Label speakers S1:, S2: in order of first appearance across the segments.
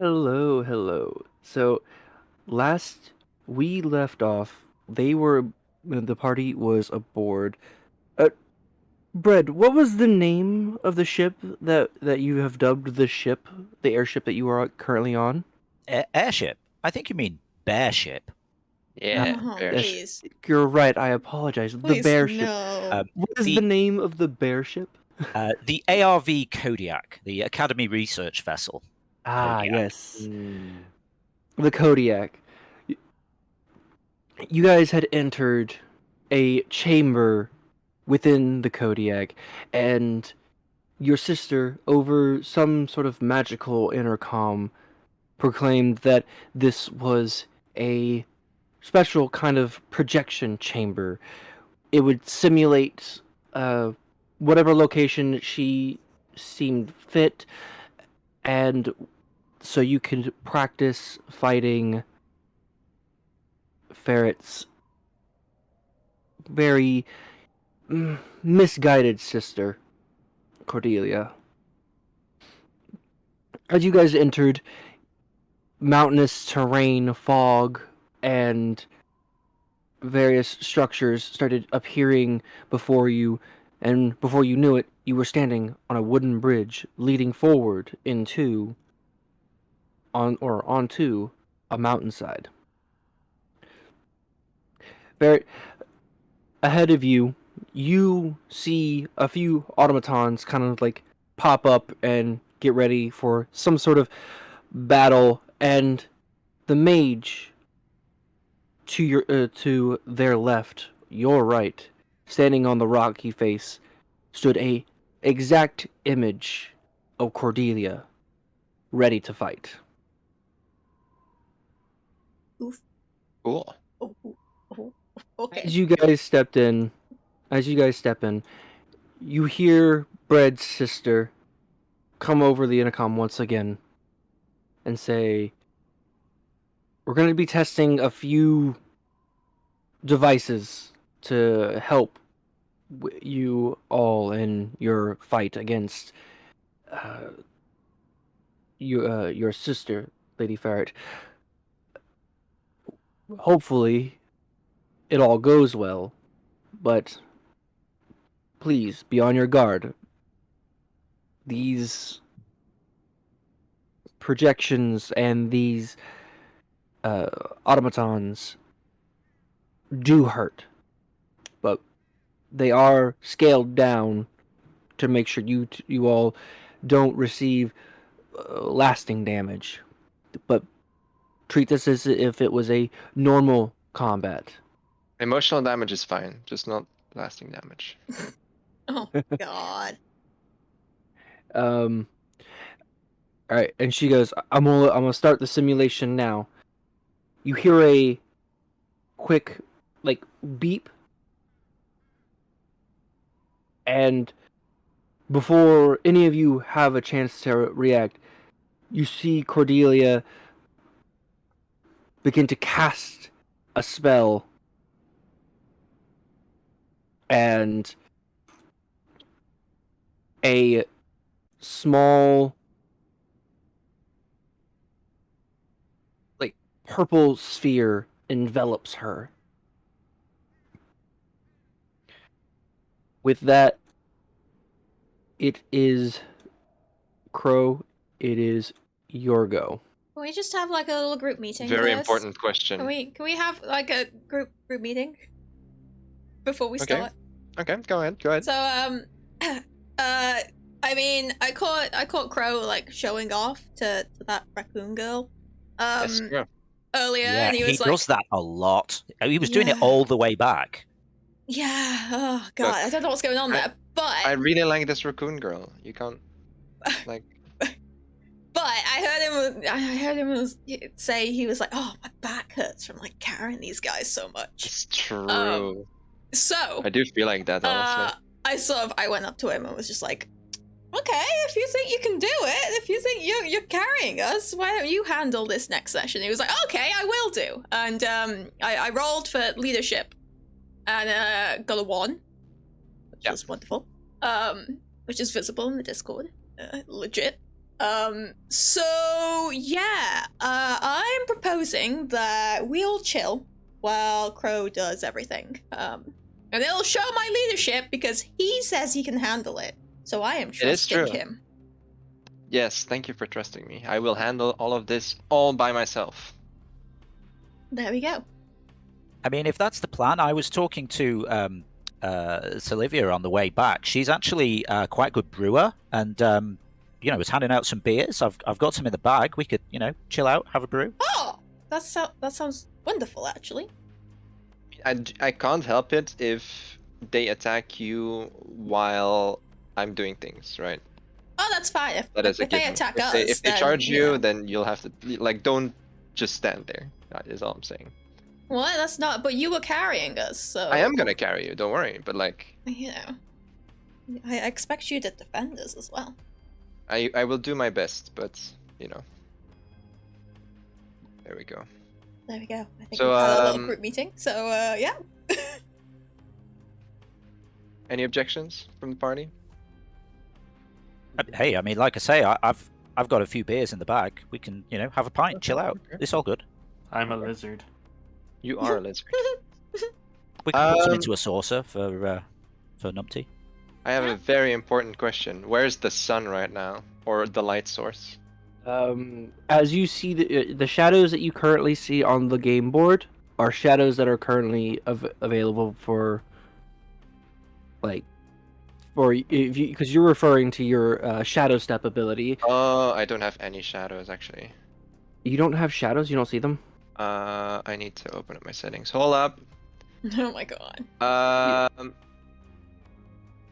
S1: Hello, hello. So last we left off, the party was aboard. Uh, Bread, what was the name of the ship that you have dubbed the airship that you are currently on?
S2: Airship? I think you mean bearship.
S1: Uh,
S3: Yeah,
S4: Oh,
S1: yes,
S3: bearship.
S4: please.
S1: you're right. I apologize. The
S4: Please,
S1: bear ship.
S4: no.
S2: Um,
S1: What is the
S2: the
S1: name of the bear ship?
S2: the ARV Kodiak, the Academy research vessel.
S1: Ah,
S2: Kodiak.
S1: yes,
S3: Mm.
S1: the Kodiak. You guys had entered a chamber within the Kodiak, and your sister, over some sort of magical intercom, proclaimed that this was a special kind of projection chamber. It would simulate uh, whatever location she seemed fit, and so you could practice fighting Ferret's very misguided sister, Cordelia. As you guys entered, mountainous terrain, fog, and various structures started appearing before you, and before you knew it, you were standing on a wooden bridge leading forward onto a mountainside. Barrett, ahead of you, you see a few automatons kind of like pop up and get ready for some sort of battle, and the mage to their left, your right, standing on the rocky face, stood a exact image of Cordelia, ready to fight.
S4: Oof.
S3: Cool.
S4: Oh, oh, oh, okay.
S1: As you guys stepped in, as you guys step in, you hear Bread's sister come over the intercom once again and say, "We're going to be testing a few devices to help you all in your fight against uh, your sister, Lady Ferret. Hopefully, it all goes well, but please be on your guard. These projections and these uh, automatons do hurt, but they are scaled down to make sure you all don't receive lasting damage. But treat this as if it was a normal combat."
S3: Emotional damage is fine, just not lasting damage.
S4: Oh, God.
S1: All right, and she goes, I'm gonna start the simulation now." You hear a quick, like, beep, and before any of you have a chance to react, you see Cordelia begin to cast a spell, and a small, like, purple sphere envelops her. With that, it is Crow. It is your go.
S4: Can we just have like a little group meeting
S3: Very
S4: first?
S3: important question.
S4: Can we have like a group meeting before we
S3: Okay.
S4: start?
S3: Okay, go ahead, go ahead.
S4: So I mean, I caught Crow like showing off to that raccoon girl
S3: Yes, go.
S4: earlier,
S2: Yeah,
S4: and he
S2: he
S4: was like,
S2: does that a lot. He was doing it
S4: Yeah.
S2: all the way back.
S4: yeah, oh God,
S3: Look,
S4: I don't know what's going on there, but
S3: I really like this raccoon girl. You can't, like...
S4: But I heard him say he was like, "Oh, my back hurts from like carrying these guys so much."
S3: It's true.
S4: So
S3: I do feel like that, honestly.
S4: I went up to him and was just like, "Okay, if you think you can do it, if you think you're carrying us, why don't you handle this next session?" He was like, "Okay, I will do." And I rolled for leadership and got a 1, which was wonderful. Which is visible in the Discord, legit. So yeah, I'm proposing that we all chill while Crow does everything. And it'll show my leadership because he says he can handle it. So I am
S3: It is
S4: trusting
S3: true.
S4: him.
S3: Yes, thank you for trusting me. I will handle all of this all by myself.
S4: There we go.
S2: I mean, if that's the plan, I was talking to Sylvia on the way back. She's actually quite a good brewer, and was handing out some beers. I've got some in the bag. We could, chill out, have a brew.
S4: Oh, that sounds wonderful, actually.
S3: I can't help it if they attack you while I'm doing things, right?
S4: Oh, that's fine. If,
S3: That is a
S4: if they
S3: given.
S4: attack
S3: If
S4: us,
S3: they
S4: then,
S3: charge you,
S4: know.
S3: then you'll have to don't just stand there. That is all I'm saying.
S4: What? That's not. But you were carrying us, so
S3: I am gonna carry you. Don't worry. But like,
S4: I expect you to defend us as well.
S3: I will do my best. But there we go.
S4: There we go. I think
S3: So,
S4: we've had a little group meeting. So yeah.
S3: Any objections from the party?
S2: Hey, I mean, like I say, I've got a few beers in the bag. We can, have a pint, chill out.
S3: Okay.
S2: It's all good.
S5: I'm a lizard.
S3: You are a lizard.
S2: We can put some into a saucer for Numpty.
S3: I have a very important question. Where's the sun right now, or the light source?
S1: As you see, the shadows that you currently see on the game board are shadows that are currently available for, because you're referring to your shadow step ability.
S3: Oh, I don't have any shadows actually.
S1: You don't have shadows. You don't see them.
S3: I need to open up my settings. Hold up.
S4: Oh my god.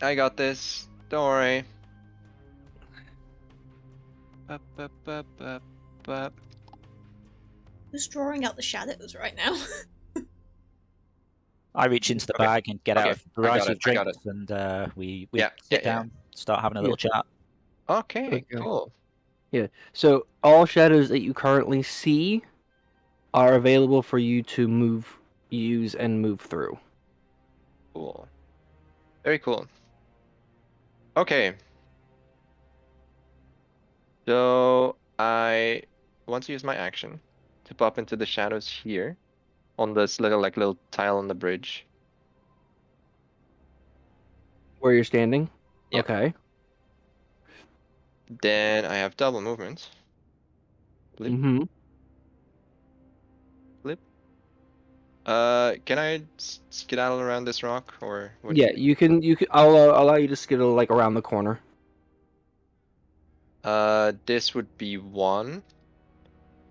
S3: I got this. Don't worry.
S4: Who's drawing out the shadows right now?
S2: I reach into the
S3: Okay.
S2: bag and get out
S3: Okay,
S2: a variety of
S3: I got
S2: drinks, and we
S3: Yeah,
S2: sit
S3: yeah.
S2: down, start having a little chat.
S3: Okay,
S1: Okay.
S3: cool.
S1: So all shadows that you currently see are available for you to use and move through.
S3: Cool. Very cool. Okay. So I want to use my action to pop into the shadows here on this little tile on the bridge.
S1: Where you're standing.
S3: Yeah.
S1: Okay.
S3: Then I have double movement. Blip.
S1: Mm-hmm.
S3: Can I skedaddle around this rock or what?
S1: Yeah, you can. I'll allow you to skittle around the corner.
S3: This would be 1,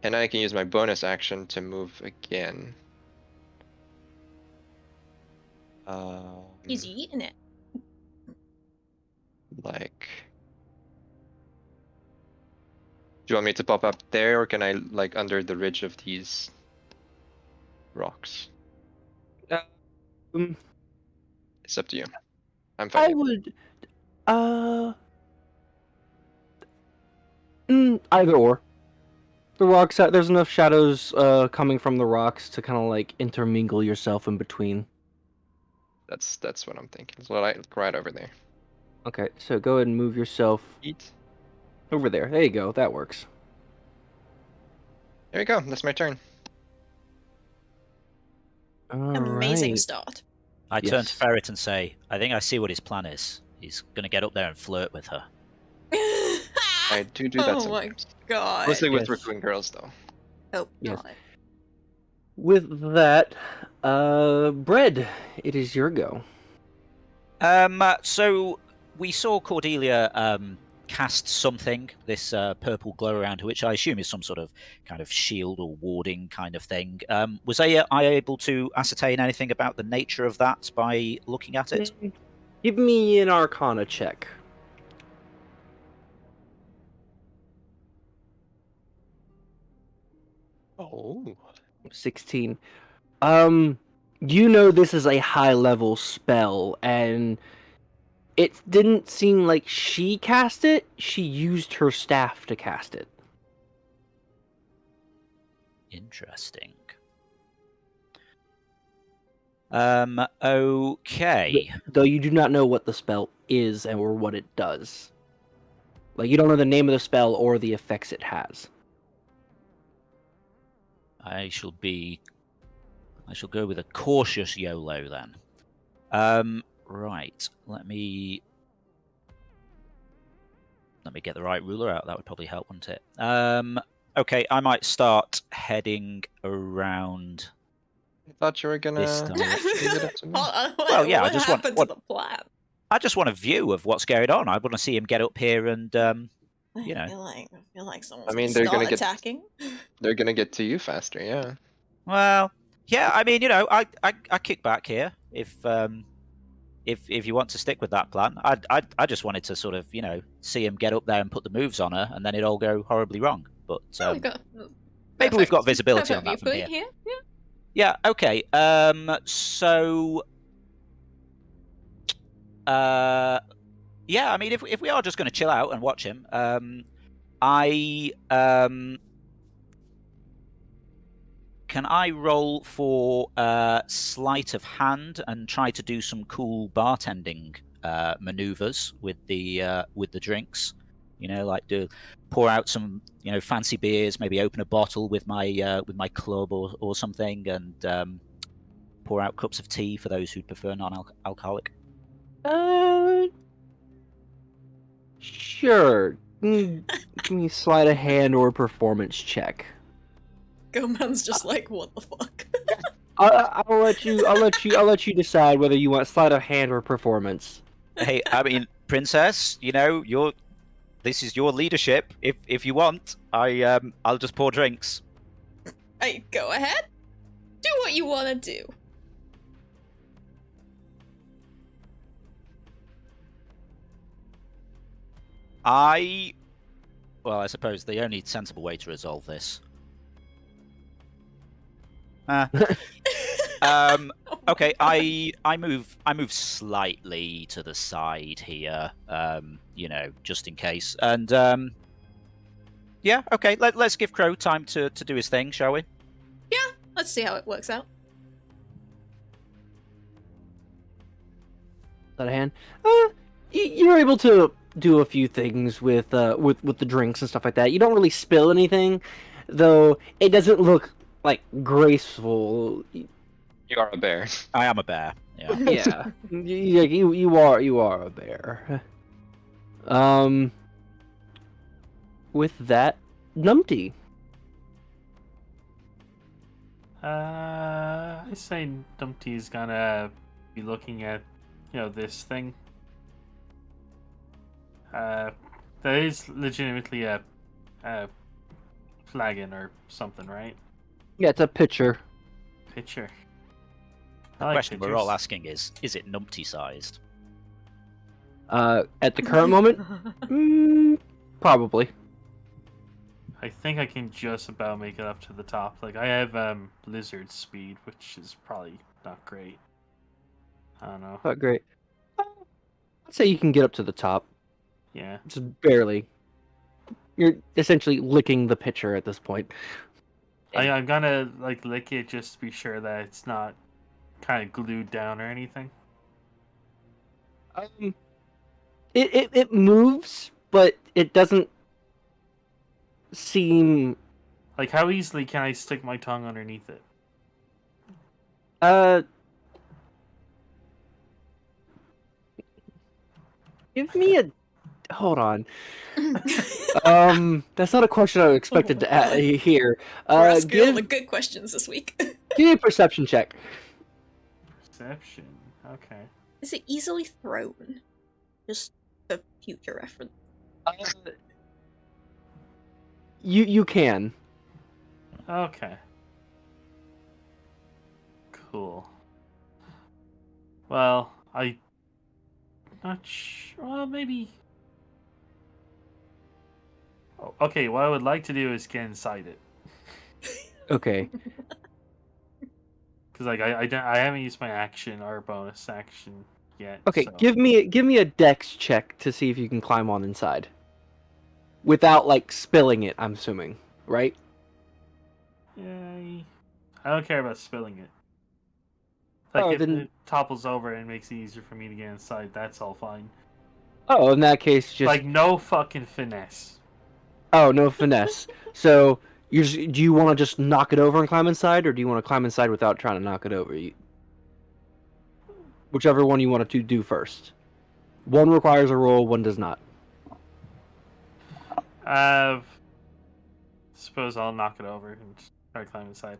S3: and I can use my bonus action to move again.
S4: He's eating it.
S3: Like, do you want me to pop up there, or can I under the ridge of these rocks? It's up to you. I'm
S1: I
S3: fine.
S1: would. Either or. The rocks. There's enough shadows coming from the rocks to kind of intermingle yourself in between.
S3: That's what I'm thinking. So right over there.
S1: Okay, so go ahead and move yourself
S3: Eat.
S1: over there. There you go. That works.
S3: There we go. That's my turn.
S4: Amazing
S1: Alright.
S4: start.
S2: I turn to
S1: Yes.
S2: Ferret and say, I think I see what his plan is. He's going to get up there and flirt with her.
S3: I do that
S4: Oh my
S3: sometimes.
S4: god.
S3: Mostly with
S1: Yes.
S3: raccoon girls, though.
S4: Oh
S1: Yes.
S4: god.
S1: With that, Bread, it is your go.
S2: So we saw Cordelia cast something, this purple glow around her, which I assume is some sort of kind of shield or warding kind of thing. Was I able to ascertain anything about the nature of that by looking at it?
S1: Give me an Arcana check.
S3: Oh.
S1: 16. You know this is a high level spell, and it didn't seem like she cast it. She used her staff to cast it.
S2: Interesting. Okay.
S1: Though you do not know what the spell is or what it does. Like, you don't know the name of the spell or the effects it has.
S2: I shall go with a cautious YOLO then. Right. Let me get the right ruler out. That would probably help, wouldn't it? Okay, I might start heading around
S3: I thought you were
S2: this
S3: gonna
S2: direction.
S3: leave it up to me.
S2: Well, yeah, I
S4: what
S2: just want-
S4: happened to the plan?
S2: I just want a view of what's going on. I want to see him get up here and, you know.
S4: I feel like someone's
S3: I mean,
S4: gonna
S3: they're
S4: start
S3: gonna get
S4: attacking.
S3: they're gonna get to you faster. Yeah.
S2: Well, yeah. I mean, I kick back here if you want to stick with that plan. I just wanted to sort of see him get up there and put the moves on her, and then it all go horribly wrong. But
S4: Oh, we got
S2: maybe we've got
S4: perfect-
S2: visibility on
S4: perfect
S2: that from
S4: viewpoint
S2: here.
S4: Yeah.
S2: Yeah. Okay. So. Yeah. I mean, if we are just going to chill out and watch him, can I roll for sleight of hand and try to do some cool bartending maneuvers with the drinks? Like pour out some fancy beers, maybe open a bottle with my club or something, and pour out cups of tea for those who prefer non-alcoholic.
S1: Sure. Give me sleight of hand or performance check.
S4: Goman's just like, what the fuck?
S1: I'll let you decide whether you want sleight of hand or performance.
S2: Hey, I mean, princess, this is your leadership. If you want, I'll just pour drinks.
S4: Hey, go ahead. Do what you want to do.
S2: I suppose the only sensible way to resolve this. Okay, I move slightly to the side here, just in case. And yeah, okay, let's give Crow time to do his thing, shall we?
S4: Yeah, let's see how it works out.
S1: Sleight of hand. You're able to do a few things with the drinks and stuff like that. You don't really spill anything, though. It doesn't look like graceful.
S3: You are a bear.
S2: I am a bear. Yeah.
S1: Yeah, you are a bear. With that, Numpty.
S5: I say Dumpty's gonna be looking at, this thing. That is legitimately a flagon or something, right?
S1: Yeah, it's a pitcher.
S5: Pitcher.
S2: The question we're all asking is it numpty sized?
S1: At the current moment, probably.
S5: I think I can just about make it up to the top. Like, I have lizard speed, which is probably not great. I don't know.
S1: Not great. I'd say you can get up to the top.
S5: Yeah.
S1: Just barely. You're essentially licking the pitcher at this point.
S5: I'm gonna lick it just to be sure that it's not kind of glued down or anything.
S1: It moves, but it doesn't seem.
S5: Like, how easily can I stick my tongue underneath it?
S1: Give me a. Hold on. That's not a question I expected to hear.
S4: We're asking all the good questions this week.
S1: Give me a perception check.
S5: Perception. Okay.
S4: Is it easily thrown? Just for future reference.
S1: You can.
S5: Okay. Cool. Well, not sure. Well, maybe. Oh, okay, what I would like to do is get inside it.
S1: Okay.
S5: Because I haven't used my action or bonus action yet.
S1: Okay,
S5: so.
S1: give me a dex check to see if you can climb on inside. Without spilling it, I'm assuming, right?
S5: Yay. I don't care about spilling it. If
S1: Then...
S5: it topples over and makes it easier for me to get inside, that's all fine.
S1: Oh, in that case, just
S5: Like no fucking finesse.
S1: oh, no finesse. So do you want to just knock it over and climb inside, or do you want to climb inside without trying to knock it over? Whichever one you want to do first. One requires a roll, one does not.
S5: Suppose I'll knock it over and try to climb inside.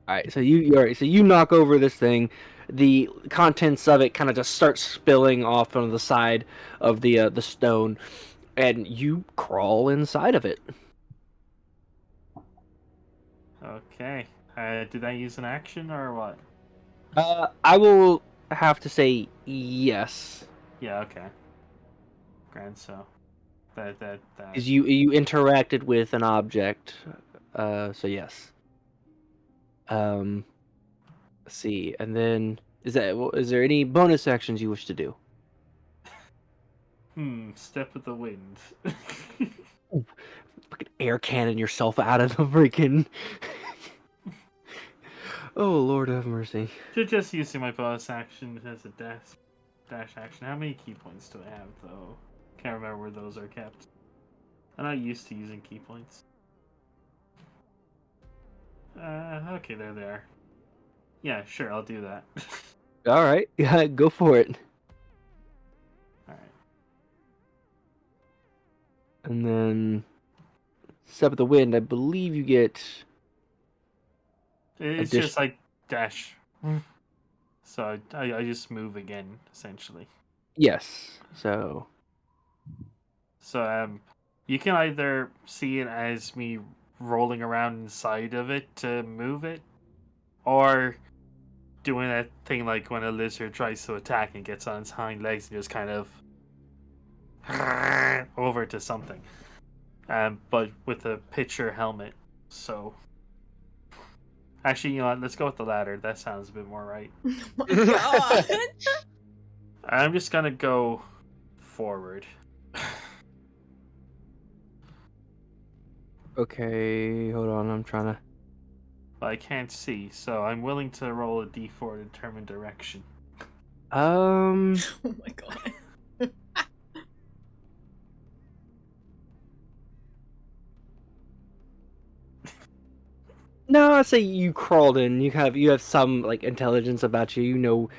S1: All right, so you knock over this thing. The contents of it kind of just start spilling off on the side of the stone, and you crawl inside of it.
S5: Okay. Did I use an action or what?
S1: I will have to say yes,
S5: Yeah. Okay. Grand. So that.
S1: because you interacted with an object. So yes. Let's see, and then is there any bonus actions you wish to do?
S5: Step of the wind.
S1: Fucking air cannon yourself out of the freaking. Oh Lord have mercy.
S5: Just using my bonus action as a dash action. How many key points do I have though? Can't remember where those are kept. I'm not used to using key points. Okay, there they are. Yeah, sure, I'll do that.
S1: All right, yeah, go for it.
S5: All right.
S1: And then step of the wind. I believe you get.
S5: It's just like dash. So I just move again, essentially.
S1: Yes. So.
S5: So you can either see it as me rolling around inside of it to move it, or doing that thing like when a lizard tries to attack and gets on its hind legs and just kind of over to something. But with a pitcher helmet. So actually, you know what? Let's go with the latter. That sounds a bit more right.
S4: Oh my god.
S5: I'm just gonna go forward.
S1: Okay, hold on. I'm trying to.
S5: But I can't see, so I'm willing to roll a d4 to determine direction.
S4: Oh my god.
S1: No, I'd say you crawled in. You have some like intelligence about you. You know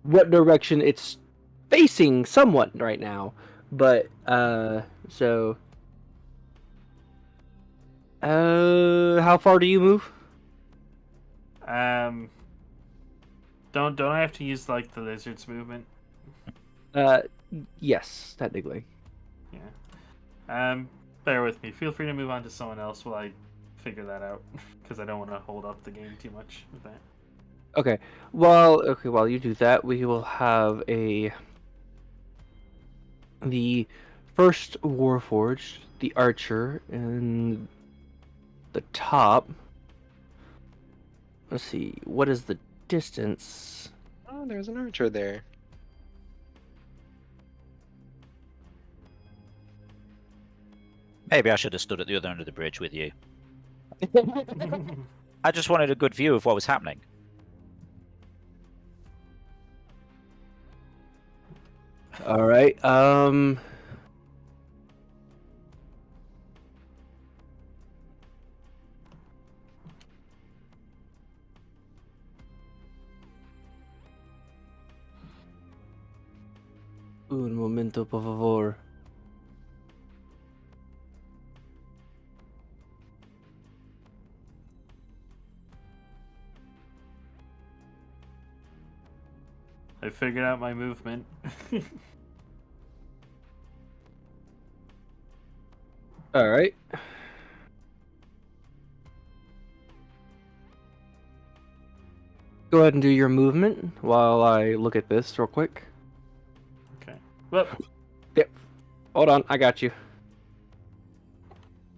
S1: what direction it's facing somewhat right now. But so how far do you move?
S5: Don't I have to use like the lizard's movement?
S1: Yes, technically.
S5: Yeah. Bear with me. Feel free to move on to someone else while I figure that out, because I don't want to hold up the game too much with that.
S1: Okay. While you do that, we will have the first Warforged, the Archer, and the top. Let's see. What is the distance?
S3: Oh, there's an archer there.
S2: Maybe I should have stood at the other end of the bridge with you. I just wanted a good view of what was happening.
S1: All right. Un momento, por favor.
S5: I figured out my movement.
S1: All right. Go ahead and do your movement while I look at this real quick.
S5: Okay. Well,
S1: Yep. Hold on, I got you.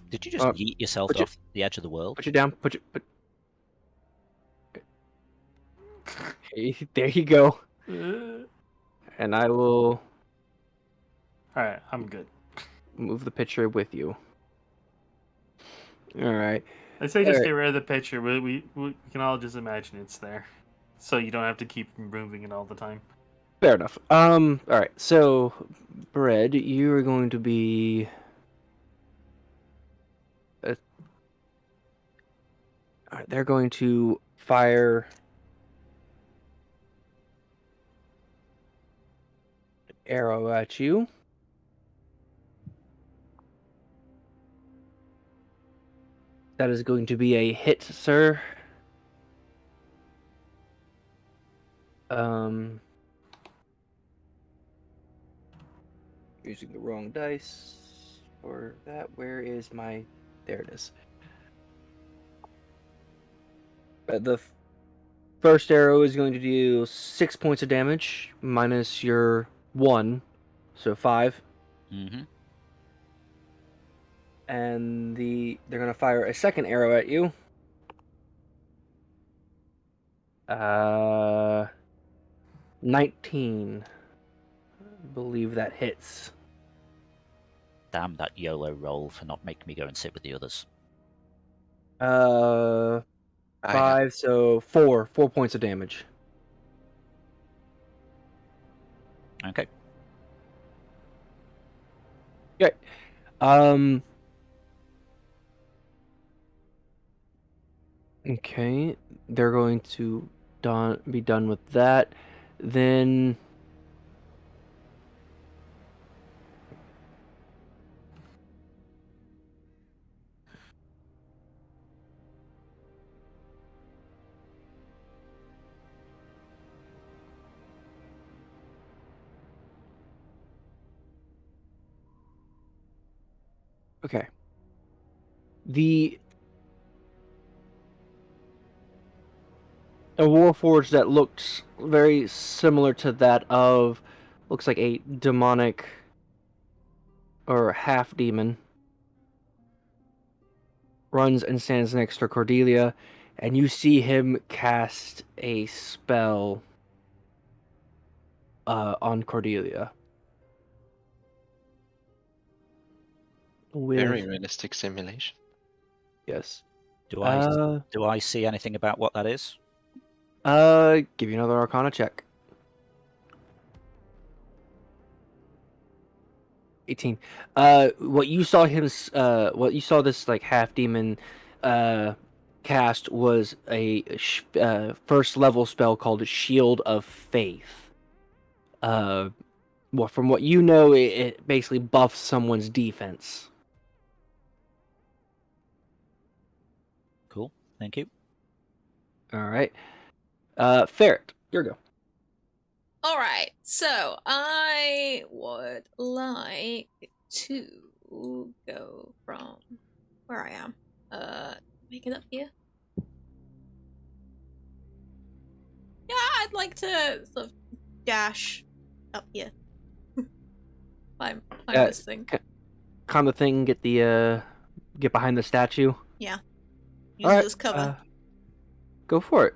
S2: Did you just yeet yourself
S1: put
S2: off the edge of the world?
S1: Put you down. Put. Hey, there you go. And I will
S5: alright, I'm good.
S1: move the picture with you. All right.
S5: I say just
S1: Alright.
S5: get rid of the picture. We can all just imagine it's there, so you don't have to keep moving it all the time.
S1: Fair enough. All right. So, Bread, you are going to be. All right, they're going to fire an arrow at you. That is going to be a hit, sir. Using the wrong dice for that. Where is my? There it is. The first arrow is going to do 6 points of damage minus your 1, so 5.
S2: Mm-hmm.
S1: And they're going to fire a second arrow at you. 19. I believe that hits.
S2: Damn that YOLO roll for not making me go and sit with the others.
S1: 5, so 4 points of damage.
S2: Okay.
S1: Okay. Okay, they're going to be done with that. Then okay. A warforged that looks very similar to that of, looks like a demonic or half demon, runs and stands next to Cordelia, and you see him cast a spell on Cordelia.
S3: Very realistic simulation.
S1: Yes.
S2: Do I see anything about what that is?
S1: Give you another Arcana check. 18. What you saw this like half demon cast was a first level spell called Shield of Faith. Well, from what you know, it basically buffs someone's defense.
S2: Cool. Thank you.
S1: All right. Ferret, your go.
S4: All right, so I would like to go from where I am. Make it up here. Yeah, I'd like to sort of dash up here. Find this thing.
S1: Climb the thing. Get behind the statue.
S4: Yeah. Use
S1: All right,
S4: it as cover.
S1: Go for it.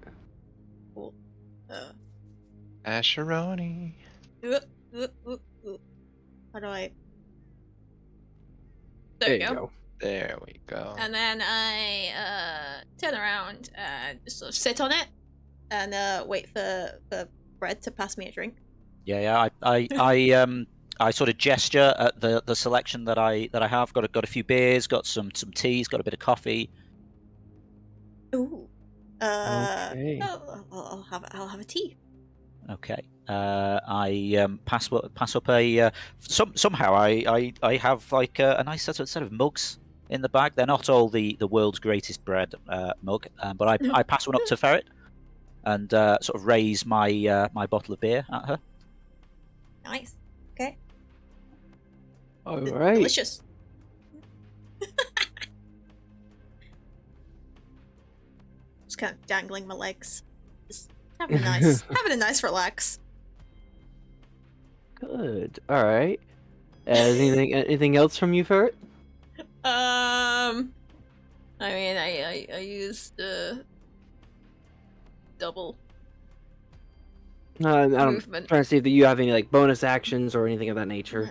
S4: Cool.
S3: Asheroni.
S4: How do I? There we go.
S3: There we go.
S4: And then I turn around and just sort of sit on it and wait for Bread to pass me a drink.
S2: Yeah. I sort of gesture at the selection that I have. Got a few beers, got some teas, got a bit of coffee.
S4: Ooh.
S1: Okay.
S4: I'll have a tea.
S2: Okay. I pass up a somehow I have like a nice set of mugs in the bag. They're not all the world's greatest bread mug, but I pass one up to Ferret and sort of raise my my bottle of beer at her.
S4: Nice. Okay.
S1: All right.
S4: Delicious. Just kind of dangling my legs. Just having a nice relax.
S1: Good. All right. Anything else from you, Ferret?
S4: I mean, I used double
S1: I'm
S4: movement.
S1: trying to see if you have any like bonus actions or anything of that nature.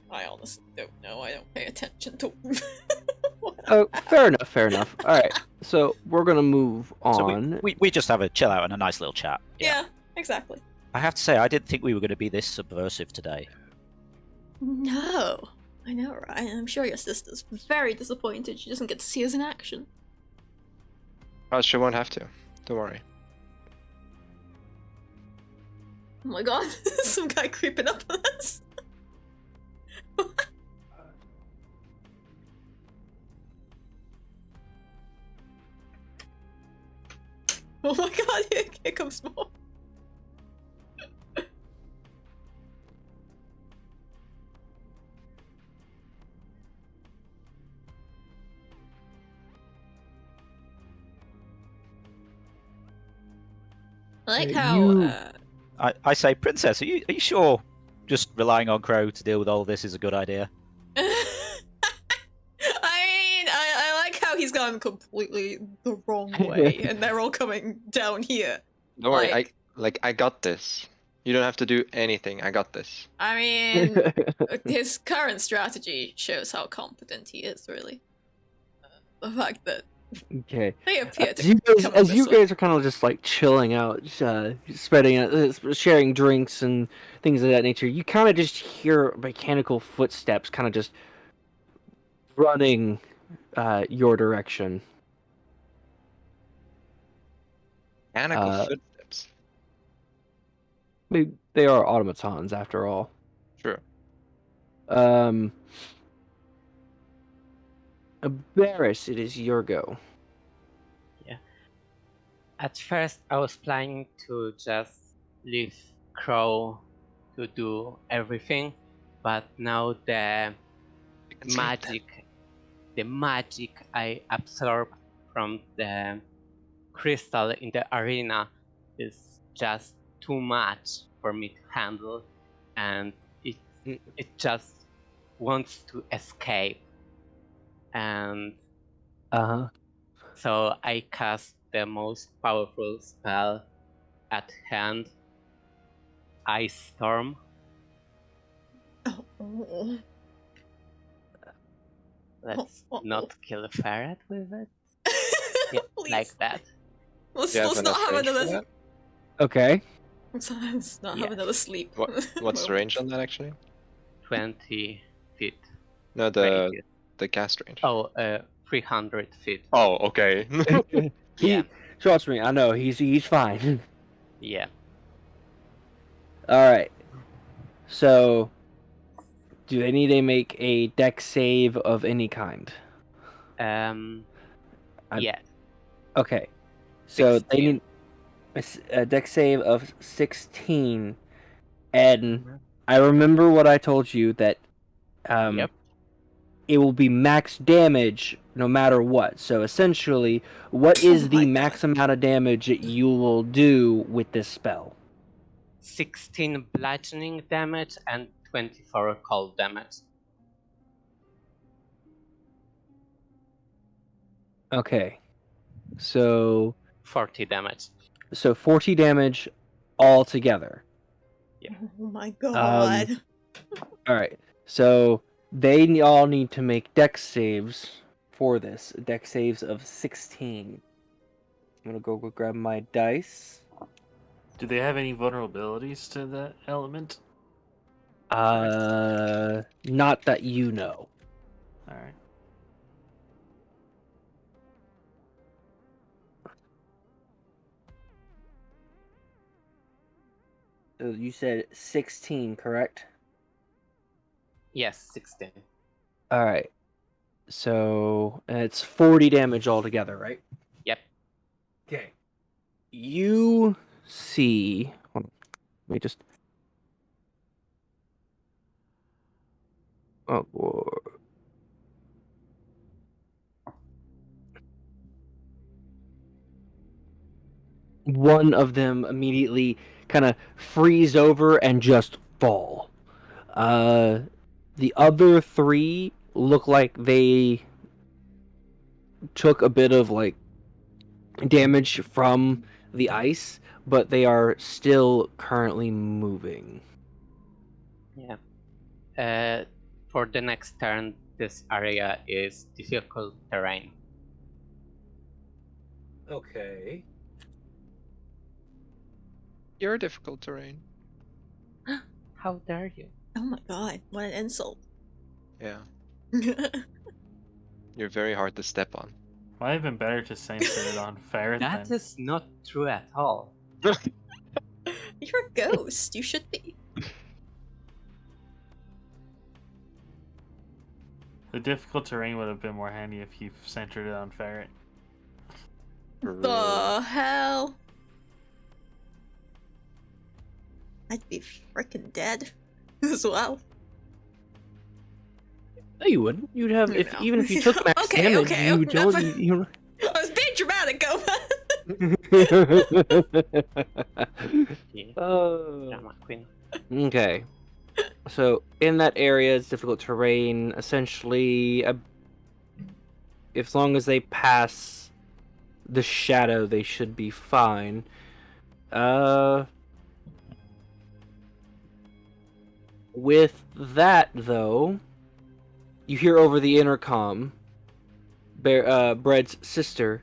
S4: I honestly don't know. I don't pay attention to.
S1: Oh, fair enough. All right, so we're gonna move on.
S2: So we just have a chill out and a nice little chat.
S4: Yeah, exactly.
S2: I have to say, I didn't think we were going to be this subversive today.
S4: No. I know, right? I'm sure your sister's very disappointed she doesn't get to see us in action.
S3: Oh, she won't have to. Don't worry.
S4: Oh my god, some guy creeping up on us. Oh my god, here comes more. I like how
S2: I say, Princess, are you sure just relying on Crow to deal with all this is a good idea?
S4: I mean, I like how he's gone completely the wrong way, and they're all coming down here.
S3: Don't worry.
S4: Like-
S3: I got this. You don't have to do anything. I got this.
S4: I mean, his current strategy shows how competent he is, really. The fact that
S1: Okay.
S4: they appear to come
S1: As
S4: this
S1: you
S4: way.
S1: guys are kind of just like chilling out, spreading out, sharing drinks and things of that nature, you kind of just hear mechanical footsteps kind of just running your direction.
S3: Mechanical
S1: Uh,
S3: footsteps.
S1: They are automatons after all.
S3: True.
S1: Barris, it is your go.
S6: At first, I was planning to just leave Crow to do everything, but now the
S3: You can sleep then.
S6: magic I absorbed from the crystal in the arena is just too much for me to handle, and it just wants to escape. And so I cast the most powerful spell at hand, Ice Storm.
S4: Oh.
S6: Let's
S4: Oh.
S6: not kill a ferret with it. Yeah,
S4: Please.
S6: like that.
S4: Let's,
S3: Do you have
S4: let's not
S3: enough
S4: have
S3: range for
S4: another.
S3: that?
S1: Okay.
S4: Let's not
S6: Yeah.
S4: have another sleep.
S3: What's the range on that actually?
S6: 20 feet
S3: No, the
S6: radius.
S3: cast range.
S6: Oh, 300 feet.
S3: Oh, okay.
S6: Yeah,
S1: Trust me, I know he's fine.
S6: yeah.
S1: All right. So, do they need to make a dex save of any kind?
S6: Um,
S1: I'm-
S6: yeah.
S1: Okay. So they
S6: 16.
S1: need a dex save of 16, and I remember what I told you that
S6: Yep.
S1: it will be max damage no matter what. So essentially, what is the
S4: my
S1: max
S4: God.
S1: amount of damage that you will do with this spell?
S6: 16 bludgeoning damage and 24 cold damage.
S1: Okay. So
S6: 40 damage.
S1: 40 damage altogether.
S4: Oh my god.
S1: All right. So they all need to make dex saves for this. Dex saves of 16. I'm gonna go grab my dice.
S5: Do they have any vulnerabilities to that element?
S1: Not that you know.
S5: All right.
S1: So you said 16, correct?
S6: Yes, 16.
S1: All right. So it's 40 damage altogether, right?
S6: Yep.
S1: Okay. You see. Hold on. Let me just. Oh. One of them immediately kind of freeze over and just fall. The other three look like they took a bit of like damage from the ice, but they are still currently moving.
S6: Yeah. For the next turn, this area is difficult terrain.
S1: Okay.
S3: You're difficult terrain.
S6: How dare you?
S4: Oh my god, what an insult.
S3: Yeah. You're very hard to step on.
S5: Might have been better to center it on Ferret
S6: That
S5: then.
S6: is not true at all.
S4: You're a ghost. You should be.
S5: The difficult terrain would have been more handy if you centered it on Ferret.
S4: The hell? I'd be freaking dead as well.
S1: No, you wouldn't. You'd have
S4: No,
S1: if
S4: no.
S1: even if you took max
S4: Okay,
S1: damage,
S4: okay,
S1: you
S4: enough.
S1: don't. You,
S4: I was being dramatic, Goma.
S6: Yeah,
S1: Oh.
S6: drama queen.
S1: Okay. So in that area, it's difficult terrain. Essentially, as long as they pass the shadow, they should be fine. With that though, you hear over the intercom, Bread's sister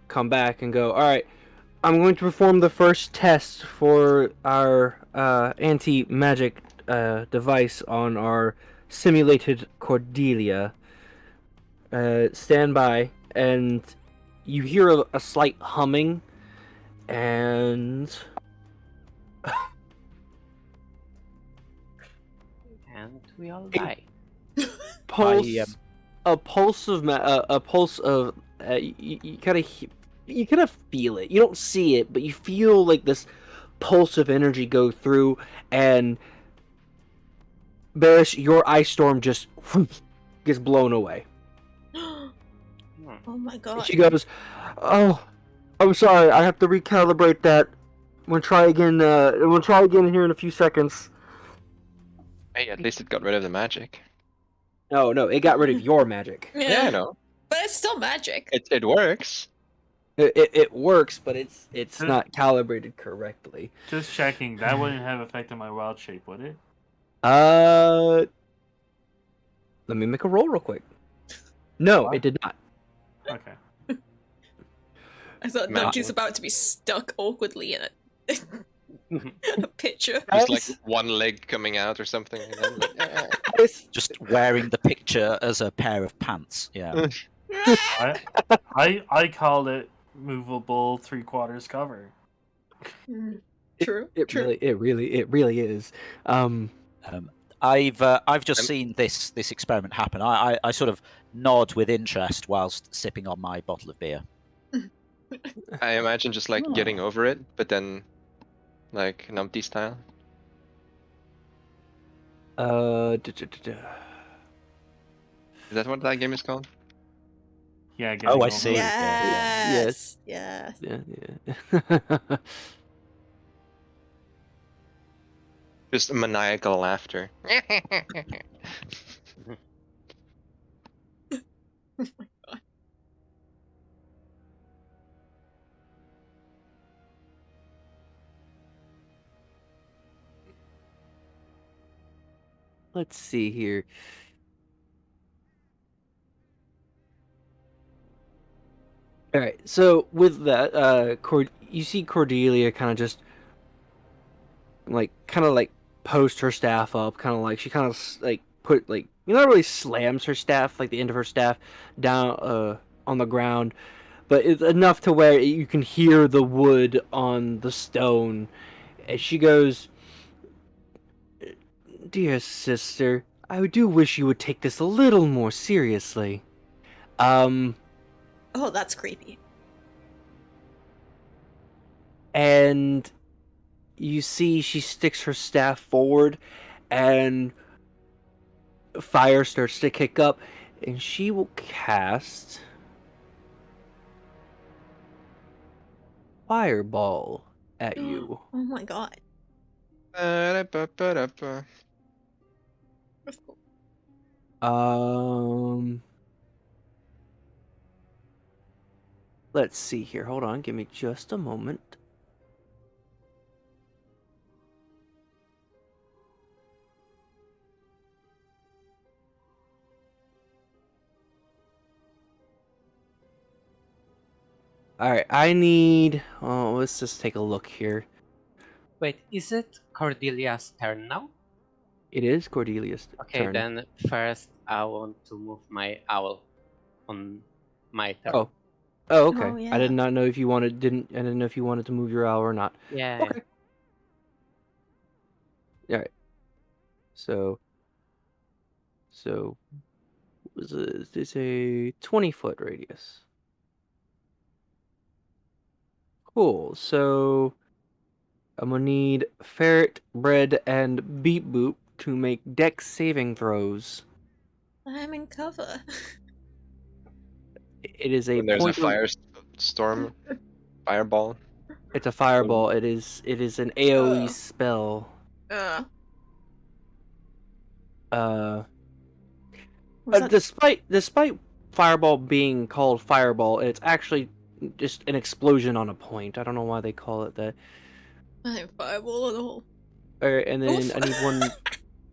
S1: come back and go, "All right, I'm going to perform the first test for our anti-magic device on our simulated Cordelia. Stand by," and you hear a slight humming, and
S6: And we all die.
S1: pulse, a pulse of you kind of feel it. You don't see it, but you feel like this pulse of energy go through, and Barish, your ice storm just gets blown away.
S4: Oh my god.
S1: And she goes, "Oh, I'm sorry. I have to recalibrate that. We'll try again. We'll try again here in a few seconds."
S3: Hey, at least it got rid of the magic.
S1: No, it got rid of your magic.
S3: Yeah, I know.
S4: But it's still magic.
S3: It works.
S1: It works, but it's not calibrated correctly.
S5: Just checking, that wouldn't have affected my wild shape, would it?
S1: Let me make a roll real quick. No,
S5: What?
S1: it did not.
S5: Okay.
S4: I thought
S3: Magic.
S4: Doji's about to be stuck awkwardly in a picture.
S3: Just like one leg coming out or something. And then, like,
S2: Just wearing the picture as a pair of pants. Yeah.
S5: I called it movable 3/4 cover.
S4: True.
S1: It
S4: true.
S1: really is.
S2: I've just seen this experiment happen. I sort of nod with interest whilst sipping on my bottle of beer.
S3: I imagine just like getting over it, but then like numpty style.
S1: Uh,
S3: Is that what that game is called?
S5: Yeah.
S2: Oh, I
S5: over
S2: see.
S5: it.
S4: Yes. Yes.
S1: yeah.
S3: Just maniacal laughter.
S1: Let's see here. All right. So with that, you see Cordelia kind of just like post her staff up, kind of like she kind of like put like not really slams her staff, like the end of her staff down on the ground, but it's enough to where you can hear the wood on the stone. And she goes, "Dear sister, I do wish you would take this a little more seriously.
S4: Oh, that's creepy.
S1: And you see she sticks her staff forward, and fire starts to kick up, and she will cast Fireball at you.
S4: Oh my god.
S3: Ba-da-ba-ba-da-ba.
S4: That's cool.
S1: Let's see here. Hold on. Give me just a moment. All right. I need. Oh, let's just take a look here.
S6: Wait, is it Cordelia's turn now?
S1: It is Cordelia's
S6: Okay,
S1: turn.
S6: then first I want to move my owl on my turn.
S1: Oh. Oh, okay.
S4: Oh,
S1: I
S4: yeah.
S1: did not know if you wanted I didn't know if you wanted to move your owl or not.
S6: Yeah.
S1: Okay. Alright. So was this a 20-foot radius? Cool. So I'm gonna need Ferret, Bread, and Beep Boop to make dex saving throws.
S4: I'm in cover.
S1: It is a
S3: When there's a
S1: point of
S3: storm, fireball.
S1: it's a fireball. It is an AoE spell.
S4: Was
S1: Uh
S4: that
S1: despite fireball being called fireball, it's actually just an explosion on a point. I don't know why they call it that.
S4: I ain't fireball at all?
S1: Alright, and then
S4: Oof.
S1: I need one.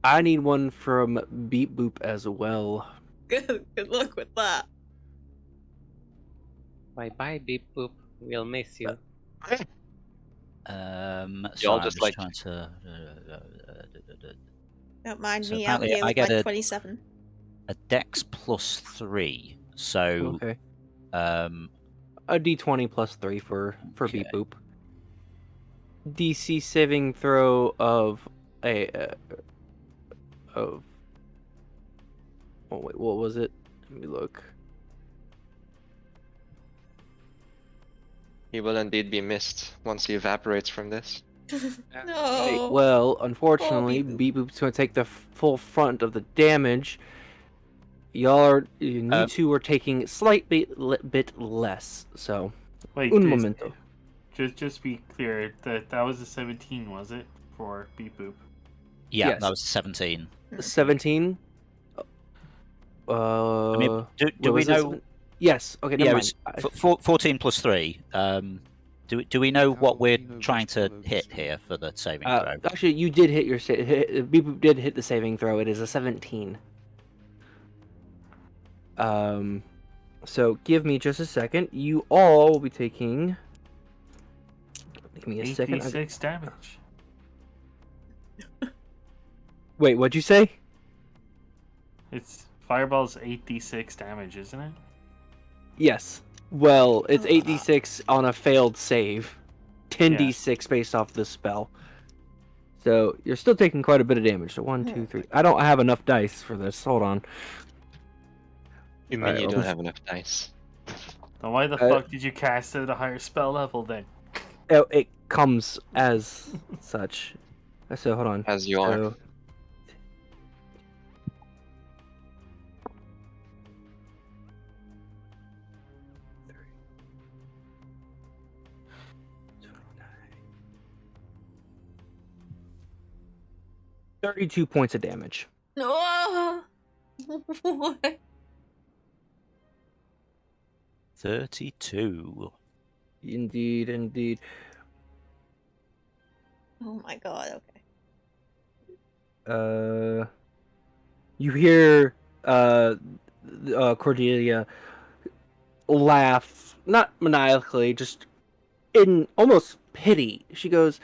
S1: I need one from Beep Boop as well.
S4: Good luck with that.
S6: Bye bye, Beep Boop. We'll miss you.
S2: So
S3: Y'all
S2: I'm
S3: just
S2: just
S3: like-
S2: trying to.
S4: Don't mind
S2: So
S4: me out
S2: apparently
S4: here
S2: I
S4: with
S2: get
S4: my
S2: a-
S4: 27.
S2: A Dex +3. So
S1: Okay.
S2: um,
S1: A D20 plus 3 for
S2: Okay.
S1: Beep Boop. DC saving throw of a of. Oh wait, what was it? Let me look.
S3: He will indeed be missed once he evaporates from this.
S4: No.
S1: Well, unfortunately,
S4: Beep Boop.
S1: Beep Boop's going to take the full front of the damage. You
S2: Um,
S1: two are taking slightly bit less. So,
S5: Wait,
S1: un momento.
S5: just be clear that was a 17, was it, for Beep Boop?
S2: yeah,
S1: Yes.
S2: that was 17.
S1: 17.
S2: I mean, do
S1: wait,
S2: we
S1: was it
S2: know?
S1: seven- Yes. Okay.
S2: Yeah,
S1: Never
S2: it
S1: mind.
S2: was 14 +3. Do we know what we're trying to hit here for the saving throw?
S1: Actually, you did hit your Beep Boop did hit the saving throw. It is a 17. So give me just a second. You all will be taking. Give me a second.
S5: 86 damage.
S1: Wait, what'd you say?
S5: It's Fireball's 8d6 damage, isn't it?
S1: Yes. Well, it's 8d6 on a failed save, 10d6 based off the spell. So you're still taking quite a bit of damage. So 1, 2, 3. I don't have enough dice for this. Hold on.
S3: You mean
S1: Alright,
S3: you
S1: well,
S3: don't have enough dice?
S5: Then why the fuck did you cast it at a higher spell level then?
S1: Oh, it comes as such. So hold on.
S3: As you are.
S1: So, $32 points of damage.
S4: No. What?
S2: 32.
S1: Indeed, indeed.
S4: Oh my god. Okay.
S1: You hear Cordelia laugh, not maniacally, just in almost pity. She goes,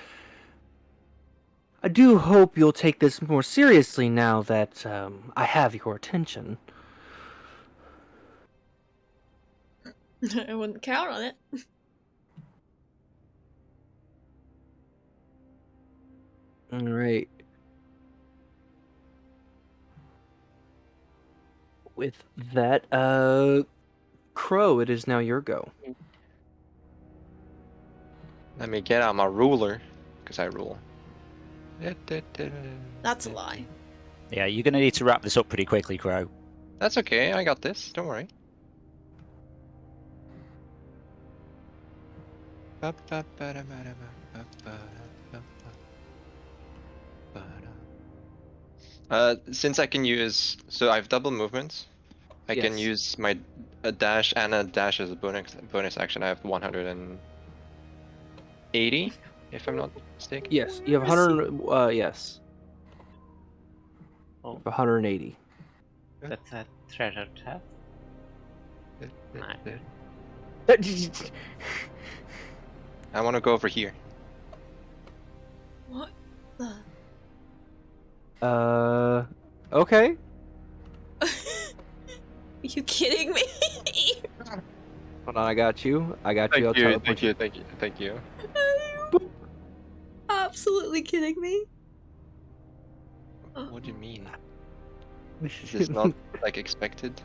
S1: I do hope you'll take this more seriously now that I have your attention.
S4: I wouldn't count on it.
S1: Alright. With that, Crow, it is now your go.
S3: Let me get out my ruler, because I rule.
S4: That's a lie.
S2: Yeah, you're going to need to wrap this up pretty quickly, Crow.
S3: That's okay, I got this, don't worry. Since I can use, so I have double movements. I can
S1: Yes.
S3: use my a dash and a dash as a bonus action. I have 180, if I'm not mistaken.
S1: Yes, you have
S4: Where is
S1: 100. Yes.
S5: Oh.
S1: 180.
S6: That's a treasure chest.
S3: I want to go over here.
S4: What the?
S1: Okay.
S4: Are you kidding me?
S1: Hold on, I got you. I'll
S3: Thank you,
S1: teleport
S3: thank you, thank you, thank you.
S4: Are you absolutely kidding me?
S3: What do you mean? Is this not like expected?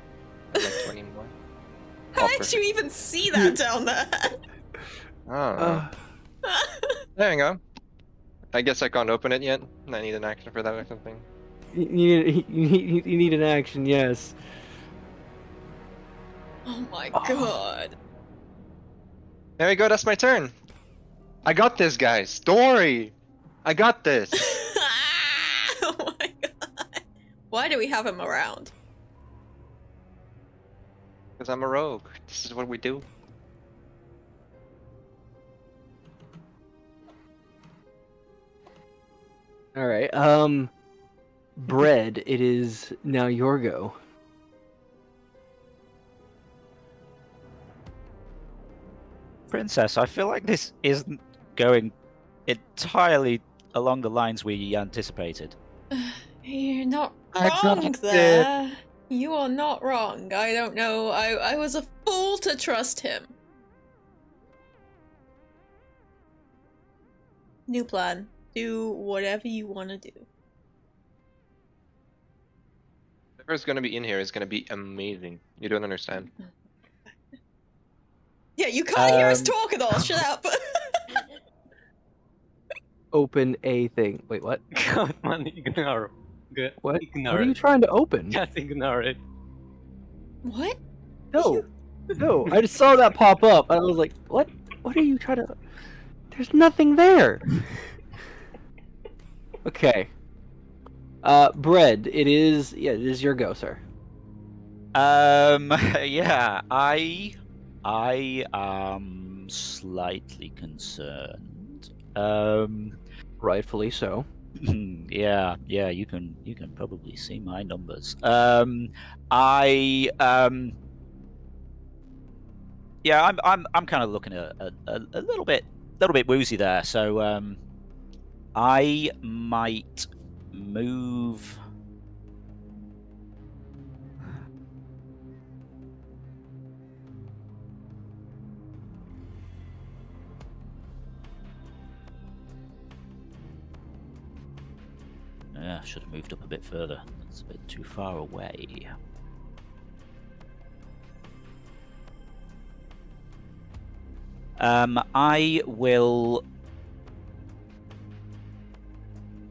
S3: At like 20 more?
S4: How
S3: Oh,
S4: did
S3: perfect.
S4: you even see that down there?
S3: Oh, there you go. I guess I can't open it yet. I need an action for that or something.
S1: you need an action, yes.
S4: Oh my
S1: Oh.
S4: god.
S3: There we go, that's my turn. I got this, guys. Don't worry. I got this.
S4: Oh my god. Why do we have him around?
S3: Because I'm a rogue. This is what we do.
S1: All right. Bread. It is now your go.
S2: Princess, I feel like this isn't going entirely along the lines we anticipated.
S4: You're not
S3: I got
S4: wrong
S3: it.
S4: there. You are not wrong. I don't know. I was a fool to trust him. New plan. Do whatever you want to do.
S3: Whatever's gonna be in here is gonna be amazing. You don't understand.
S4: Yeah, you can't hear us
S2: Um,
S4: talk at all. Shut up.
S1: Open a thing. Wait, what?
S6: Come on, ignore. Good.
S1: What?
S6: Ignore
S1: What are you
S6: it.
S1: trying to open?
S6: Just ignore it.
S4: What?
S1: No, no. I just saw that pop up, and I was like, "What? What are you trying to?" There's nothing there. Okay. Bread. It is. Yeah, it is your go, sir.
S2: yeah, I am slightly concerned.
S1: Rightfully so.
S2: Yeah, you can probably see my numbers. Yeah, I'm kind of looking at a little bit woozy there. So I might move. Yeah, I should have moved up a bit further. That's a bit too far away. I will.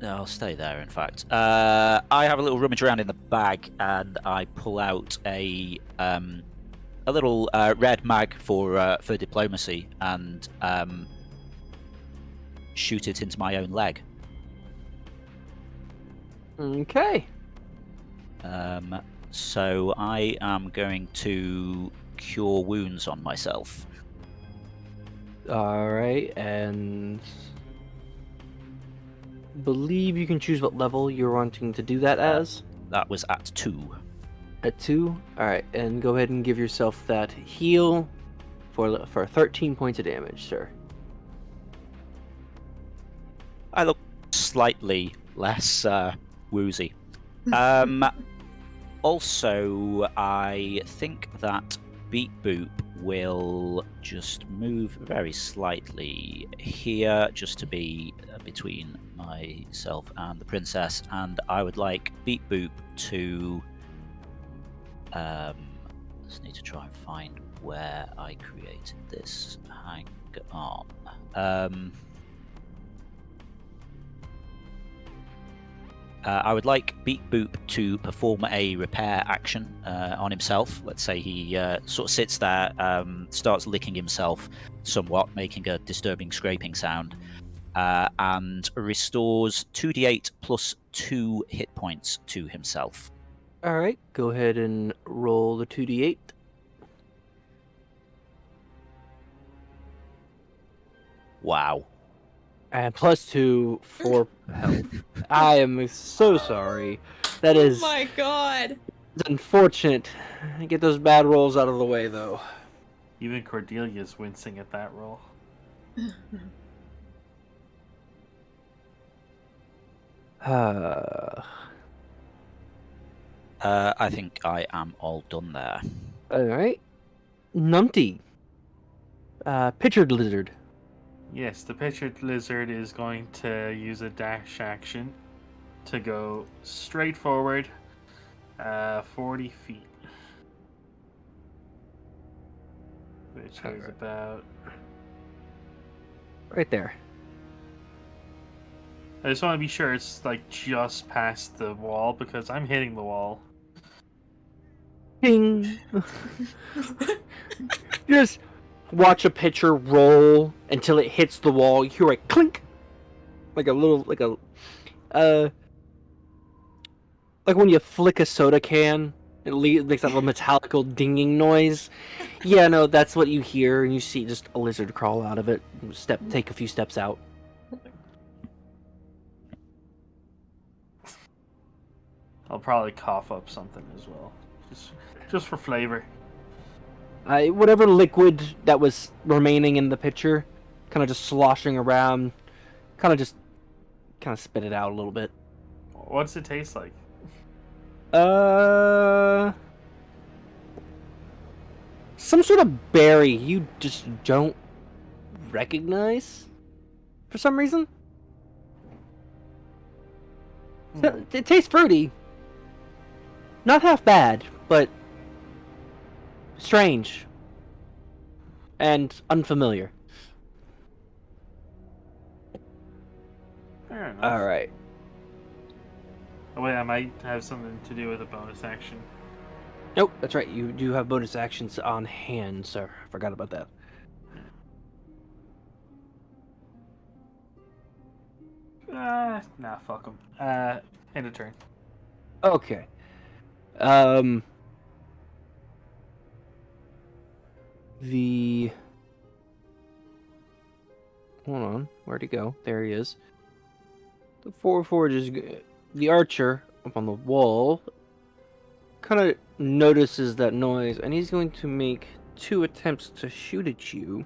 S2: I'll stay there. In fact, I have a little rummage around in the bag, and I pull out a little red mag for diplomacy, and shoot it into my own leg.
S1: Okay.
S2: So I am going to cure wounds on myself.
S1: All right, and believe you can choose what level you're wanting to do that as.
S2: That was at 2.
S1: At 2. All right, and go ahead and give yourself that heal for 13 points of damage, sir.
S2: I look slightly less woozy. Also, I think that Beat Boop will just move very slightly here, just to be between myself and the princess, and I would like Beat Boop to just need to try and find where I created this. Hang on. I would like Beat Boop to perform a repair action on himself. Let's say he sort of sits there, starts licking himself somewhat, making a disturbing scraping sound, and restores 2d8 plus 2 hit points to himself.
S1: All right, go ahead and roll the 2d8.
S2: Wow.
S1: And plus 2 for health. I am so sorry. That
S4: Oh
S1: is
S4: my god.
S1: unfortunate. Get those bad rolls out of the way, though.
S5: Even Cordelia's wincing at that roll.
S1: All
S2: I think I am all done there.
S1: right. Numpty. Pitchered lizard.
S5: Yes, the pictured lizard is going to use a dash action to go straight forward 40 feet. Which is
S1: Alright.
S5: about...
S1: Right there.
S5: I just want to be sure it's like just past the wall because I'm hitting the wall.
S1: Ping. Just watch a pitcher roll until it hits the wall. You hear a clink, like when you flick a soda can. It makes that little metallical dinging noise. Yeah, no, that's what you hear, and you see just a lizard crawl out of it. Take a few steps out.
S5: I'll probably cough up something as well, just for flavor.
S1: Whatever liquid that was remaining in the pitcher, kind of just sloshing around, kind of spit it out a little bit.
S5: What's it taste like?
S1: Some sort of berry you just don't recognize for some reason. So, it tastes fruity. Not half bad, but strange and unfamiliar.
S5: Fair enough.
S1: All right.
S5: Oh wait, I might have something to do with a bonus action.
S1: Nope, that's right. You do have bonus actions on hand, sir. Forgot about that.
S5: Nah, fuck them. End of turn.
S1: Okay. Hold on. Where'd he go? There he is. The forge is... The archer up on the wall kind of notices that noise, and he's going to make 2 attempts to shoot at you.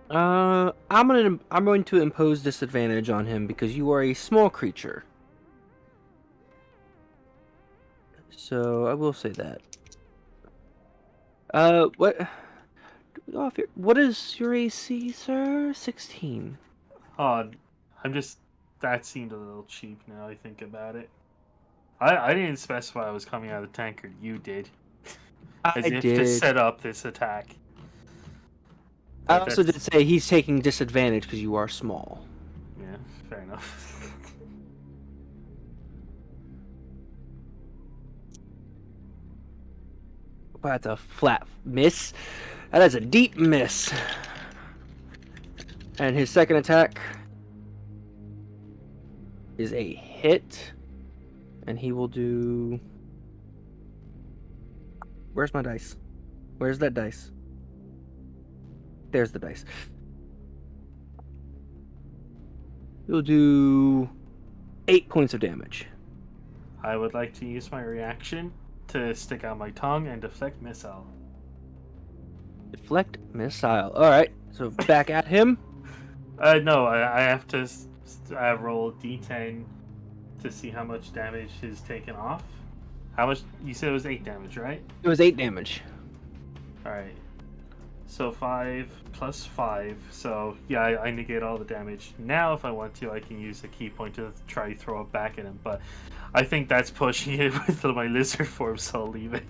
S1: I'm going to impose disadvantage on him because you are a small creature. So I will say that. What is your AC, sir? 16.
S5: Oh, that seemed a little cheap now I think about it. I didn't specify I was coming out of the tankard. You did.
S1: I
S5: As if
S1: did.
S5: to set up this attack.
S1: I also did say he's taking disadvantage because you are small.
S5: Yeah, fair enough.
S1: That's a flat miss. That is a deep miss. And his second attack is a hit. And he will do... Where's my dice? Where's that dice? There's the dice. He'll do 8 points of damage.
S5: I would like to use my reaction to stick out my tongue and deflect missile.
S1: Deflect missile. Alright, so back at him.
S5: No, I have to roll d10 to see how much damage is taken off. How much? You said it was 8 damage, right?
S1: It was 8 damage.
S5: Alright. So 5 plus 5. So, yeah, I negate all the damage. Now, if I want to, I can use a key point to try to throw it back at him. But I think that's pushing it with my lizard form, so I'll leave it.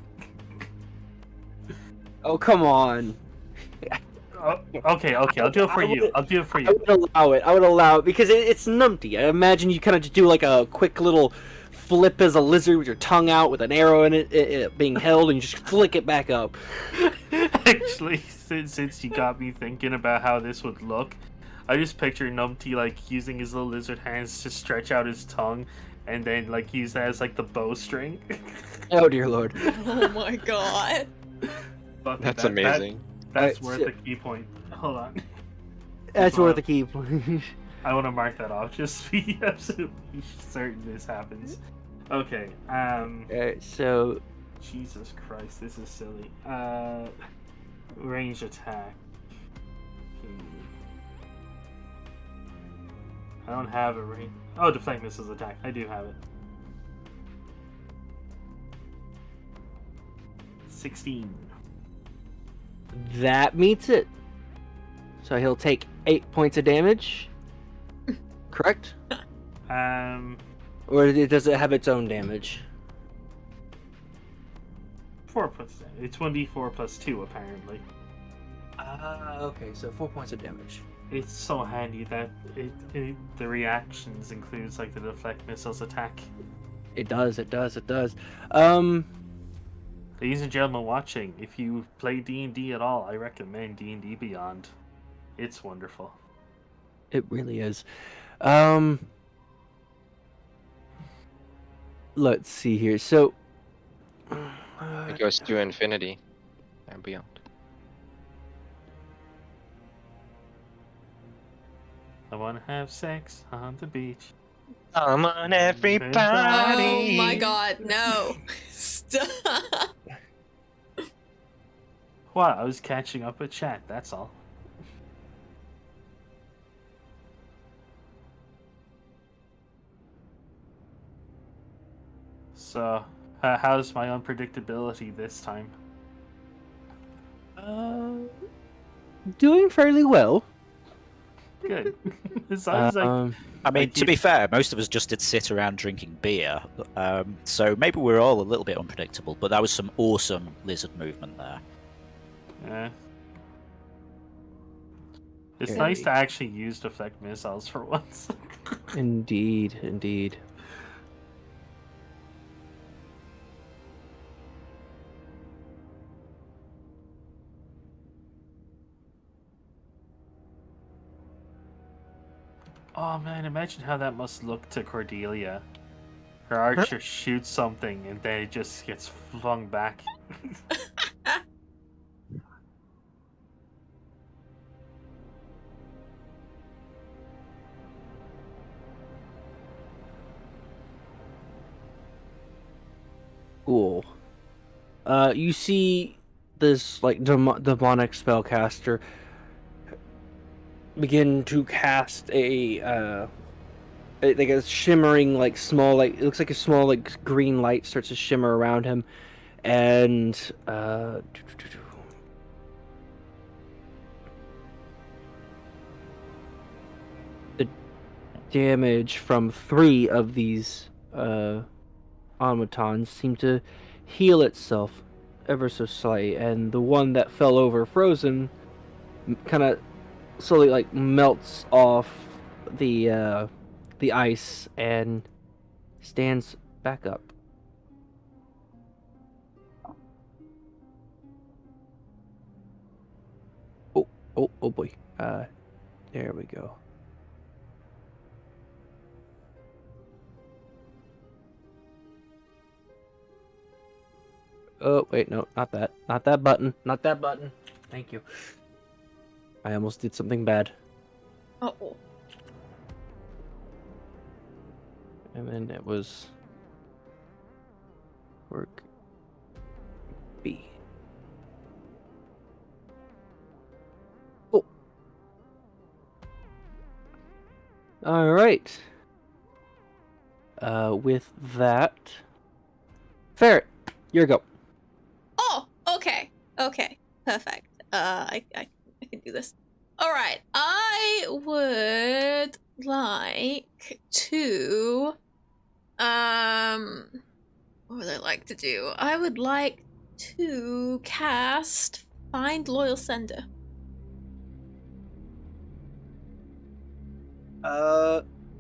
S1: Oh, come on.
S5: Oh, okay, I'll do it for you. I'll do it for
S1: I
S5: you.
S1: would allow it because it's numpty. I imagine you kind of just do like a quick little flip as a lizard with your tongue out with an arrow in it being held, and you just flick it back up.
S5: Actually, since you got me thinking about how this would look, I just picture Numpty like using his little lizard hands to stretch out his tongue, and then like use that as like the bowstring.
S1: Oh dear lord.
S4: Oh my god.
S5: Fuck it,
S3: That's amazing.
S5: That's
S1: Alright,
S5: worth a key point. Hold on.
S1: That's
S5: Well,
S1: worth a key.
S5: I want to mark that off just to be absolutely certain this happens. Okay.
S1: Alright, so
S5: Jesus Christ, this is silly. Range attack. I don't have it right. Oh, deflect missiles attack. I do have it. 16.
S1: That meets it. So he'll take 8 points of damage. Correct? Or does it have its own damage?
S5: 4 plus. It's 1d4 plus 2 apparently.
S1: Okay, so 4 points of damage.
S5: It's so handy that the reactions includes like the deflect missiles attack.
S1: It does.
S5: Ladies and gentlemen watching, if you play D&D at all, I recommend D&D Beyond. It's wonderful.
S1: It really is. Let's see here. So
S3: It goes to infinity and beyond.
S5: I wanna have sex on the beach.
S3: Come on, everybody!
S4: Oh my god, no. Stop.
S5: What? I was catching up with chat, that's all. So, how's my unpredictability this time?
S1: doing fairly well.
S5: Good. As long as
S2: I mean, to be fair, most of us just did sit around drinking beer, so maybe we're all a little bit unpredictable, but that was some awesome lizard movement there.
S5: Yeah. It's
S1: Okay.
S5: nice to actually use deflect missiles for once.
S1: Indeed.
S5: Oh man, imagine how that must look to Cordelia. Her archer shoots something and then it just gets flung back.
S1: Cool. You see this like demonic spellcaster begin to cast a like a shimmering like small like it looks like a small like green light starts to shimmer around him, and the damage from 3 of these automatons seem to heal itself ever so slightly, and the one that fell over frozen kind of slowly like melts off the ice and stands back up. Oh boy. There we go. Oh, wait, no, not that. Not that button. Not that button. Thank you. I almost did something bad.
S4: Uh-oh.
S1: And then it was work B. Oh. All right. With that, Ferret, your go.
S4: Oh, okay. Okay. Perfect. I can do this. All right. I would like to what would I like to do? I would like to cast Find Loyal Sender.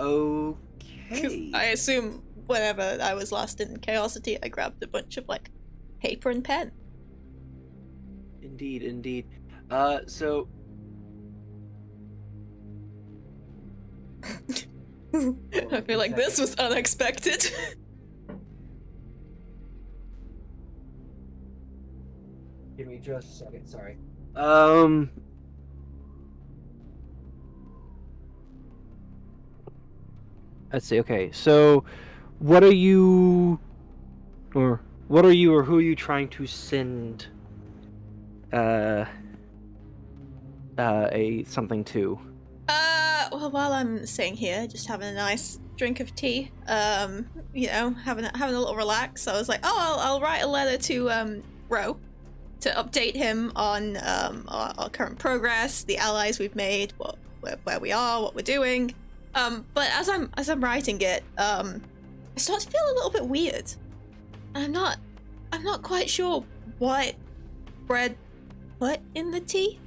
S1: Okay.
S4: I assume whenever I was last in Chaosity, I grabbed a bunch of like paper and pen.
S1: Indeed. So
S4: I feel like this was unexpected.
S1: give me just a second, sorry. Let's see, okay, so what are you or who are you trying to send something too?
S4: Well, while I'm sitting here, just having a nice drink of tea, you know, having a little relax, I was like, oh, I'll write a letter to Ro to update him on our current progress, the allies we've made, where we are, what we're doing. But as I'm writing it, I start to feel a little bit weird. I'm not quite sure what Bread put in the tea,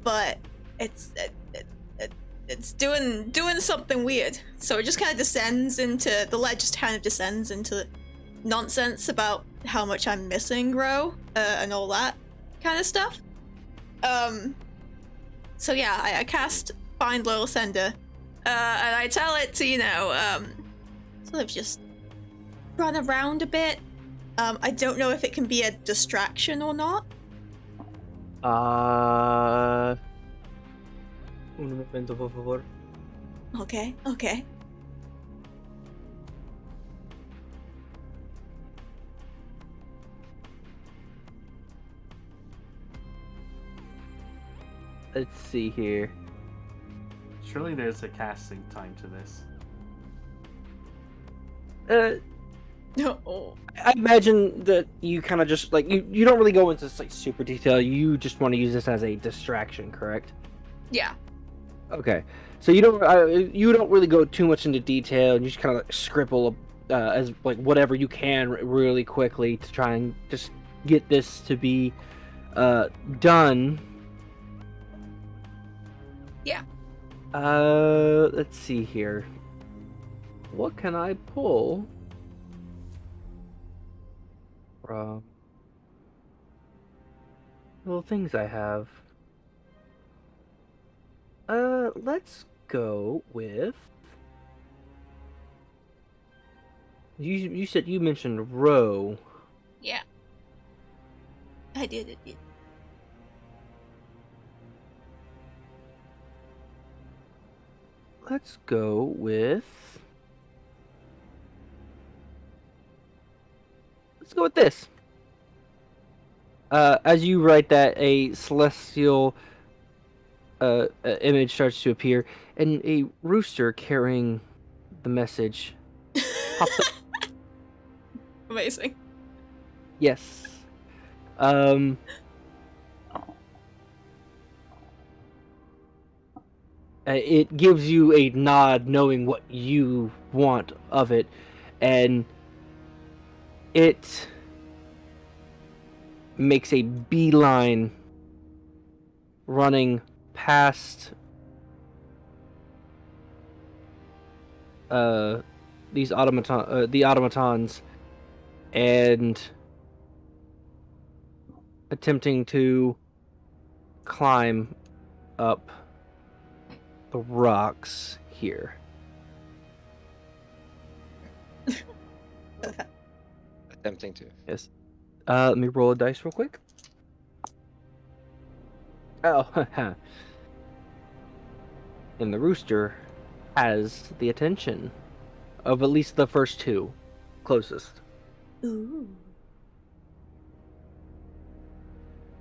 S4: but it's doing something weird. So it just kind of descends into the lead. Just kind of descends into nonsense about how much I'm missing Ro and all that kind of stuff. So yeah, I cast Find Loyal Sender, and I tell it to, you know, sort of just run around a bit. I don't know if it can be a distraction or not.
S1: Un momento, por favor.
S4: Okay.
S1: Let's see here.
S5: Surely there's a casting time to this.
S4: No.
S1: I imagine that you kind of just like you don't really go into like super detail. You just want to use this as a distraction, correct?
S4: Yeah.
S1: Okay, so you don't really go too much into detail, and you just kind of like scribble as like whatever you can really quickly to try and just get this to be done.
S4: Yeah.
S1: Let's see here. What can I pull from little things I have? Let's go with... You said you mentioned Ro.
S4: Yeah. I did.
S1: Let's go with... Let's go with this. As you write that, a celestial image starts to appear, and a rooster carrying the message pops up.
S4: Amazing.
S1: Yes. It gives you a nod knowing what you want of it, and it makes a beeline running past the automatons, and attempting to climb up the rocks here.
S3: Attempting to.
S1: Yes. Let me roll a dice real quick. Oh, and the rooster has the attention of at least the first two closest.
S4: Ooh.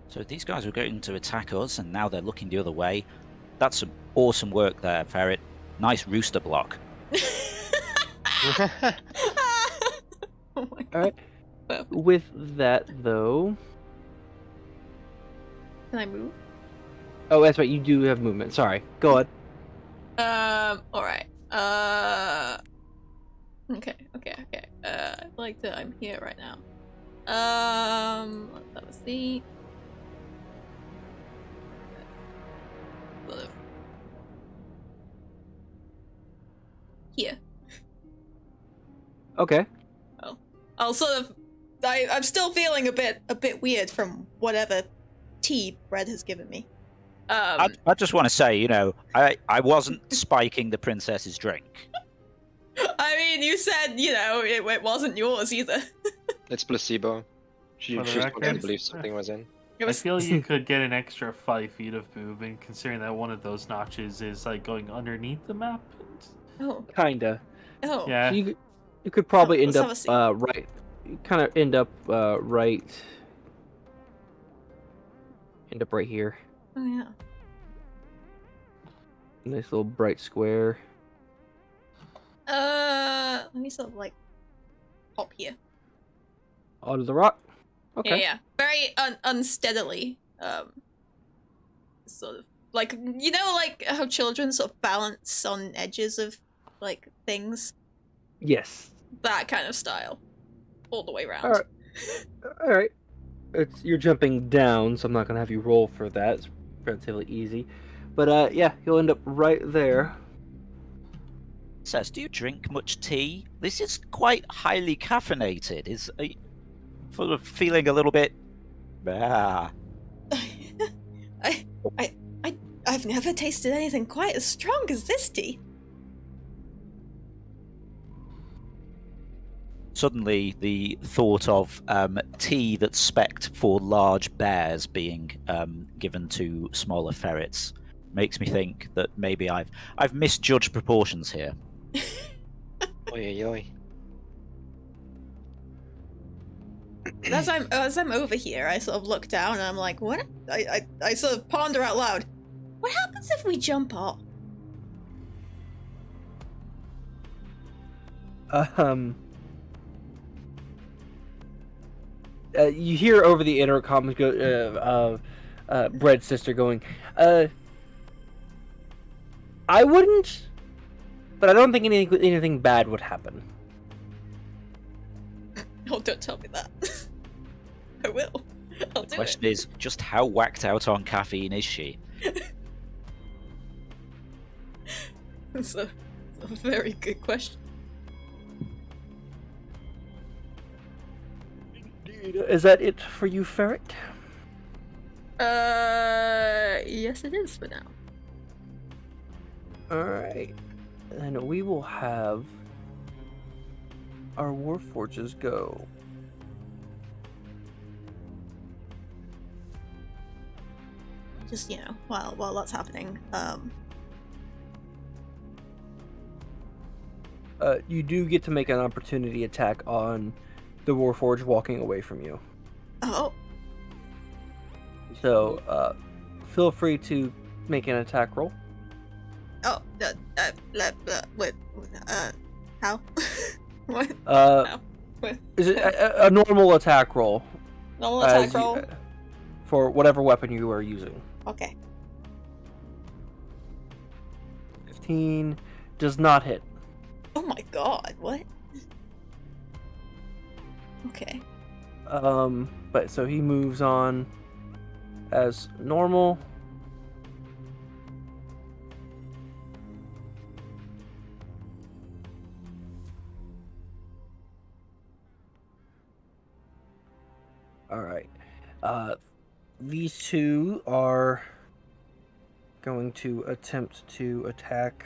S2: So these guys were going to attack us, and now they're looking the other way. That's some awesome work there, Ferret. Nice rooster block.
S4: Oh my god.
S1: Alright. With that, though...
S4: Can I move?
S1: Oh, that's right, you do have movement. Sorry. Go on.
S4: Alright. Okay. I like that I'm here right now. Let's have a seat. Here.
S1: Okay.
S4: I'll sort of... I'm still feeling a bit weird from whatever tea Bread has given me.
S2: I just want to say, you know, I wasn't spiking the princess's drink.
S4: I mean, you said, you know, it wasn't yours either.
S3: It's placebo. She
S5: For the
S3: just wanted to
S5: record,
S3: believe something was in.
S4: It
S5: I
S4: was...
S5: feel you could get an extra 5 feet of movement, considering that one of those notches is like going underneath the map.
S4: Oh.
S1: Kinda.
S4: Oh.
S5: Yeah.
S1: So you could probably end
S4: let's have
S1: up
S4: a seat.
S1: right... Kind of end up right... End up right here.
S4: Oh, yeah.
S1: Nice little bright square.
S4: Let me sort of like hop here.
S1: Onto the rock.
S4: Yeah,
S1: Okay.
S4: yeah. Very unsteadily. Sort of like, you know, like how children sort of balance on edges of like things.
S1: Yes.
S4: That kind of style, all the way around.
S1: All right. All right. You're jumping down, so I'm not gonna have you roll for that. It's relatively easy. But yeah, you'll end up right there.
S2: Says, do you drink much tea? This is quite highly caffeinated. Are you sort of feeling a little bit?
S4: I've never tasted anything quite as strong as this tea.
S2: Suddenly, the thought of tea that's spec'd for large bears being given to smaller ferrets makes me think that maybe I've misjudged proportions here.
S3: Oi, oi.
S4: As I'm over here, I sort of look down and I'm like, what? I sort of ponder out loud. What happens if we jump up?
S1: You hear over the intercom go, Bread's sister going, I wouldn't, but I don't think anything bad would happen.
S4: Oh, don't tell me that. I will. I'll do
S2: The question is, just how whacked out on caffeine is she?
S4: It's a very good question.
S1: Is that it for you, Ferret?
S4: Yes it is for now.
S1: Alright. Then we will have our Warforges go.
S4: Just, you know, while that's happening,
S1: you do get to make an opportunity attack on the Warforged walking away from you.
S4: oh,
S1: So, feel free to make an attack roll.
S4: wait, how? What? What?
S1: Is it a normal attack roll?
S4: Normal
S1: as
S4: attack roll?
S1: for whatever weapon you are using.
S4: Okay.
S1: 15 does not hit.
S4: Oh my god, what? Okay.
S1: But so he moves on as normal. All right. These two are going to attempt to attack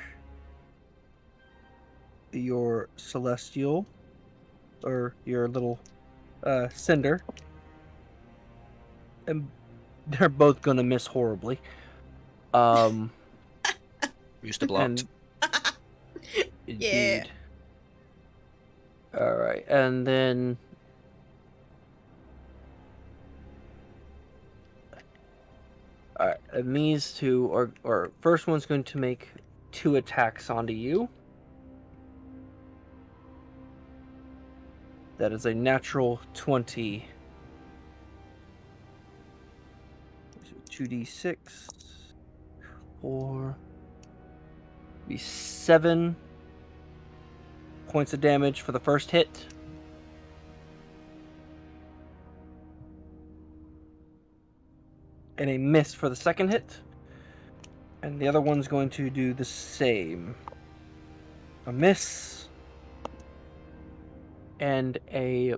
S1: your celestial, or your little cinder, and they're both going to miss horribly.
S2: Used to blocked.
S1: And
S4: Yeah.
S1: indeed. All right, and then all right, and these two are first one's going to make 2 attacks onto you. That is a natural 20. 2d6 or be 7 points of damage for the first hit. And a miss for the second hit. And the other one's going to do the same. A miss. And a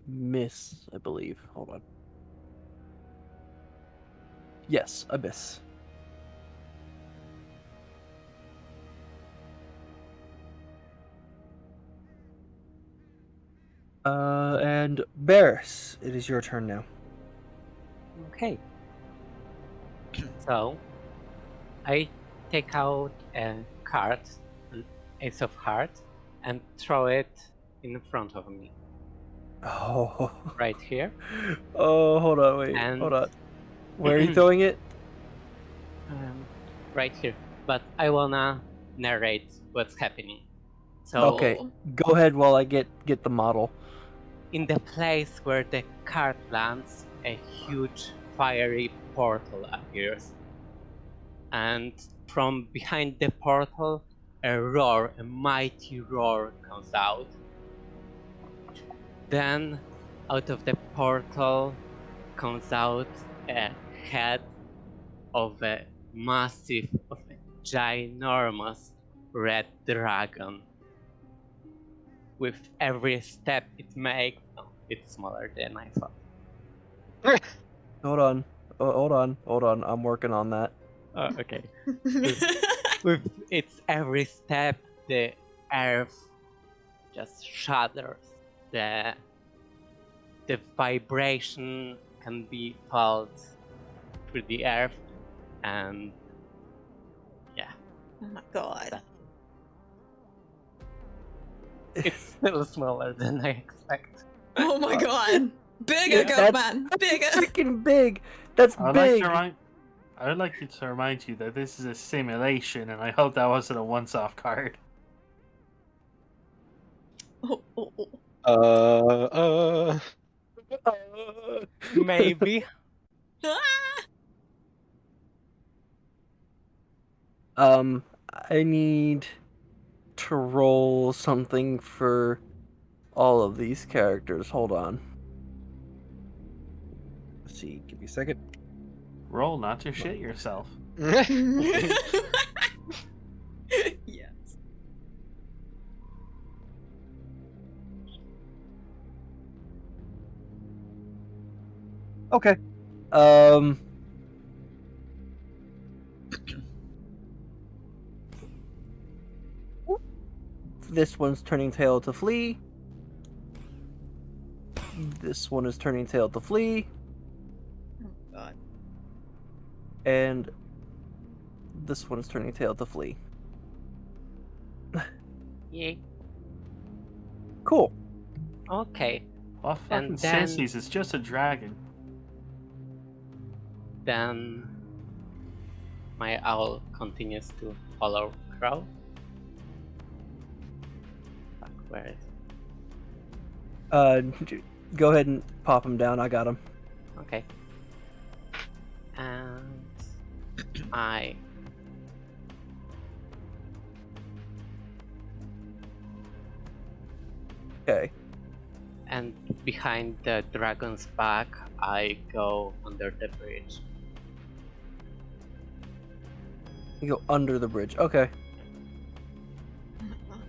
S1: miss, I believe. Hold on. Yes, a miss. And Barris, it is your turn now.
S6: Okay. So, I take out a card, an Ace of Hearts, and throw it in front of me,
S1: Oh.
S6: right here.
S1: Oh, hold on, wait.
S6: And-
S1: Hold on. Where are you throwing it?
S6: Um, right here. But I wanna narrate what's happening. So
S1: Okay, go ahead while I get the model.
S6: in the place where the cart lands, a huge fiery portal appears. And from behind the portal, a mighty roar comes out. Then, out of the portal comes out a head of a ginormous red dragon. With every step it makes, it's smaller than I thought.
S1: Hold on. Hold on. I'm working on that.
S6: Okay. With its every step, the earth just shudders. The vibration can be felt through the earth, and yeah,
S4: Oh my god.
S6: it's still smaller than I expect.
S4: Oh my god. Bigger,
S1: Yeah,
S4: goat man. Bigger.
S1: Freaking big. That's
S5: I
S1: big.
S5: would like to remind you that this is a simulation, and I hope that wasn't a once-off card.
S4: Oh.
S6: Maybe.
S1: I need to roll something for all of these characters. Hold on. Let's see. Give me a second.
S5: Roll not to shit yourself.
S4: Yes.
S1: Okay. This one's turning tail to flee. This one is turning tail to flee.
S4: Oh god.
S1: And this one is turning tail to flee.
S6: Yay.
S1: Cool.
S6: Okay.
S5: Well, fucking
S6: And then-
S5: sissies, it's just a dragon.
S6: Then my owl continues to follow Crow. Fuck, where is it?
S1: Go ahead and pop him down. I got him.
S6: Okay. And I
S1: Okay.
S6: and behind the dragon's back, I go under the bridge.
S1: You go under the bridge. Okay.
S4: Oh my god.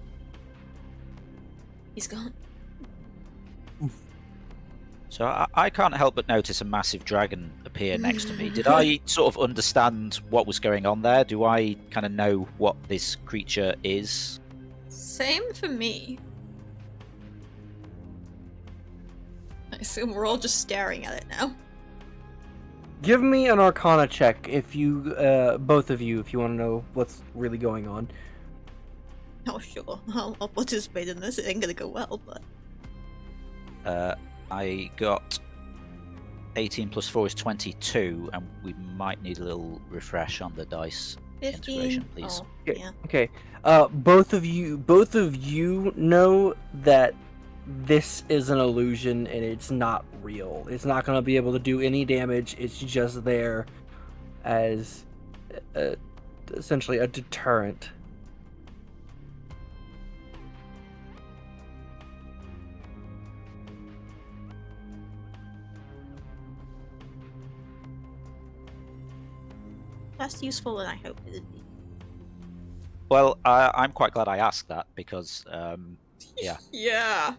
S4: He's gone.
S2: So I can't help but notice a massive dragon appear next to me. Did I sort of understand what was going on there? Do I kind of know what this creature is?
S4: Same for me. I assume we're all just staring at it now.
S1: Give me an Arcana check if you, both of you, if you want to know what's really going on.
S4: Oh sure, I'll participate in this. It ain't gonna go well, but
S2: I got 18 plus 4 is 22, and we might need a little refresh on the dice
S4: 15.
S2: integration, please.
S4: Oh,
S1: Okay.
S4: yeah.
S1: Okay. Both of you know that this is an illusion and it's not real. It's not going to be able to do any damage. It's just there as essentially a deterrent.
S4: That's useful, and I hope it'd be.
S2: Well, I'm quite glad I asked that because, yeah.
S4: Yeah.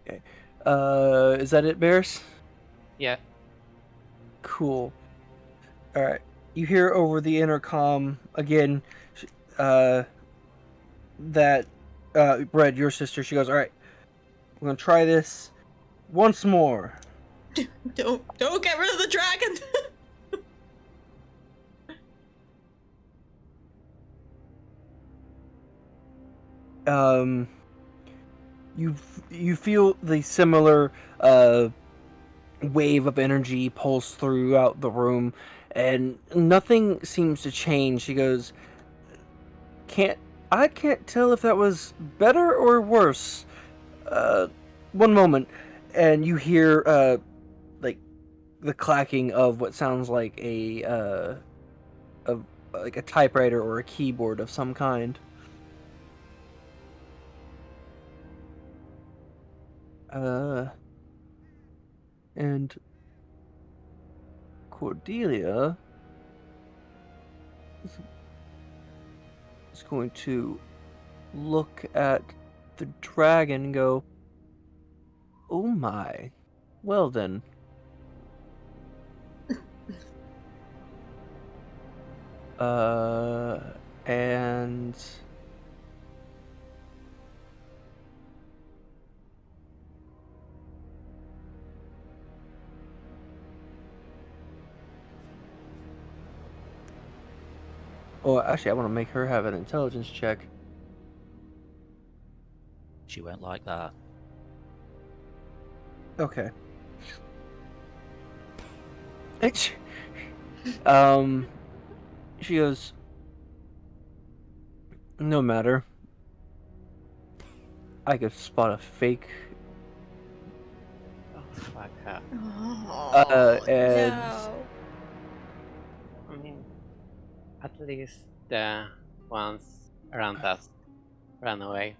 S1: Okay. Is that it, Bears?
S6: Yeah.
S1: Cool. All right. You hear over the intercom again that Red, your sister, she goes, "All right, we're gonna try this once more."
S4: Don't get rid of the dragon.
S1: you feel the similar wave of energy pulse throughout the room, and nothing seems to change. She goes, I can't tell if that was better or worse. One moment, and you hear like the clacking of what sounds like like a typewriter or a keyboard of some kind. And Cordelia is going to look at the dragon and go, "Oh my. Well then." And oh, actually, I want to make her have an intelligence check.
S2: She won't like that.
S1: Okay. Um, she goes, "No matter. I could spot a fake."
S6: Oh, fuck her.
S4: Oh,
S1: And
S4: no.
S6: I mean, at least the ones around us ran away.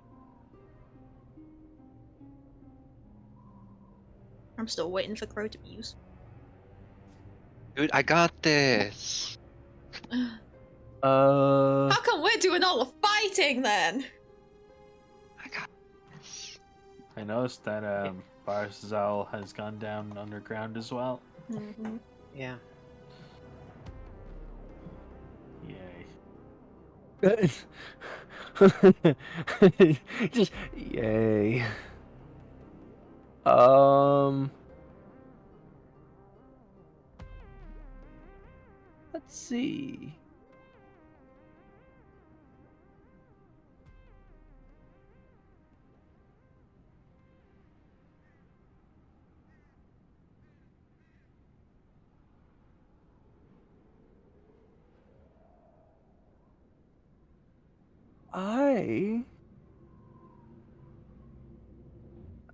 S4: I'm still waiting for Crow to be used.
S3: Dude, I got this.
S4: How come we're doing all the fighting then?
S3: I got this.
S5: I noticed that Barzal has gone down underground as well.
S4: Mm-hmm.
S6: Yeah.
S5: Yay.
S1: just yay. Let's see.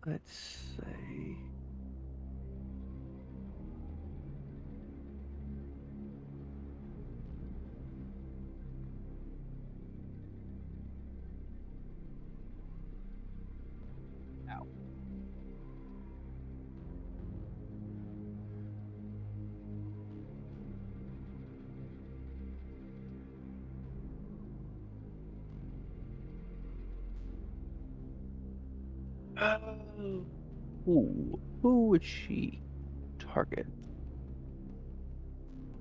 S1: Let's say, who would she target?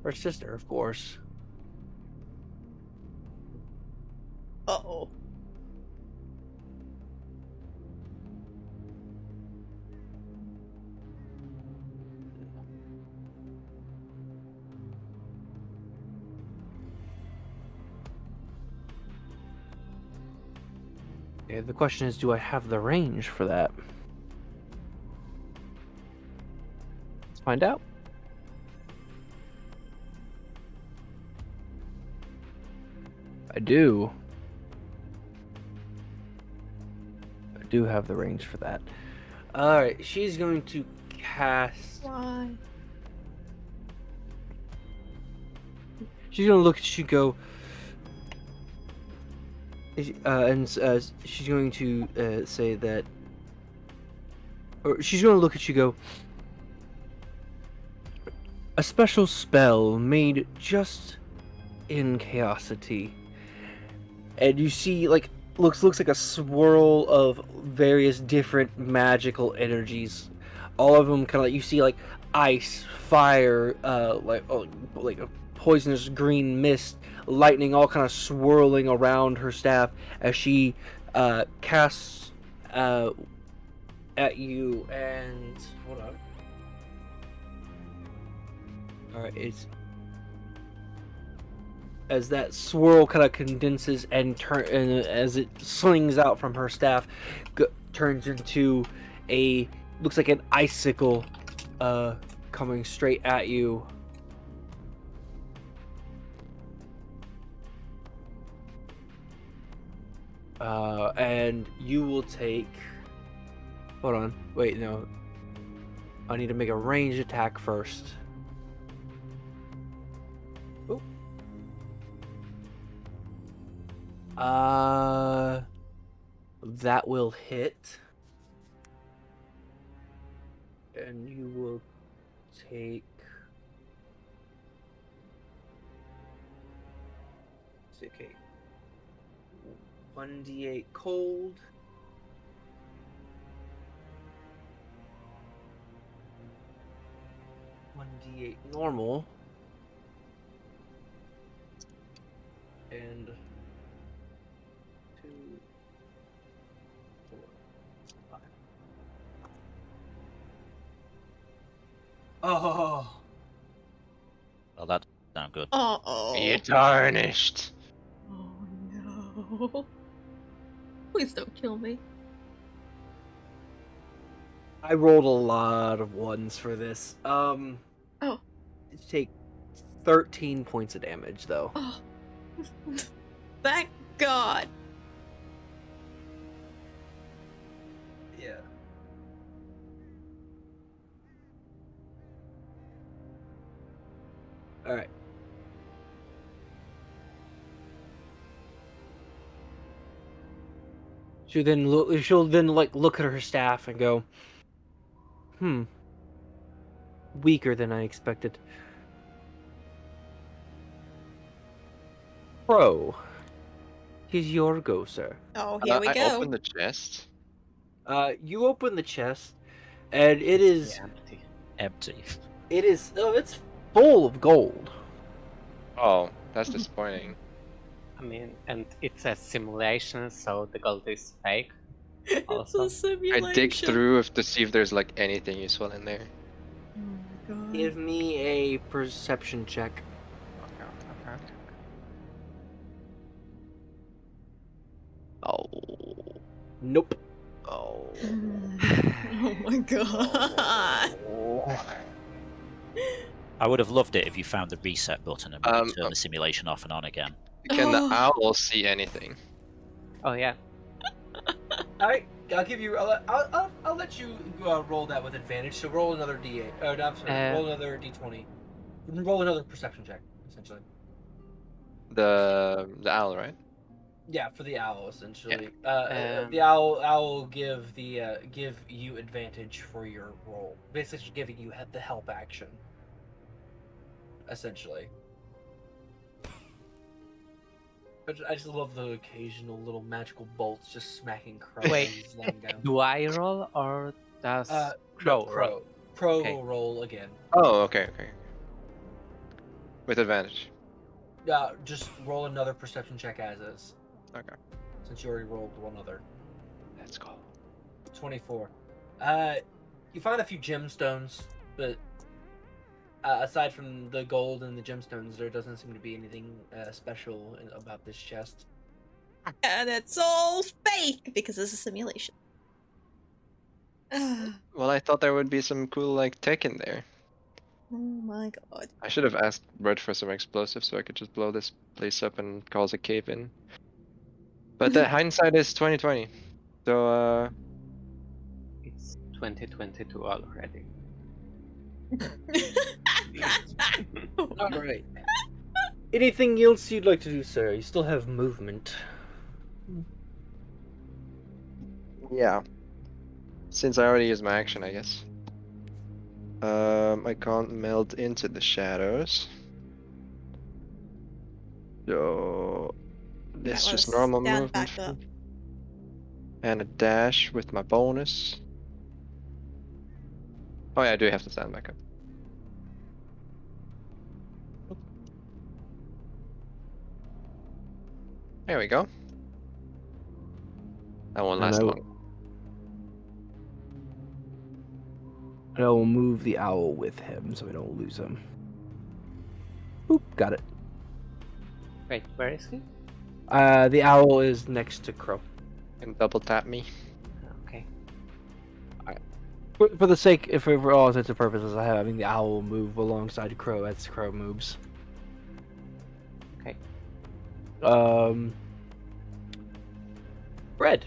S1: Her sister, of course.
S4: Uh-oh.
S1: Okay, the question is, do I have the range for that? Let's find out. I do. I do have the range for that. Alright, she's going to cast...
S4: Why?
S1: She's going to look at you go... and she's going to say that... Or she's going to look at you go... A special spell made just in Chaosity. And you see, like, looks like a swirl of various different magical energies. All of them kind of like, you see, like, ice, fire, like a poisonous green mist, lightning, all kind of swirling around her staff as she casts at you. And hold on. All right, it's as that swirl kind of condenses and as it slings out from her staff, turns into a looks like an icicle, coming straight at you. And you will take. Hold on. Wait, no. I need to make a ranged attack first. Oh. That will hit. And you will take. Okay. 1d8 cold. 1d8 normal. And 2, 4, 5. Oh.
S2: Well, that sounds good.
S4: Uh-oh.
S3: You tarnished.
S4: Oh no. Please don't kill me.
S1: I rolled a lot of ones for this.
S4: Oh.
S1: Take 13 points of damage though.
S4: Oh. Thank God.
S1: Yeah. All right. She'll then like look at her staff and go, weaker than I expected. Pro, here's your go, sir.
S4: Oh, here we
S3: I
S4: go.
S3: opened the chest.
S1: You open the chest, and it is
S6: Empty.
S2: Empty.
S1: it's full of gold.
S3: Oh, that's disappointing.
S6: I mean, and it's a simulation, so the gold is fake.
S4: It's
S6: Also.
S4: a simulation.
S3: I dig through to see if there's like anything useful in there.
S4: Oh my God.
S1: Give me a perception check.
S3: Okay. Oh.
S1: Nope.
S3: Oh.
S4: Oh my God.
S3: Oh.
S2: I would have loved it if you found the reset button and we could turn
S3: oh.
S2: the simulation off and on again.
S3: Can the owl see anything?
S6: Oh yeah.
S1: I'll give you. I'll let you roll that with advantage. So roll another d8. Oh, no, I'm sorry. Roll another d20. Roll another perception check, essentially.
S3: The owl, right?
S1: Yeah, for the owl, essentially.
S6: Yeah.
S1: The owl will give you advantage for your roll. Basically, just giving you the help action. Essentially. I just love the occasional little magical bolts just smacking Crow
S6: Wait.
S1: as he's laying down.
S6: Do I roll or does Crow roll?
S1: Crow
S6: Okay.
S1: will roll again.
S3: Oh, okay. With advantage.
S1: Just roll another perception check as is.
S3: Okay.
S1: Since you already rolled one other.
S3: Let's go.
S1: 24. You find a few gemstones, but aside from the gold and the gemstones, there doesn't seem to be anything special about this chest.
S4: And it's all fake because it's a simulation. Oh
S3: Well, I thought there would be some cool like tech in there.
S4: my God.
S3: I should have asked Red for some explosives so I could just blow this place up and cause a cave in. But the hindsight is 2020. So
S6: It's 2022 already.
S1: All right. Anything else you'd like to do, sir? You still have movement.
S3: yeah. Since I already used my action, I guess. I can't meld into the shadows. So this
S4: Might
S3: just
S4: wanna
S3: normal
S4: stand
S3: movement.
S4: back up.
S3: And a dash with my bonus. Oh yeah, I do have to stand back up. There we go. That won't last long.
S1: And I will move the owl with him so we don't lose him. Boop, got it.
S6: Wait, where is he?
S1: The owl is next to Crow.
S3: And double tap me.
S6: Okay.
S1: For the sake, if for all intents and purposes, I have having the owl will move alongside Crow as Crow moves.
S6: Okay.
S1: Red.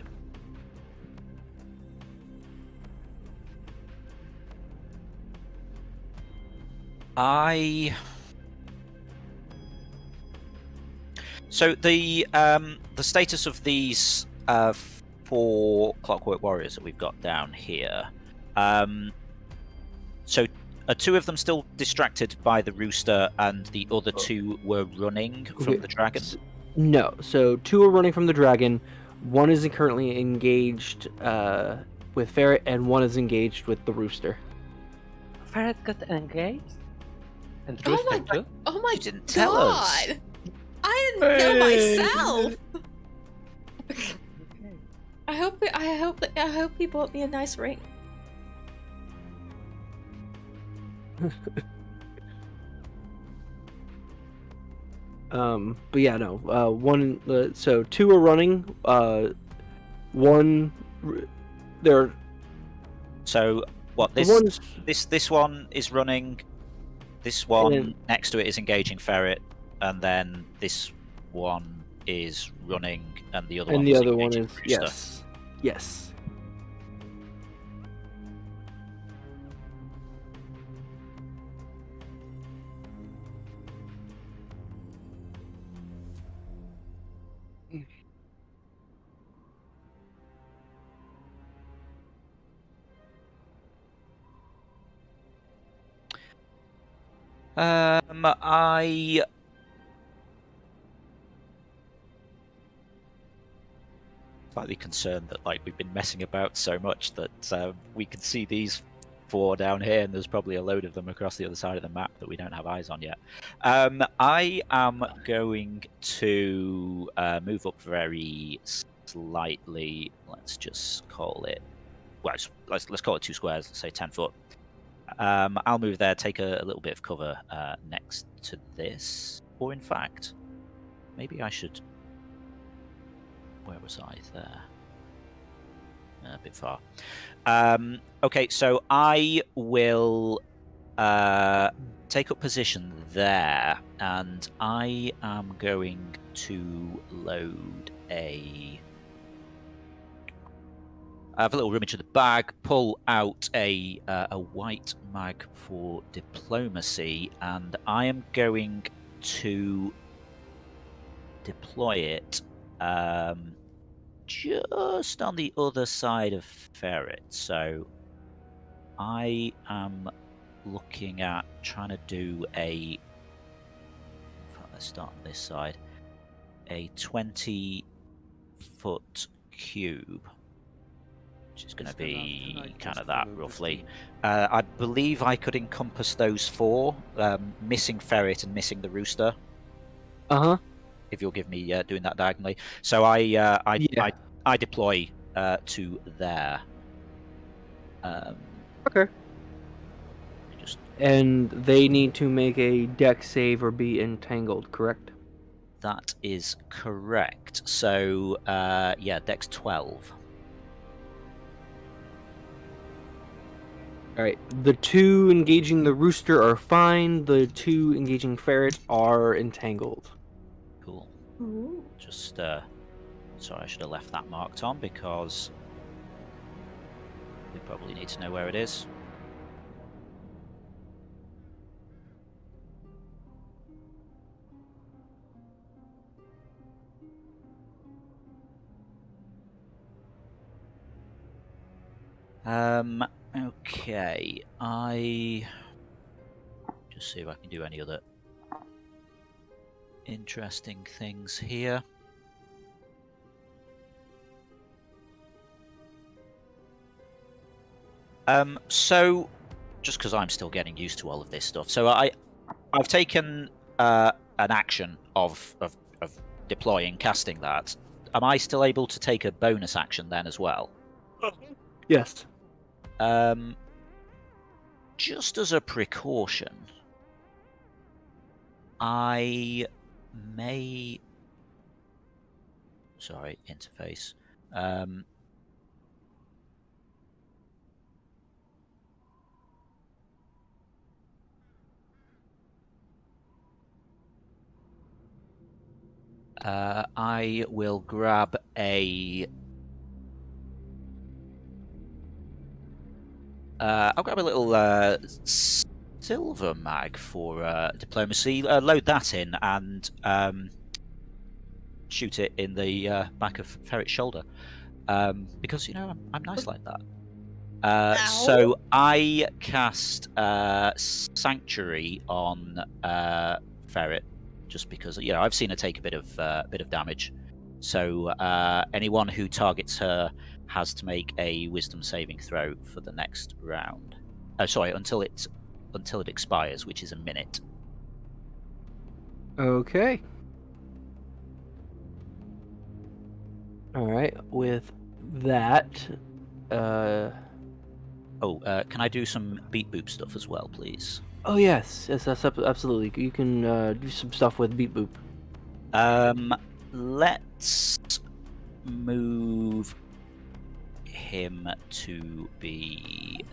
S2: So the status of these 4 Clockwork Warriors that we've got down here. So are 2 of them still distracted by the rooster, and the other 2 were running from the dragon?
S1: No. So 2 are running from the dragon. 1 is currently engaged with Ferret, and 1 is engaged with the rooster.
S6: Ferret got engaged? And
S4: Oh
S6: Rooster
S4: my-
S6: too?
S4: Oh my
S2: You didn't tell us.
S4: god! I didn't know myself. I hope he bought me a nice ring.
S1: But yeah, no. 1. So 2 are running. 1. They're.
S2: So what
S1: The
S2: this
S1: one's
S2: this one is running. This one
S1: then-
S2: next to it is engaging Ferret, and then this one is running, and the other
S1: and
S2: one
S1: the
S2: is
S1: other one
S2: engaging
S1: is
S2: Rooster.
S1: yes.
S2: I slightly concerned that we've been messing about so much that we can see these 4 down here, and there's probably a load of them across the other side of the map that we don't have eyes on yet. I am going to move up very slightly. Let's just call it. Well, let's call it 2 squares. Let's say 10 foot. I'll move there, take a little bit of cover next to this. Or in fact, maybe I should... Where was I there? A bit far. Okay, so I will take up position there, and I am going to load I have a little rummage of the bag, pull out a white mag for diplomacy, and I am going to deploy it just on the other side of Ferret. So I am looking at trying to do in fact, let's start on this side, a 20-foot cube. Which is going to be kind of that, roughly. I believe I could encompass those 4, missing Ferret and missing the Rooster. If you'll give me doing that diagonally. So I deploy to there.
S1: Okay. And they need to make a dex save or be entangled, correct?
S2: That is correct. So yeah, Dex 12.
S1: All right. The 2 engaging the rooster are fine. The 2 engaging Ferret are entangled.
S2: Cool.
S4: Ooh.
S2: Just sorry, I should have left that marked on because we probably need to know where it is. Okay, I just see if I can do any other interesting things here. So just because I'm still getting used to all of this stuff, so I've taken an action of deploying, casting that. Am I still able to take a bonus action then as well?
S1: Yes.
S2: Just as a precaution, I may. Sorry, interface. I will grab a. I'll grab a little silver mag for diplomacy. Load that in and shoot it in the back of Ferret's shoulder. Because I'm nice like that.
S4: Ow.
S2: So I cast Sanctuary on Ferret, just because I've seen her take a bit of damage. So anyone who targets her has to make a Wisdom saving throw for the next round. Sorry, until it expires, which is a minute.
S1: Okay. All right. With that,
S2: Can I do some beat boop stuff as well, please?
S1: oh yes, that's absolutely. You can do some stuff with Beat Boop.
S2: Let's move him to be.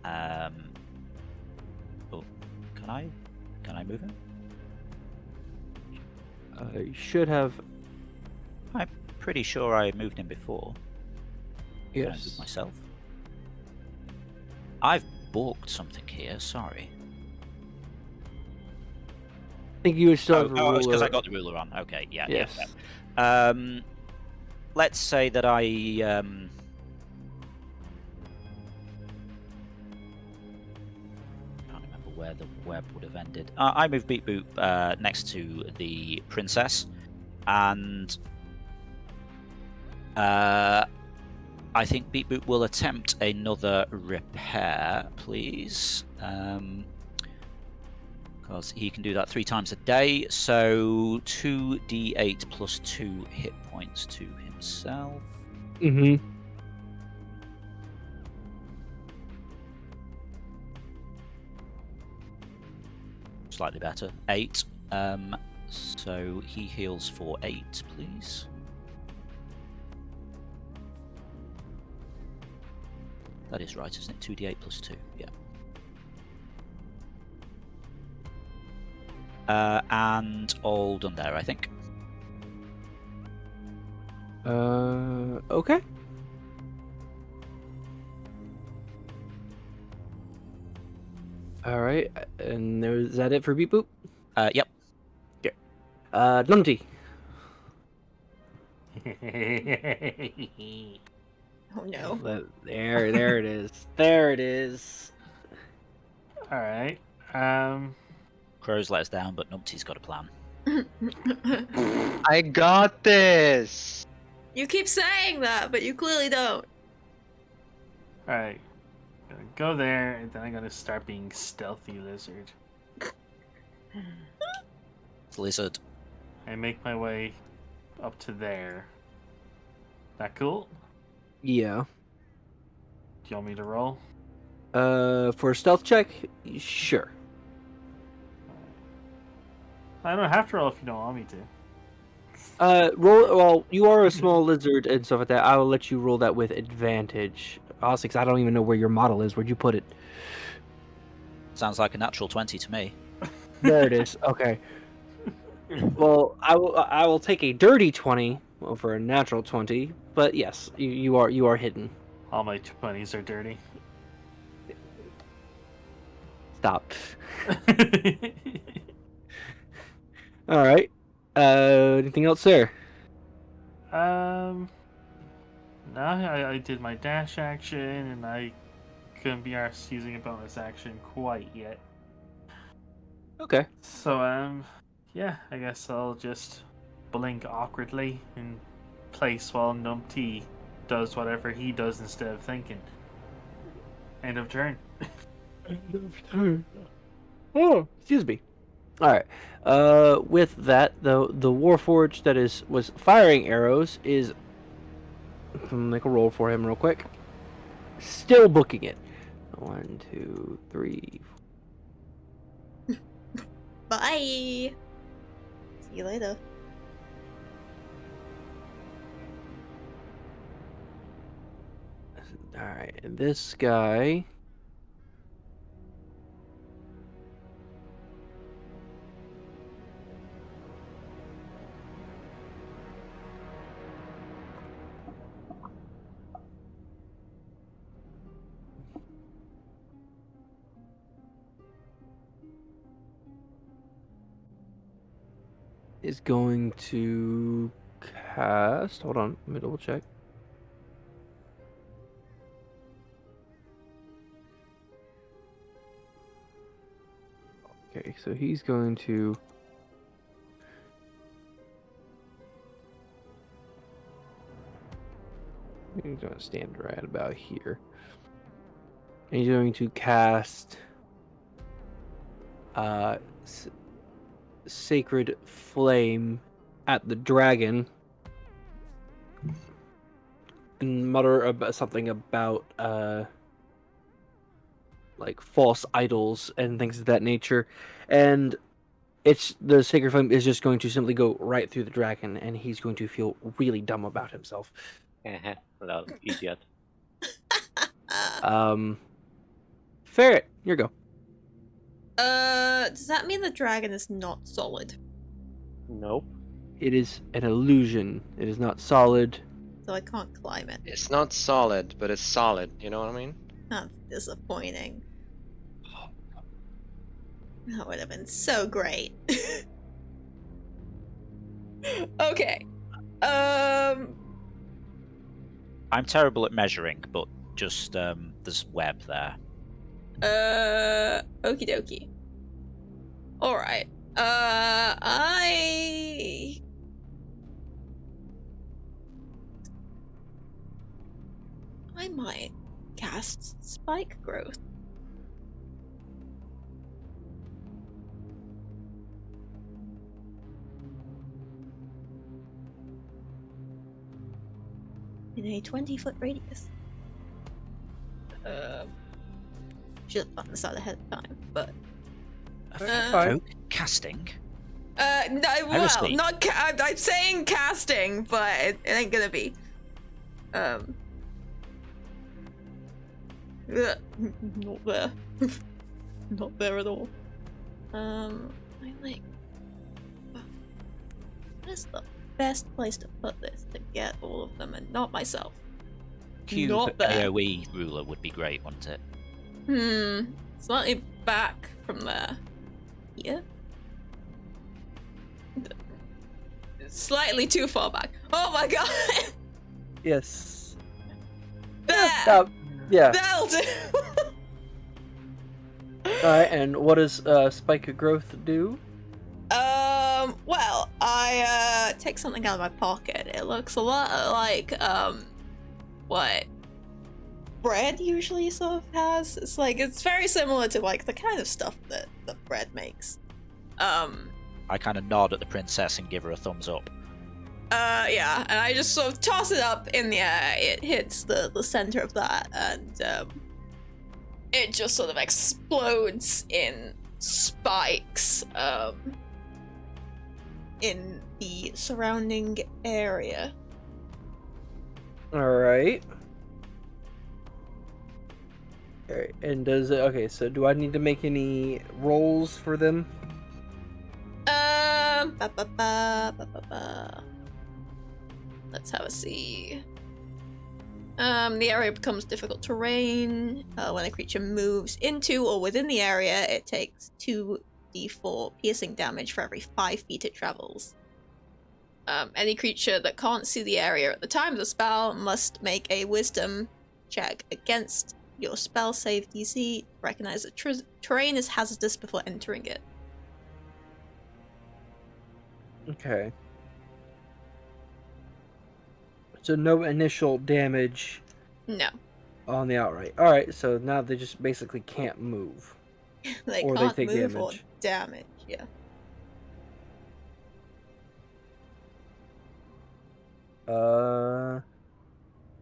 S2: Oh, can I move him?
S1: You should have.
S2: I'm pretty sure I moved him before. Can I move
S1: Yes.
S2: myself? I've balked something here. Sorry.
S1: I think you would still have a
S2: it's because
S1: ruler.
S2: I got the ruler on. Okay, yeah.
S1: Yes.
S2: Yeah. Let's say that I can't remember where the web would have ended. I moved Beat Boop next to the princess, and I think Beat Boop will attempt another repair, please. Because he can do that 3 times a day, so 2d8 plus 2 hit points to himself.
S1: Mm-hmm.
S2: Slightly better. 8. So he heals for 8, please. That is right, isn't it? 2d8 plus 2, yeah. And all done there, I think.
S1: Okay. All right, and is that it for Beat Boop?
S2: Yep.
S1: Numpty.
S4: Oh no.
S1: There it is. There it is.
S5: All right.
S2: Crows let us down, but Numpty's got a plan.
S3: I got this.
S4: You keep saying that, but you clearly don't.
S5: All right. Gonna go there, and then I'm gonna start being stealthy lizard.
S2: Lizard.
S5: I make my way up to there. That cool?
S1: Yeah.
S5: Do you want me to roll?
S1: For a stealth check, sure.
S5: I don't have to roll if you don't want me to.
S1: Roll. Well, you are a small lizard and stuff like that. I will let you roll that with advantage. Honestly, 'cause I don't even know where your model is. Where'd you put it?
S2: Sounds like a natural 20 to me.
S1: There it is. Okay. Well, I will take a dirty 20 over a natural 20. But yes, you are hidden.
S5: All my 20s are dirty.
S1: Stop. All right. Anything else, sir?
S5: No, I did my dash action, and I couldn't be arsed using a bonus action quite yet.
S1: Okay.
S5: So, yeah, I guess I'll just blink awkwardly in place while Numpty does whatever he does instead of thinking. End of turn.
S1: Oh, excuse me. All right. With that, the Warforged that was firing arrows is. Make a roll for him real quick. Still booking it. 1, 2, 3.
S4: Bye. See you later.
S1: Alright, and this guy. Is going to cast. Hold on, let me double check. Okay, so he's going to. He's going to stand right about here. And he's going to cast. Sacred Flame at the dragon. And mutter about something about like false idols and things of that nature, and it's the Sacred Flame is just going to simply go right through the dragon, and he's going to feel really dumb about himself.
S6: Lol, idiot.
S1: Ferret, your go.
S4: Does that mean the dragon is not solid?
S6: Nope.
S1: It is an illusion. It is not solid.
S4: So I can't climb it.
S3: It's not solid, but it's solid. You know what I mean?
S4: That's disappointing. That would have been so great. Okay.
S2: I'm terrible at measuring, but just there's web there.
S4: Okie dokie. Alright. I might cast Spike Growth. In a 20-foot radius. Should have done this out ahead of time, but
S2: Folk casting.
S4: no, well,
S2: Heresy.
S4: not I'm saying casting, but it ain't gonna be. Not there. Not there at all. I'm like, where's the best place to put this to get all of them and not myself?
S2: Cube
S4: Not there.
S2: AoE ruler would be great, wouldn't it?
S4: Slightly back from there. Here? Slightly too far back. Oh my god!
S1: Yes.
S4: There!
S1: Yeah.
S4: That'll do!
S1: Alright, and what does Spike of Growth do?
S4: Well, I, take something out of my pocket. It looks a lot like, what bread usually sort of has. It's like, it's very similar to, like, the kind of stuff that bread makes.
S2: I kind of nod at the princess and give her a thumbs up.
S4: Yeah, and I just sort of toss it up in the air. It hits the center of that, and, it just sort of explodes in spikes, in the surrounding area.
S1: Alright. Alright, and does it... Okay, so do I need to make any rolls for them?
S4: Let's have a see. The area becomes difficult terrain. When a creature moves into or within the area, it takes 2d4 piercing damage for every 5 feet it travels. Any creature that can't see the area at the time of the spell must make a wisdom check against your spell save DC. Recognize that terrain is hazardous before entering it.
S1: Okay. So no initial damage
S4: No.
S1: on the outright. Alright, so now they just basically can't move.
S4: They
S1: Or they
S4: can't
S1: take
S4: move or
S1: damage.
S4: damage, yeah.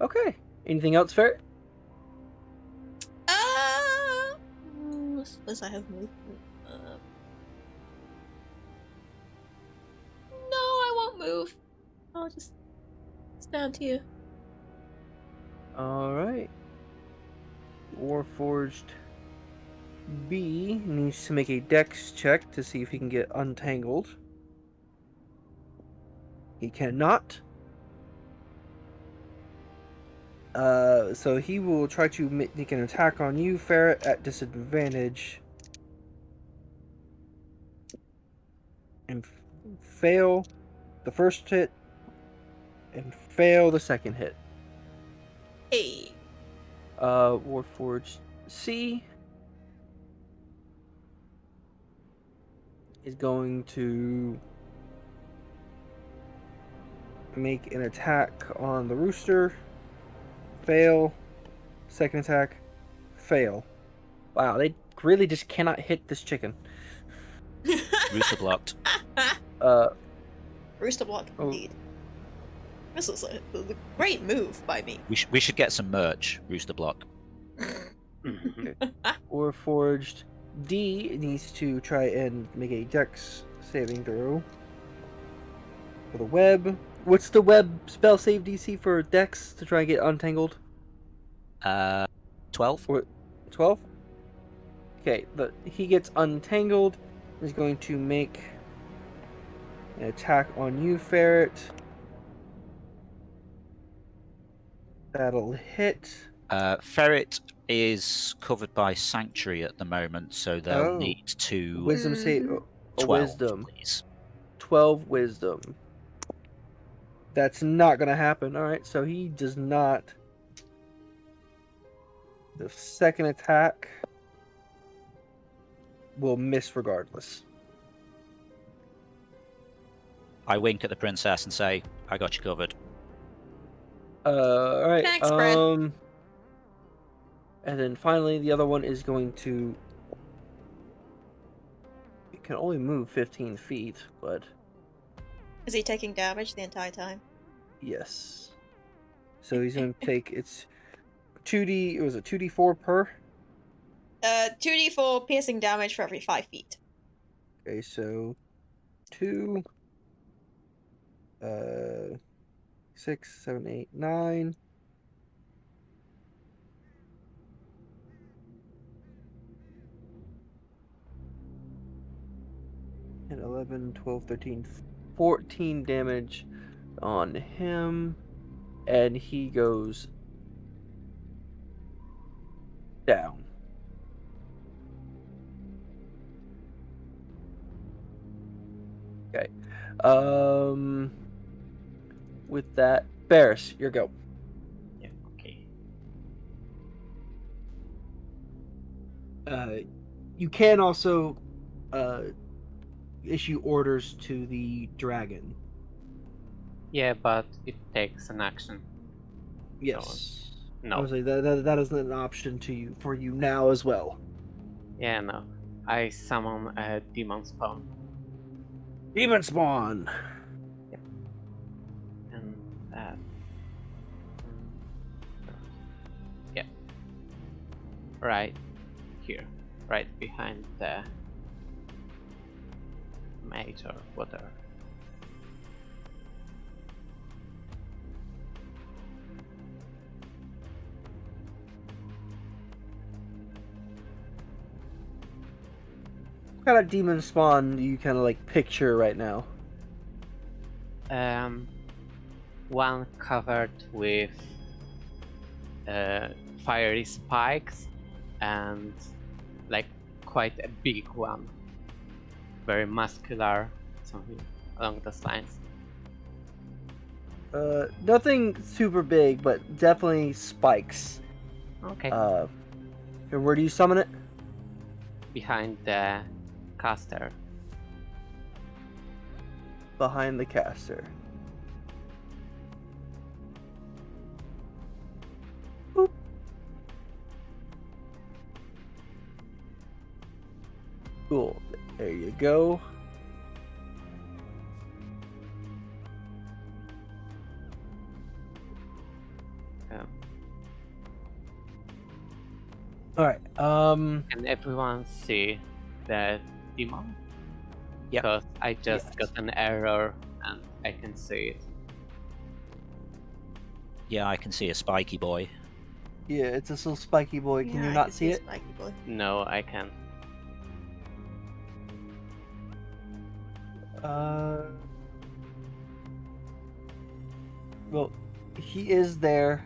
S1: Okay. Anything else, Ferret?
S4: I suppose I have movement. move. I'll just stand here.
S1: All right. Warforged B needs to make a dex check to see if he can get untangled. He cannot. So he will try to make an attack on you, Ferret, at disadvantage. And fail the first hit. And fail the second hit.
S4: Hey.
S1: Warforged C is going to make an attack on the rooster. Fail. Second attack. Fail. Wow, they really just cannot hit this chicken.
S2: Rooster blocked.
S4: Rooster block, indeed. This was a great move by me.
S2: We should get some merch. Rooster block.
S1: Warforged D needs to try and make a dex saving throw for the web. What's the web spell save DC for dex to try and get untangled?
S2: 12.
S1: 12? Okay, he gets untangled. He's going to make an attack on you, Ferret. That'll hit.
S2: Ferret is covered by Sanctuary at the moment, so they'll
S1: Oh.
S2: need to
S1: Wisdom save.
S2: 12,
S1: Wisdom.
S2: please.
S1: 12 wisdom. That's not gonna happen. Alright, so he does not. The second attack will miss regardless.
S2: I wink at the princess and say, "I got you covered."
S1: Alright.
S4: Thanks, Brad.
S1: And then finally, the other one is going to. It can only move 15 feet, but
S4: Is he taking damage the entire time?
S1: yes. So he's going to take it's 2d. It was a 2d4 per.
S4: 2d4 piercing damage for every 5 feet.
S1: Okay, so 2, 6, 7, 8, 9. And 11, 12, 13, 14 damage on him. And he goes down. Okay. With that, Barris, your go.
S6: Yeah, okay.
S1: You can also issue orders to the dragon.
S6: Yeah, but it takes an action.
S1: Yes.
S6: No.
S1: Obviously, that is an option for you now as well.
S6: Yeah, no. I summon a demon spawn.
S1: Demon spawn.
S6: And yeah. Right here. Right behind the mage or whatever.
S1: What kind of demon spawn do you kind of like picture right now?
S6: One covered with fiery spikes and like quite a big one. Very muscular, something along those lines.
S1: Nothing super big, but definitely spikes.
S6: Okay.
S1: And where do you summon it?
S6: Behind the caster.
S1: Behind the caster. Boop. Cool. There you go. Alright,
S6: Can everyone see the demon?
S2: Yep.
S6: Because I just
S1: Yes.
S6: got an error and I can see it.
S2: Yeah, I can see a spiky boy.
S1: Yeah, it's this little spiky boy. Can you
S4: I
S1: not
S4: can
S1: see
S4: a
S1: it?
S4: Spiky boy.
S6: No, I can't.
S1: Well, he is there.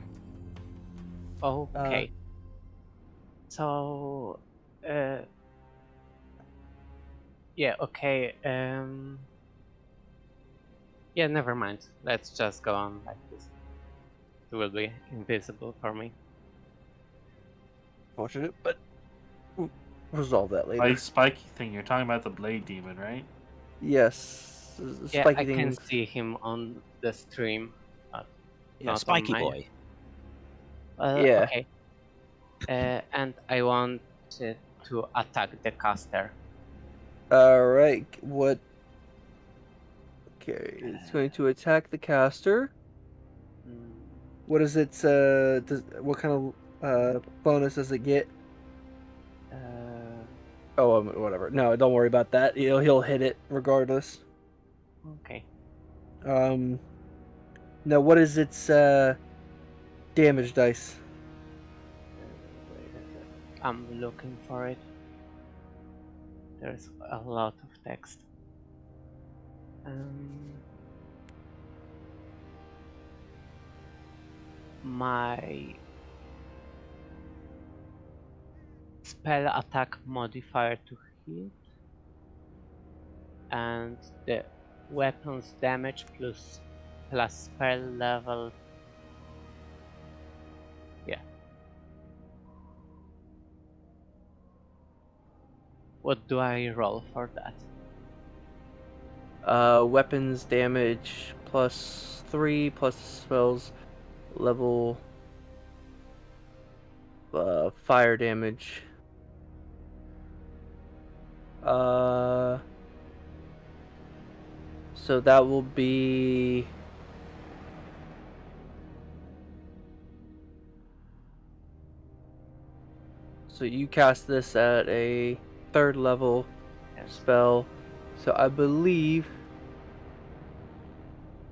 S6: Okay. So, yeah, okay. Yeah, never mind. Let's just go on like this. It will be invisible for me.
S1: Fortunate, but we'll resolve that later.
S5: Like spiky thing, you're talking about the blade demon, right?
S1: Yes,
S6: Yeah,
S1: spiky
S6: I can
S1: things.
S6: see him on the stream, but
S2: Yeah,
S6: not
S2: spiky
S6: on my...
S2: boy.
S1: Yeah.
S6: Okay. And I want to attack the caster.
S1: All right. What? Okay, it's going to attack the caster.
S6: Mm,
S1: What is its what kind of bonus does it get?
S6: uh,
S1: Oh, whatever. No, don't worry about that. He'll hit it regardless.
S6: okay.
S1: Now what is its damage dice?
S6: Wait a sec. I'm looking for it. There's a lot of text. My spell attack modifier to hit, and the weapons damage plus spell level. Yeah. What do I roll for that?
S1: Weapons damage +3 plus spells level. Fire damage. So that will be. So you cast this at a 3rd level
S6: Yes.
S1: spell. So I believe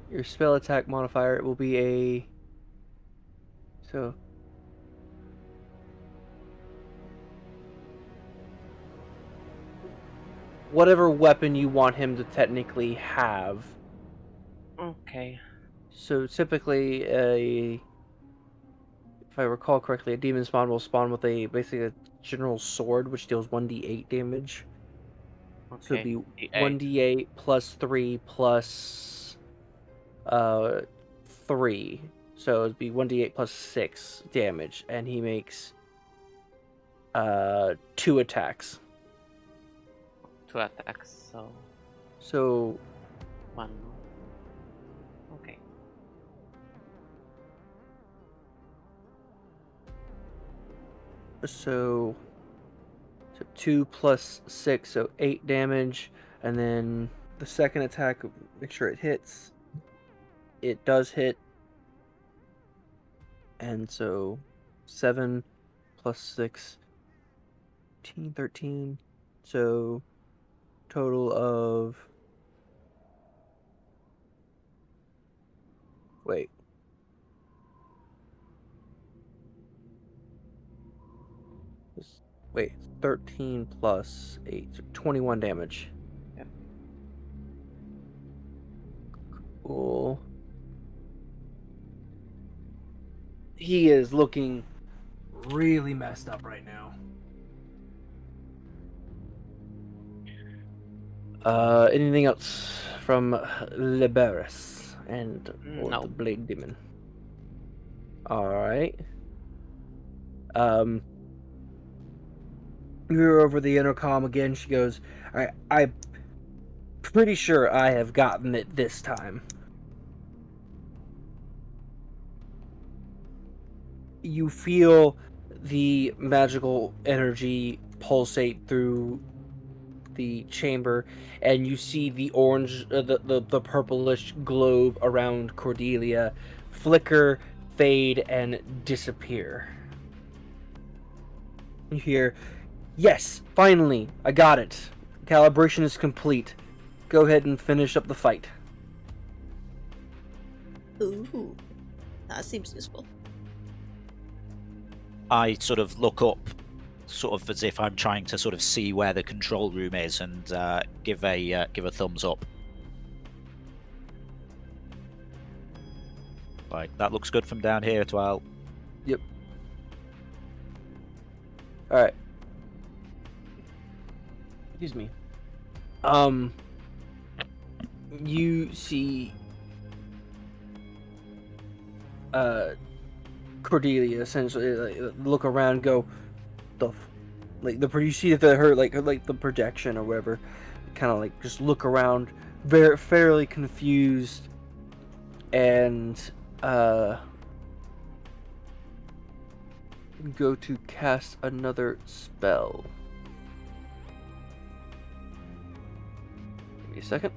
S1: your spell attack modifier will be a. So. Whatever weapon you want him to technically have.
S6: Okay.
S1: So typically, if I recall correctly, a demon spawn will spawn with basically a general sword, which deals 1d8 damage. So it'd
S6: Okay.
S1: be
S6: D8.
S1: 1d8 plus 3 plus 3. So it'd be 1d8 plus 6 damage, and he makes 2 attacks.
S6: 2 attacks, so
S1: So
S6: 1 more. Okay.
S1: so 2 plus 6, so 8 damage, and then the second attack, make sure it hits. It does hit, and so 7 plus 6, 13, so total of. Wait. Wait, 13 plus 8, so 21 damage.
S6: Yep.
S1: Cool. He is looking really messed up right now. Anything else from Liberus or
S6: No.
S1: the Blade Demon? Alright. You're over the intercom again. She goes, I'm pretty sure I have gotten it this time. You feel the magical energy pulsate through the chamber, and you see the orange, the purplish globe around Cordelia flicker, fade, and disappear. You hear, "Yes, finally, I got it. Calibration is complete. Go ahead and finish up the fight."
S4: Ooh, that seems useful.
S2: I sort of look up, sort of as if I'm trying to sort of see where the control room is, and give a thumbs up. Like, that looks good from down here, Twile.
S1: Yep. All right. Excuse me. You see, Cordelia essentially look around, go, you see her like the projection or whatever, kind of like just look around, very fairly confused, and go to cast another spell. Give me a second.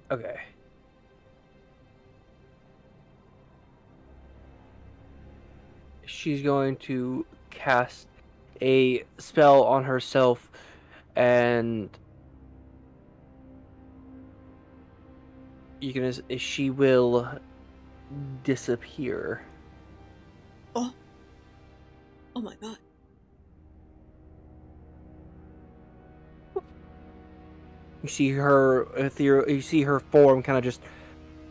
S1: Okay. She's going to cast a spell on herself, and she will disappear.
S4: Oh. Oh my god.
S1: You see her you see her form kind of just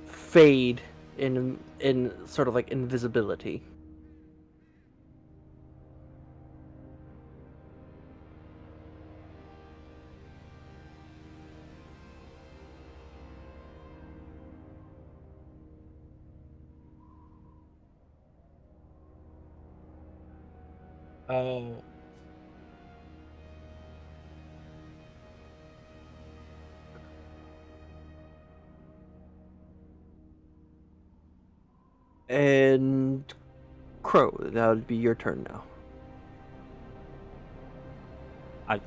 S1: fade in sort of like invisibility. Oh. And Crow, that would be your turn now.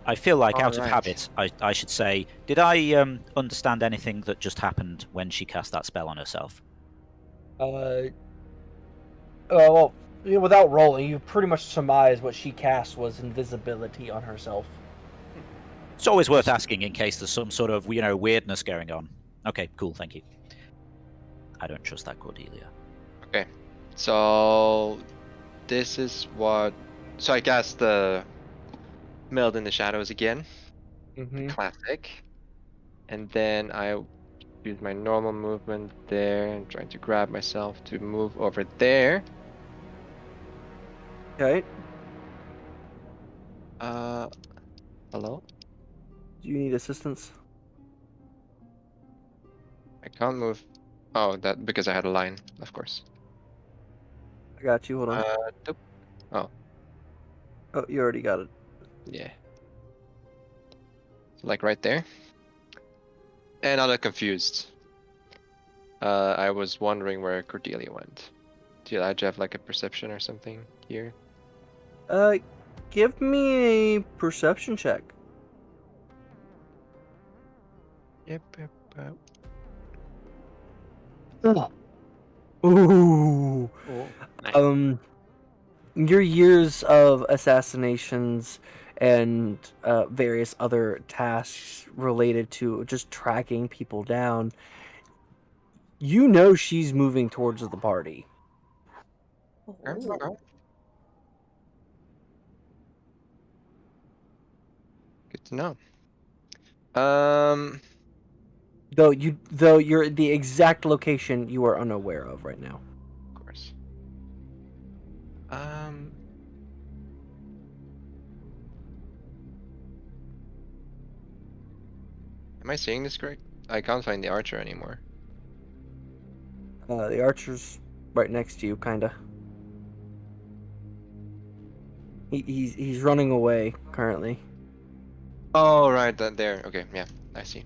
S2: I feel like, out of
S3: Alright.
S2: habit, I should say, did I understand anything that just happened when she cast that spell on herself?
S1: Well, without rolling, you pretty much surmised what she cast was invisibility on herself.
S2: It's always worth asking in case there's some sort of, weirdness going on. Okay, cool, thank you. I don't trust that Cordelia.
S3: Okay. So this is what. So I guess the Meld in the Shadows again.
S1: Mm-hmm.
S3: Classic. And then I use my normal movement there and trying to grab myself to move over there.
S1: Okay.
S3: Hello?
S1: Do you need assistance?
S3: I can't move. Oh, that because I had a line, of course.
S1: I got you. Hold on.
S3: Nope. Oh,
S1: Oh, you already got it.
S3: yeah. Like right there. And I'm confused. I was wondering where Cordelia went. Do I have like a perception or something here?
S1: Give me a perception check.
S3: Yep.
S1: Ooh.
S6: Oh, nice.
S1: Your years of assassinations and various other tasks related to just tracking people down, you know she's moving towards the party.
S4: Oh.
S3: Good to know.
S1: Though you're the exact location you are unaware of right now.
S3: Of course. Am I seeing this correct? I can't find the archer anymore.
S1: The archer's right next to you, kinda. He's running away currently.
S3: Oh, right, that there. Okay, yeah, I see.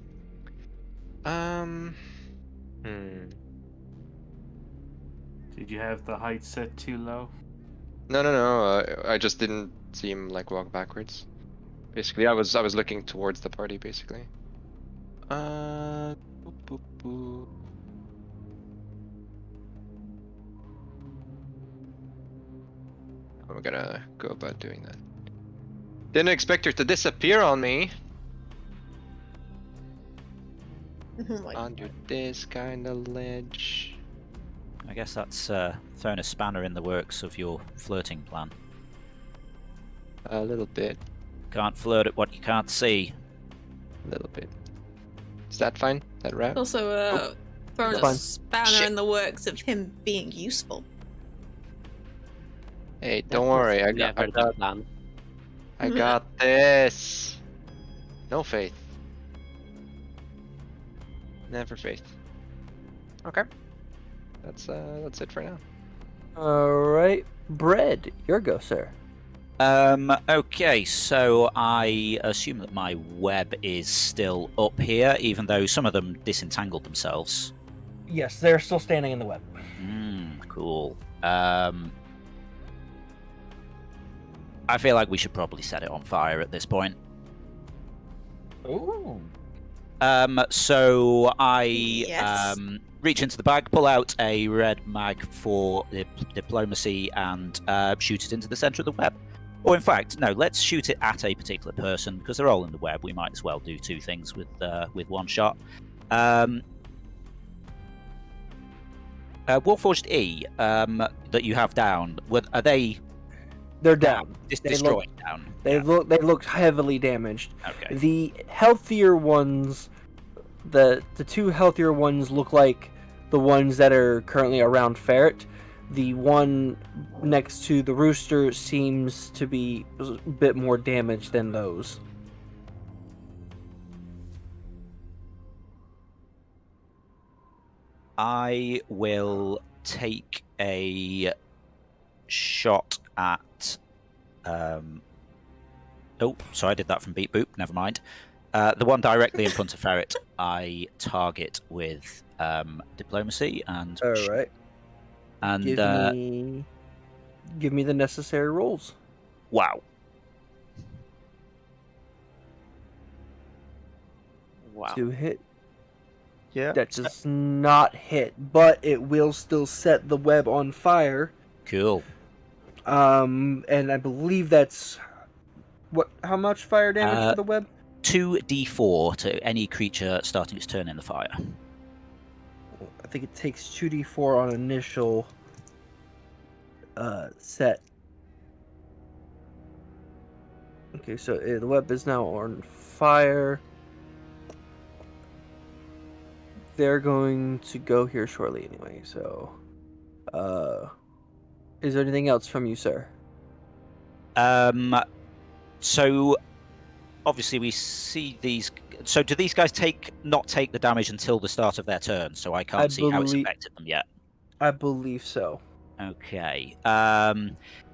S5: Did you have the height set too low?
S3: No. I just didn't see him like walk backwards. Basically, I was looking towards the party, basically. Boop, boop, boop. I'm gonna go about doing that. Didn't expect her to disappear on me.
S4: Oh my
S3: Under this kind of ledge.
S2: I guess that's thrown a spanner in the works of your flirting plan.
S3: A little bit.
S2: Can't flirt at what you can't see.
S3: A little bit. Is that fine? That route?
S4: Also, throwing
S1: It's
S4: a
S1: fine.
S4: spanner
S3: Shit.
S4: in the works of him being useful.
S3: Hey,
S6: That
S3: don't
S6: was
S3: worry.
S6: never the plan.
S3: I got this. No faith. Never faith. Okay. That's it for now.
S1: All right, Bread, your go, sir.
S2: Okay, so I assume that my web is still up here, even though some of them disentangled themselves.
S1: Yes, they're still standing in the web.
S2: Cool. I feel like we should probably set it on fire at this point.
S1: Ooh.
S2: So I
S4: Yes.
S2: reach into the bag, pull out a red mag for diplomacy, and shoot it into the center of the web. Or in fact, no, let's shoot it at a particular person because they're all in the web. We might as well do two things with one shot. Warforged E that you have down. Are they?
S1: They're down.
S2: Just
S1: They
S2: destroyed down.
S1: They look heavily damaged.
S2: Okay.
S1: The healthier ones, the two healthier ones look like the ones that are currently around Ferret. The one next to the rooster seems to be a bit more damaged than those.
S2: I will take a shot at. Oh, sorry, I did that from Beat Boop. Never mind. The one directly in front of Ferret, I target with diplomacy and.
S1: All right.
S2: And
S1: give me the necessary rolls
S2: wow.
S6: Wow.
S1: to hit.
S2: Yeah.
S1: That does not hit, but it will still set the web on fire.
S2: Cool.
S1: And I believe that's what? How much fire damage for the web?
S2: 2d4 to any creature starting its turn in the fire.
S1: I think it takes 2d4 on initial set. Okay, so the web is now on fire. They're going to go here shortly anyway, so is there anything else from you, sir?
S2: So obviously we see these. So do these guys not take the damage until the start of their turn? So I can't see how it's affected them yet.
S1: I believe so.
S2: Okay.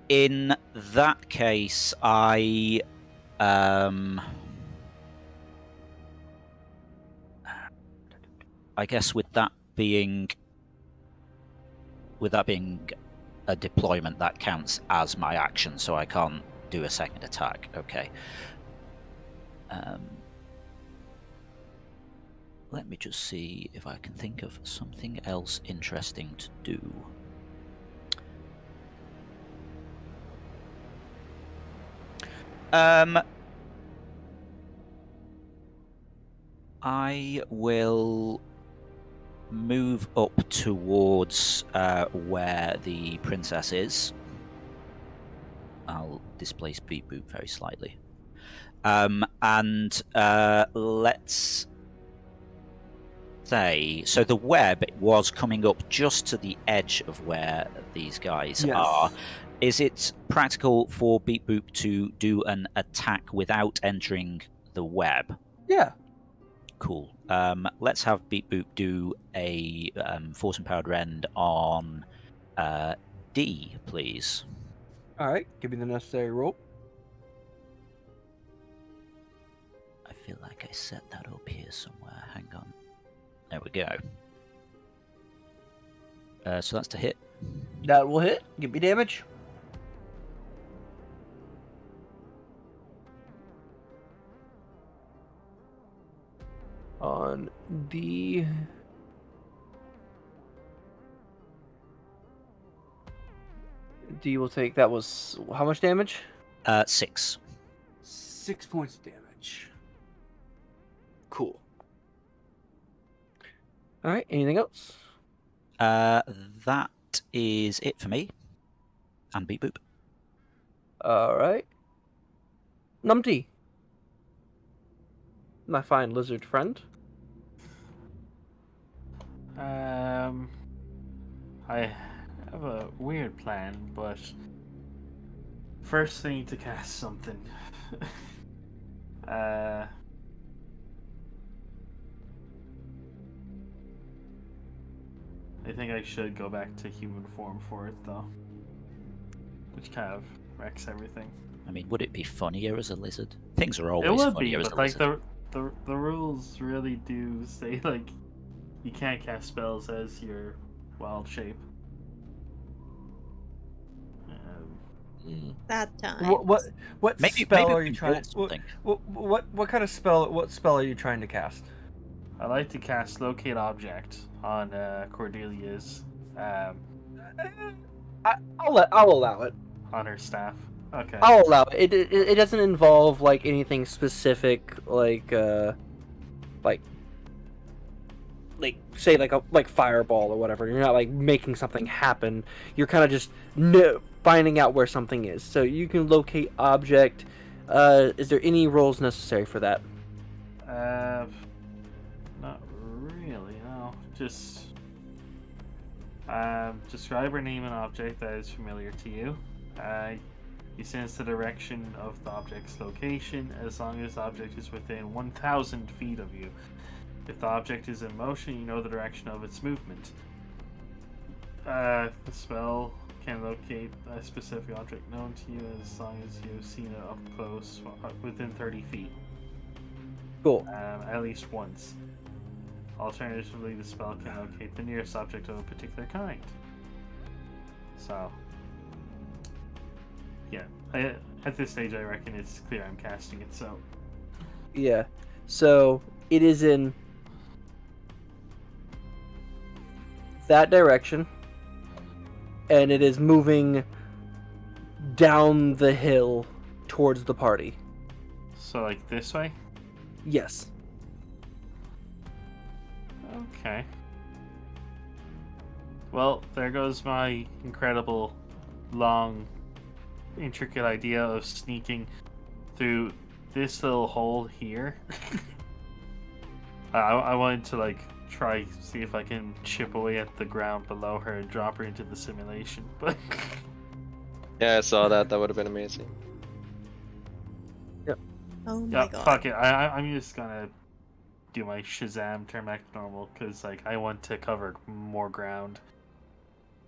S2: In that case, I guess with that being a deployment, that counts as my action, so I can't do a second attack. Okay. Let me just see if I can think of something else interesting to do. I will move up towards where the princess is. I'll displace Beat Boop very slightly. And let's say, so the web was coming up just to the edge of where these guys
S1: Yes.
S2: are. Is it practical for Beep Boop to do an attack without entering the web?
S1: Yeah.
S2: Cool. Let's have Beep Boop do a Force Empowered Rend on D, please.
S1: All right. Give me the necessary roll.
S2: I feel like I set that up here somewhere. Hang on. There we go. So that's to hit.
S1: That will hit. Give me damage. On D. D will take. That was how much damage?
S2: 6.
S1: 6 points of damage. Cool. All right. Anything else?
S2: That is it for me. And Beep Boop.
S1: All right. Numpty. My fine lizard friend.
S5: I have a weird plan, but first I need to cast something. I think I should go back to human form for it, though. Which kind of wrecks everything.
S2: I mean, would it be funnier as a lizard? Things are always
S5: It would be,
S2: funnier as
S5: but
S2: a
S5: like
S2: lizard.
S5: the rules really do say like you can't cast spells as your wild shape.
S4: That time.
S1: What
S2: Maybe
S1: spell
S2: we
S1: are you
S2: can
S1: trying?
S2: build something.
S1: What kind of spell? What spell are you trying to cast?
S5: I like to cast Locate Object on Cordelia's
S1: I'll allow it.
S5: on her staff. Okay.
S1: I'll allow it. It doesn't involve like anything specific, like say like fireball or whatever. You're not like making something happen. You're kind of just finding out where something is. So you can locate object. Is there any rolls necessary for that?
S5: Not really. No. Just describe or name an object that is familiar to you. You sense the direction of the object's location as long as the object is within 1,000 feet of you. If the object is in motion, you know the direction of its movement. The spell can locate a specific object known to you as long as you've seen it up close within 30 feet.
S1: Cool.
S5: At least once. Alternatively, the spell can locate the nearest object of a particular kind. So, yeah. At this stage, I reckon it's clear I'm casting it, so...
S1: Yeah. So it is in that direction, and it is moving down the hill towards the party.
S5: So, like, this way?
S1: Yes.
S5: Okay. Well, there goes my incredible, long, intricate idea of sneaking through this little hole here. I wanted to, like, see if I can chip away at the ground below her and drop her into the simulation, but...
S3: Yeah, I saw that. That would have been amazing.
S4: Oh my
S5: Yeah,
S4: god.
S5: fuck it. I'm just gonna do my Shazam, turn back to normal, because, like, I want to cover more ground.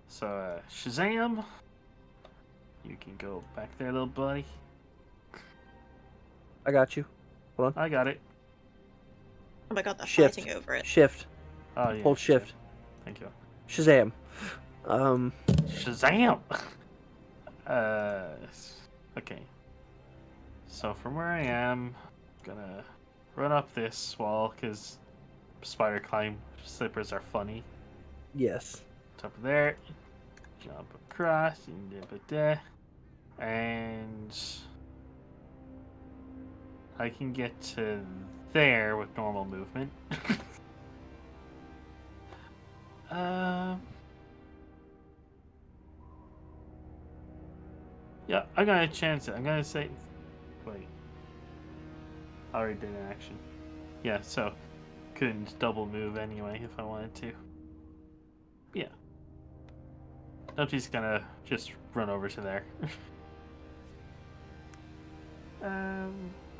S5: So, Shazam! You can go back there, little buddy.
S1: I got you.
S5: I got it.
S4: Oh my god, they're
S1: Shift.
S4: fighting over it.
S1: Shift.
S5: Oh, yeah.
S1: Hold shift.
S5: Thank you.
S1: Shazam.
S5: Shazam! Okay. So from where I am, I'm gonna run up this wall, because spider climb slippers are funny.
S1: Yes.
S5: Top of there, jump across, and I can get to there with normal movement. Yeah, I'm gonna chance it. I'm gonna say, wait, I already did an action. Yeah, so couldn't double move anyway if I wanted to. Yeah. Numpty's gonna just run over to there.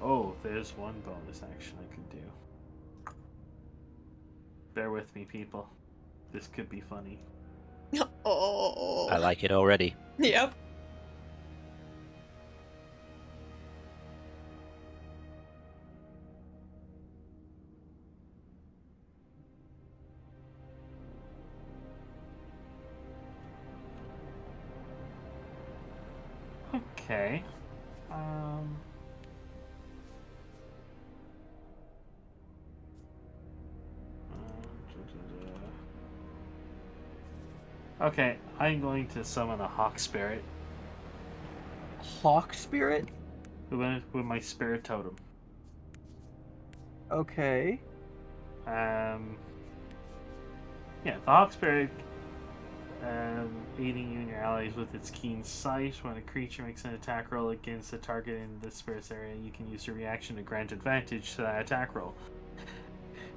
S5: Oh, there's one bonus action I could do. Bear with me, people. This could be funny.
S4: Oh.
S2: I like it already.
S4: Yep.
S5: Okay. Okay, I'm going to summon a hawk spirit
S1: Hawk spirit?
S5: with my spirit totem.
S1: Okay.
S5: Yeah, the hawk spirit, aiding you and your allies with its keen sight. When a creature makes an attack roll against a target in the spirit's area, you can use your reaction to grant advantage to that attack roll.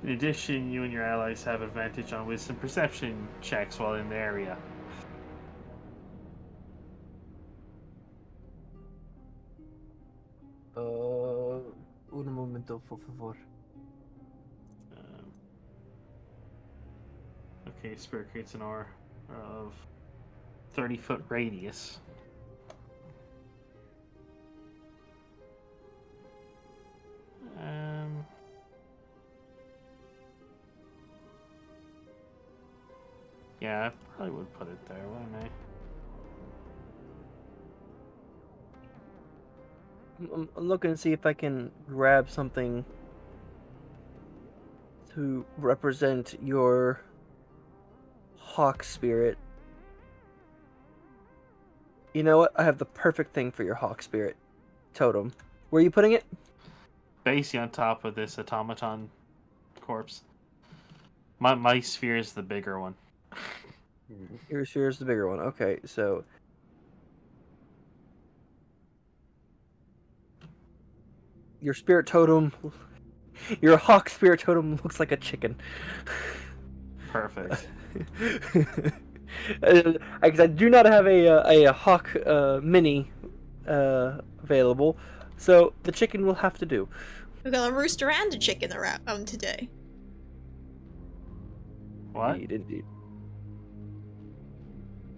S5: In addition, you and your allies have advantage on wisdom perception checks while in the area.
S1: Un momento, por favor.
S5: Okay, spirit creates an aura of 30-foot radius. Yeah, I probably would put it there, wouldn't I?
S1: I'm looking to see if I can grab something to represent your hawk spirit. You know what? I have the perfect thing for your hawk spirit totem. Where are you putting it?
S5: Basically on top of this automaton corpse. My sphere is the bigger one.
S1: Your sphere is the bigger one. Okay, so your spirit totem, your hawk spirit totem looks like a chicken.
S5: Perfect.
S1: Because I do not have a hawk mini available, so the chicken will have to do.
S4: We've got a rooster and a chicken around today.
S5: What?
S1: Indeed.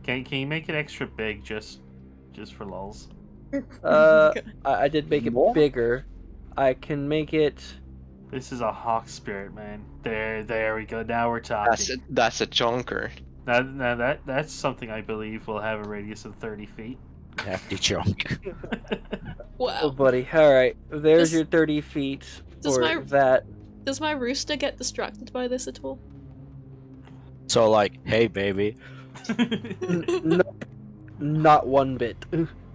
S5: Can you make it extra big just for lulz?
S1: I did make it bigger. I can make it.
S5: This is a hawk spirit, man. There we go. Now we're talking.
S3: That's a chonker.
S5: Now that's something I believe will have a radius of 30 feet.
S2: Hefty chunk.
S4: Wow.
S1: Oh, buddy. All right, there's
S4: Does-
S1: your 30 feet
S4: does
S1: for
S4: my-
S1: that.
S4: Does my rooster get distracted by this at all?
S2: So like, hey baby.
S1: No, not one bit.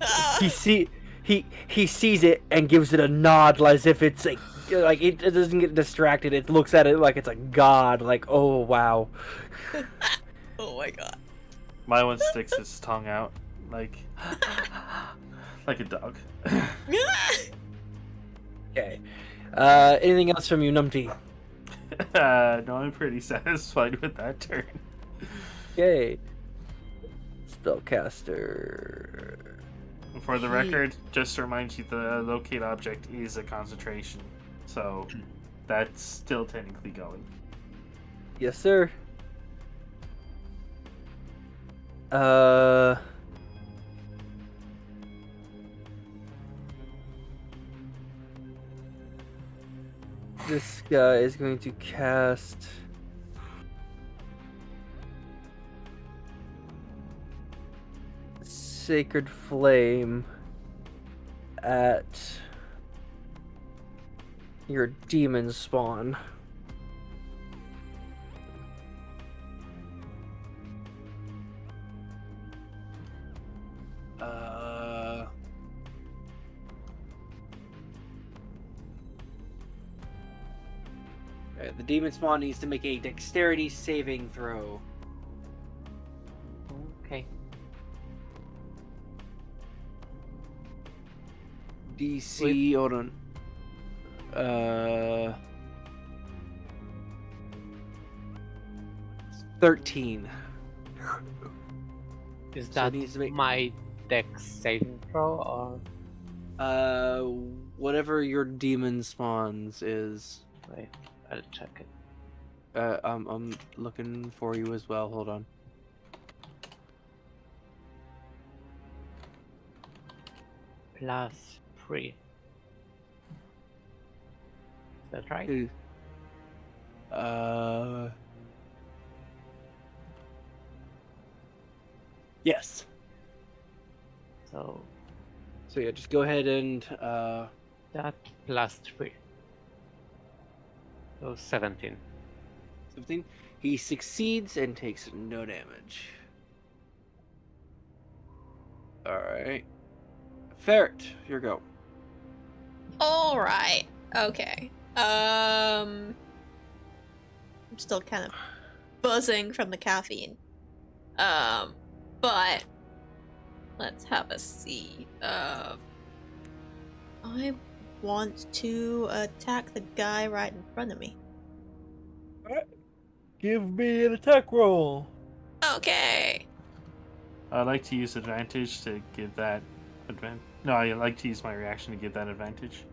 S4: Ah!
S1: He sees it and gives it a nod as if it's like it doesn't get distracted. It looks at it like it's a god. Like, oh wow.
S4: Oh my god.
S5: My one sticks its tongue out like a dog.
S1: Okay. Anything else from you, Numpty?
S5: No, I'm pretty satisfied with that turn.
S1: Okay. Spellcaster.
S5: For the record, just to remind you, the locate object is a concentration, so that's still technically going.
S1: Yes, sir. This guy is going to cast Sacred Flame at your demon spawn. The demon spawn needs to make a dexterity saving throw.
S6: Okay.
S1: DC, hold on. 13.
S6: Is
S1: So it
S6: that
S1: needs to make-
S6: my dex saving throw or
S1: Whatever your demon spawns is.
S6: wait? I'll check it.
S1: I'm looking for you as well. Hold on.
S6: +3. Is that right?
S1: Yes.
S6: So
S1: So yeah, just go ahead and
S6: that +3. So 17.
S1: 17. He succeeds and takes no damage. All right. Ferret, your go.
S4: All right. Okay. I'm still kind of buzzing from the caffeine. But let's have a see. I want to attack the guy right in front of me.
S1: Give me an attack roll.
S4: Okay.
S5: I'd like to use advantage to give that advantage. No, I like to use my reaction to give that advantage.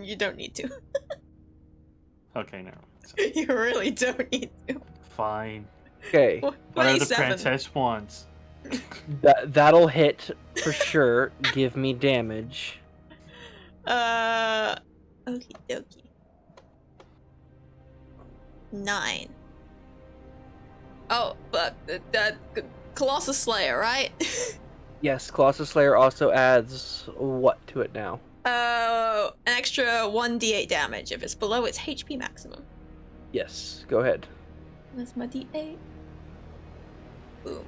S4: You don't need to.
S5: Okay, no.
S4: You really don't need to.
S5: Fine.
S1: Okay.
S5: What are the
S4: 27.
S5: princess wants?
S1: That'll hit for sure. Give me damage.
S4: Okie dokie. 9. Oh, but that Colossus Slayer, right?
S1: Yes, Colossus Slayer also adds what to it now?
S4: An extra 1d8 damage if it's below its HP maximum.
S1: Yes, go ahead.
S4: That's my d8. Boom.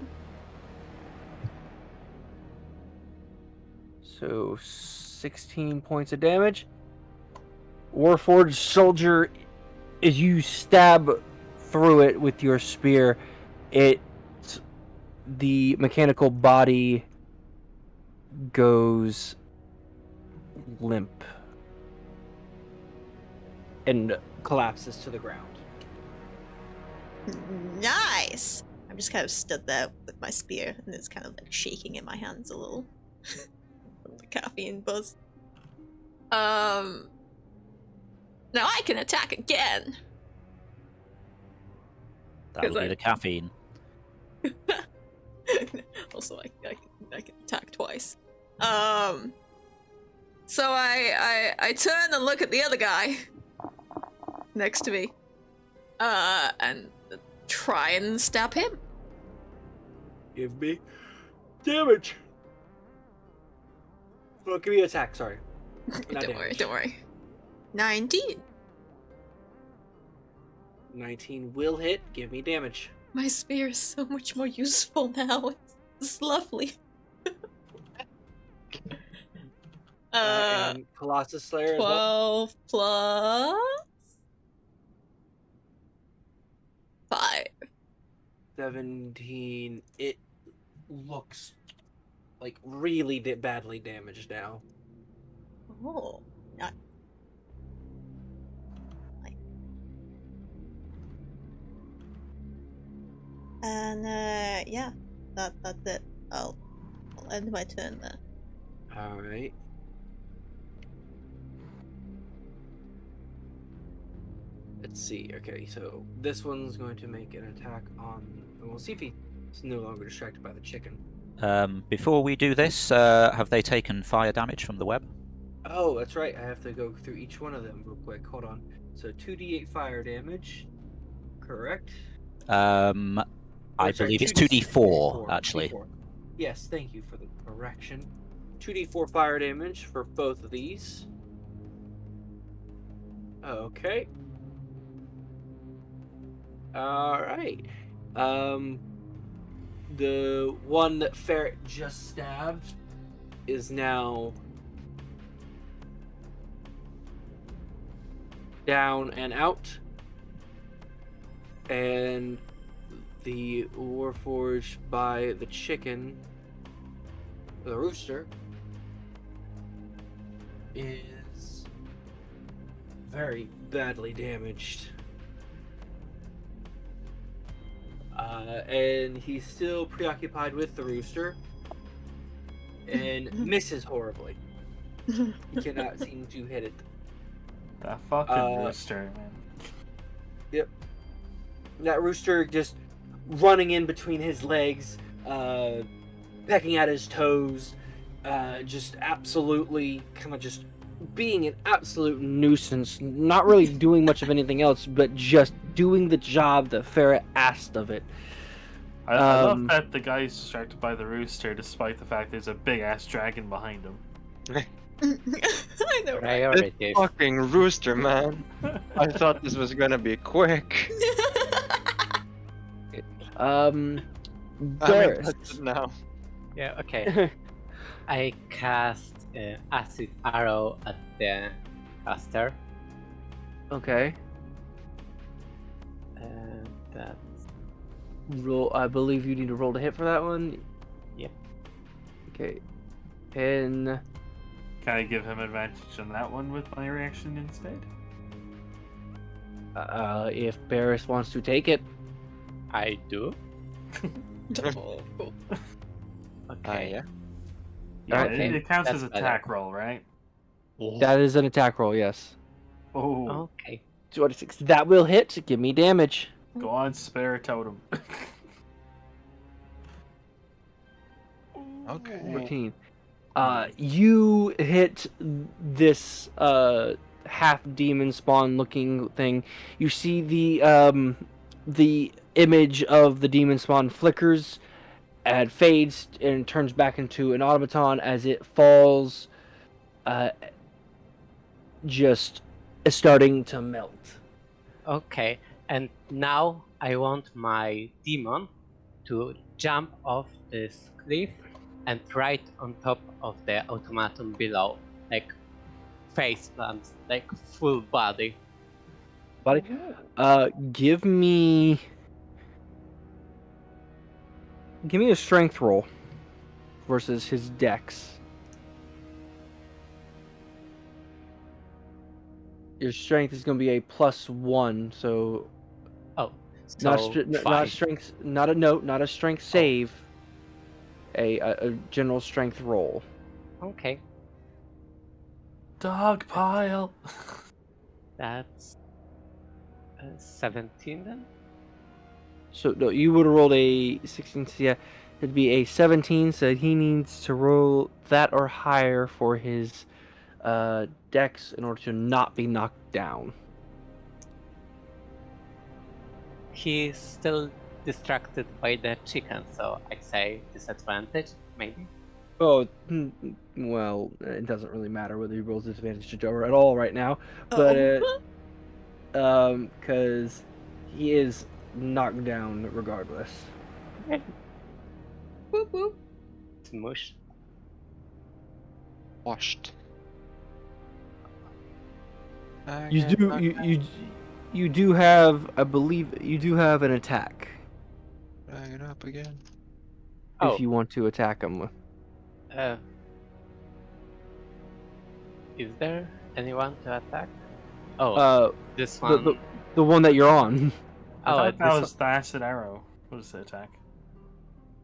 S1: So 16 points of damage. Warforged soldier, as you stab through it with your spear, the mechanical body goes limp and collapses to the ground.
S4: Nice! I'm just kind of stood there with my spear and it's kind of like shaking in my hands a little from the caffeine buzz. Now I can attack again.
S2: That'll be
S4: I-
S2: the caffeine.
S4: Also, I can attack twice. So I turn and look at the other guy next to me, and try and stab him.
S1: Give me damage. Well, give me attack. Sorry.
S4: Don't worry. 19.
S1: 19 will hit. Give me damage.
S4: My spear is so much more useful now. It's lovely.
S1: And Colossus Slayer as well.
S4: 12 plus 5.
S1: 17. It looks like really badly damaged now.
S4: Oh, not. And yeah, that's it. I'll end my turn there.
S1: All right. Let's see. Okay, so this one's going to make an attack on. We'll see if he's no longer distracted by the chicken.
S2: Before we do this, have they taken fire damage from the web?
S1: Oh, that's right. I have to go through each one of them real quick. Hold on. So 2d8 fire damage. Correct.
S2: I
S1: Sorry,
S2: believe it's
S1: 2d4,
S2: 2d4, actually.
S1: 2d4. Yes, thank you for the correction. 2d4 fire damage for both of these. Okay. Alright. The one that Ferret just stabbed is now down and out. And the Warforged by the chicken, the rooster, is very badly damaged. And he's still preoccupied with the rooster and misses horribly. He cannot seem to hit it.
S5: That fucking rooster, man.
S1: Yep. That rooster just running in between his legs, pecking at his toes, just absolutely kind of just being an absolute nuisance, not really doing much of anything else, but just doing the job the ferret asked of it.
S5: I love that the guy's distracted by the rooster, despite the fact there's a big ass dragon behind him.
S4: I know, right?
S6: Priorities.
S3: Fucking rooster, man. I thought this was gonna be quick.
S1: Um,
S3: I'm
S1: Barris.
S3: interested now.
S6: Yeah, okay. I cast acid arrow at the caster.
S1: Okay.
S6: And that's
S1: Roll. I believe you need to roll to hit for that one.
S6: Yep.
S1: Okay. And
S5: Can I give him advantage on that one with my reaction instead?
S1: if Barris wants to take it,
S6: I do.
S4: Double, cool.
S6: Okay.
S3: Yeah.
S5: Yeah,
S6: Okay,
S5: it counts as
S6: that's
S5: attack
S6: better.
S5: roll, right?
S1: that is an attack roll. Yes.
S5: Oh,
S6: Okay.
S1: 26. That will hit. Give me damage.
S5: go on, spare totem.
S3: Okay.
S1: 14. You hit this half demon spawn looking thing. You see the image of the demon spawn flickers and fades and turns back into an automaton as it falls, just starting to melt.
S6: Okay. And now I want my demon to jump off this cliff and right on top of the automaton below. Like face plants, like full body.
S1: Buddy, give me a strength roll versus his dex. Your strength is going to be a +1, so
S6: Oh,
S1: not
S6: so
S1: not
S6: five.
S1: strength, not a strength save. A general strength roll.
S6: Okay,
S5: Dog pile.
S6: that's 17 then.
S1: So no, you would have rolled a 16. So yeah, it'd be a 17. So he needs to roll that or higher for his dex in order to not be knocked down.
S6: He's still distracted by the chicken, so I say disadvantage, maybe.
S1: Oh, well, it doesn't really matter whether he rolls disadvantage or at all right now, but
S4: Oh.
S1: because he is knocked down regardless.
S4: Whoop whoop.
S6: Smush.
S3: Washed.
S1: You do have, I believe, you do have an attack
S3: Bring it up again.
S6: Oh.
S1: if you want to attack him.
S6: Is there anyone to attack? Oh, this one.
S1: The one that you're on.
S5: I
S6: Oh,
S5: thought that
S6: this
S5: was the acid arrow. What is the attack?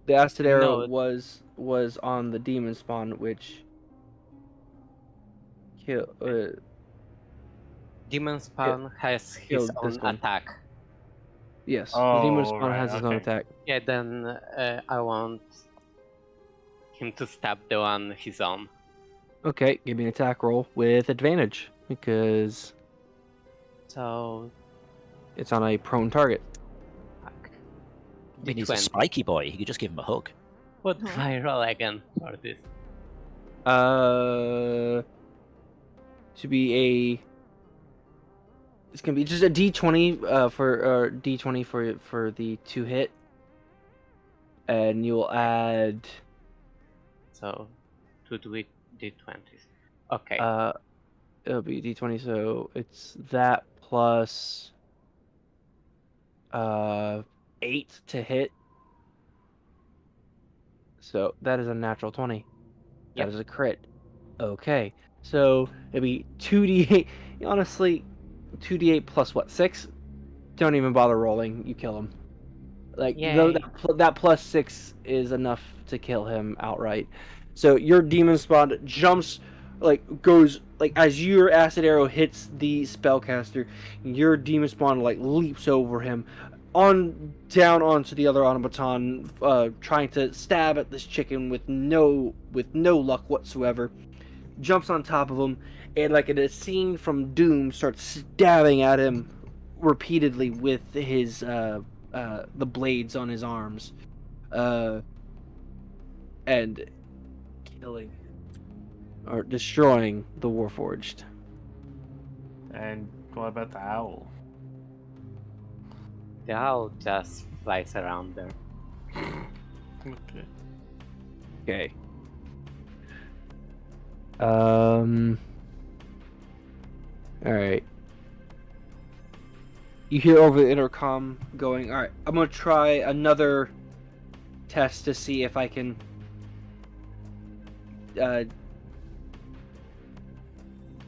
S1: The acid arrow
S6: No.
S1: was on the demon spawn, which kill.
S6: Demon Spawn has his
S1: killed
S6: own
S1: this one.
S6: attack.
S1: Yes, the demon
S5: Oh,
S1: spawn
S5: right,
S1: has his own
S5: okay.
S1: attack.
S6: Yeah, then I want him to stab the one he's on.
S1: Okay, give me an attack roll with advantage because
S6: So,
S1: it's on a prone target.
S6: fuck.
S2: I mean, he's a
S6: D20.
S2: spiky boy. You could just give him a hug.
S6: What do I roll again for this?
S1: To be it's gonna be just a D20 for D20 for the 2 hit, and you'll add
S6: So, to do it D20s. Okay.
S1: it'll be D20, so it's that plus 8 to hit. So that is a natural 20.
S6: Yep.
S1: That is a crit. Okay, so it'd be 2d8. Honestly, 2d8 plus what, 6? Don't even bother rolling. You kill him. Like
S6: Yay.
S1: that +6 is enough to kill him outright. So your demon spawn jumps, like goes like as your acid arrow hits the spellcaster, your demon spawn like leaps over him, on down onto the other automaton, trying to stab at this chicken with no luck whatsoever. Jumps on top of him, and like in a scene from Doom, starts stabbing at him repeatedly with his the blades on his arms, and killing or destroying the Warforged.
S5: And what about the owl?
S6: The owl just flies around there.
S5: Okay.
S1: Okay. All right. You hear over the intercom going, all right, I'm going to try another test to see if I can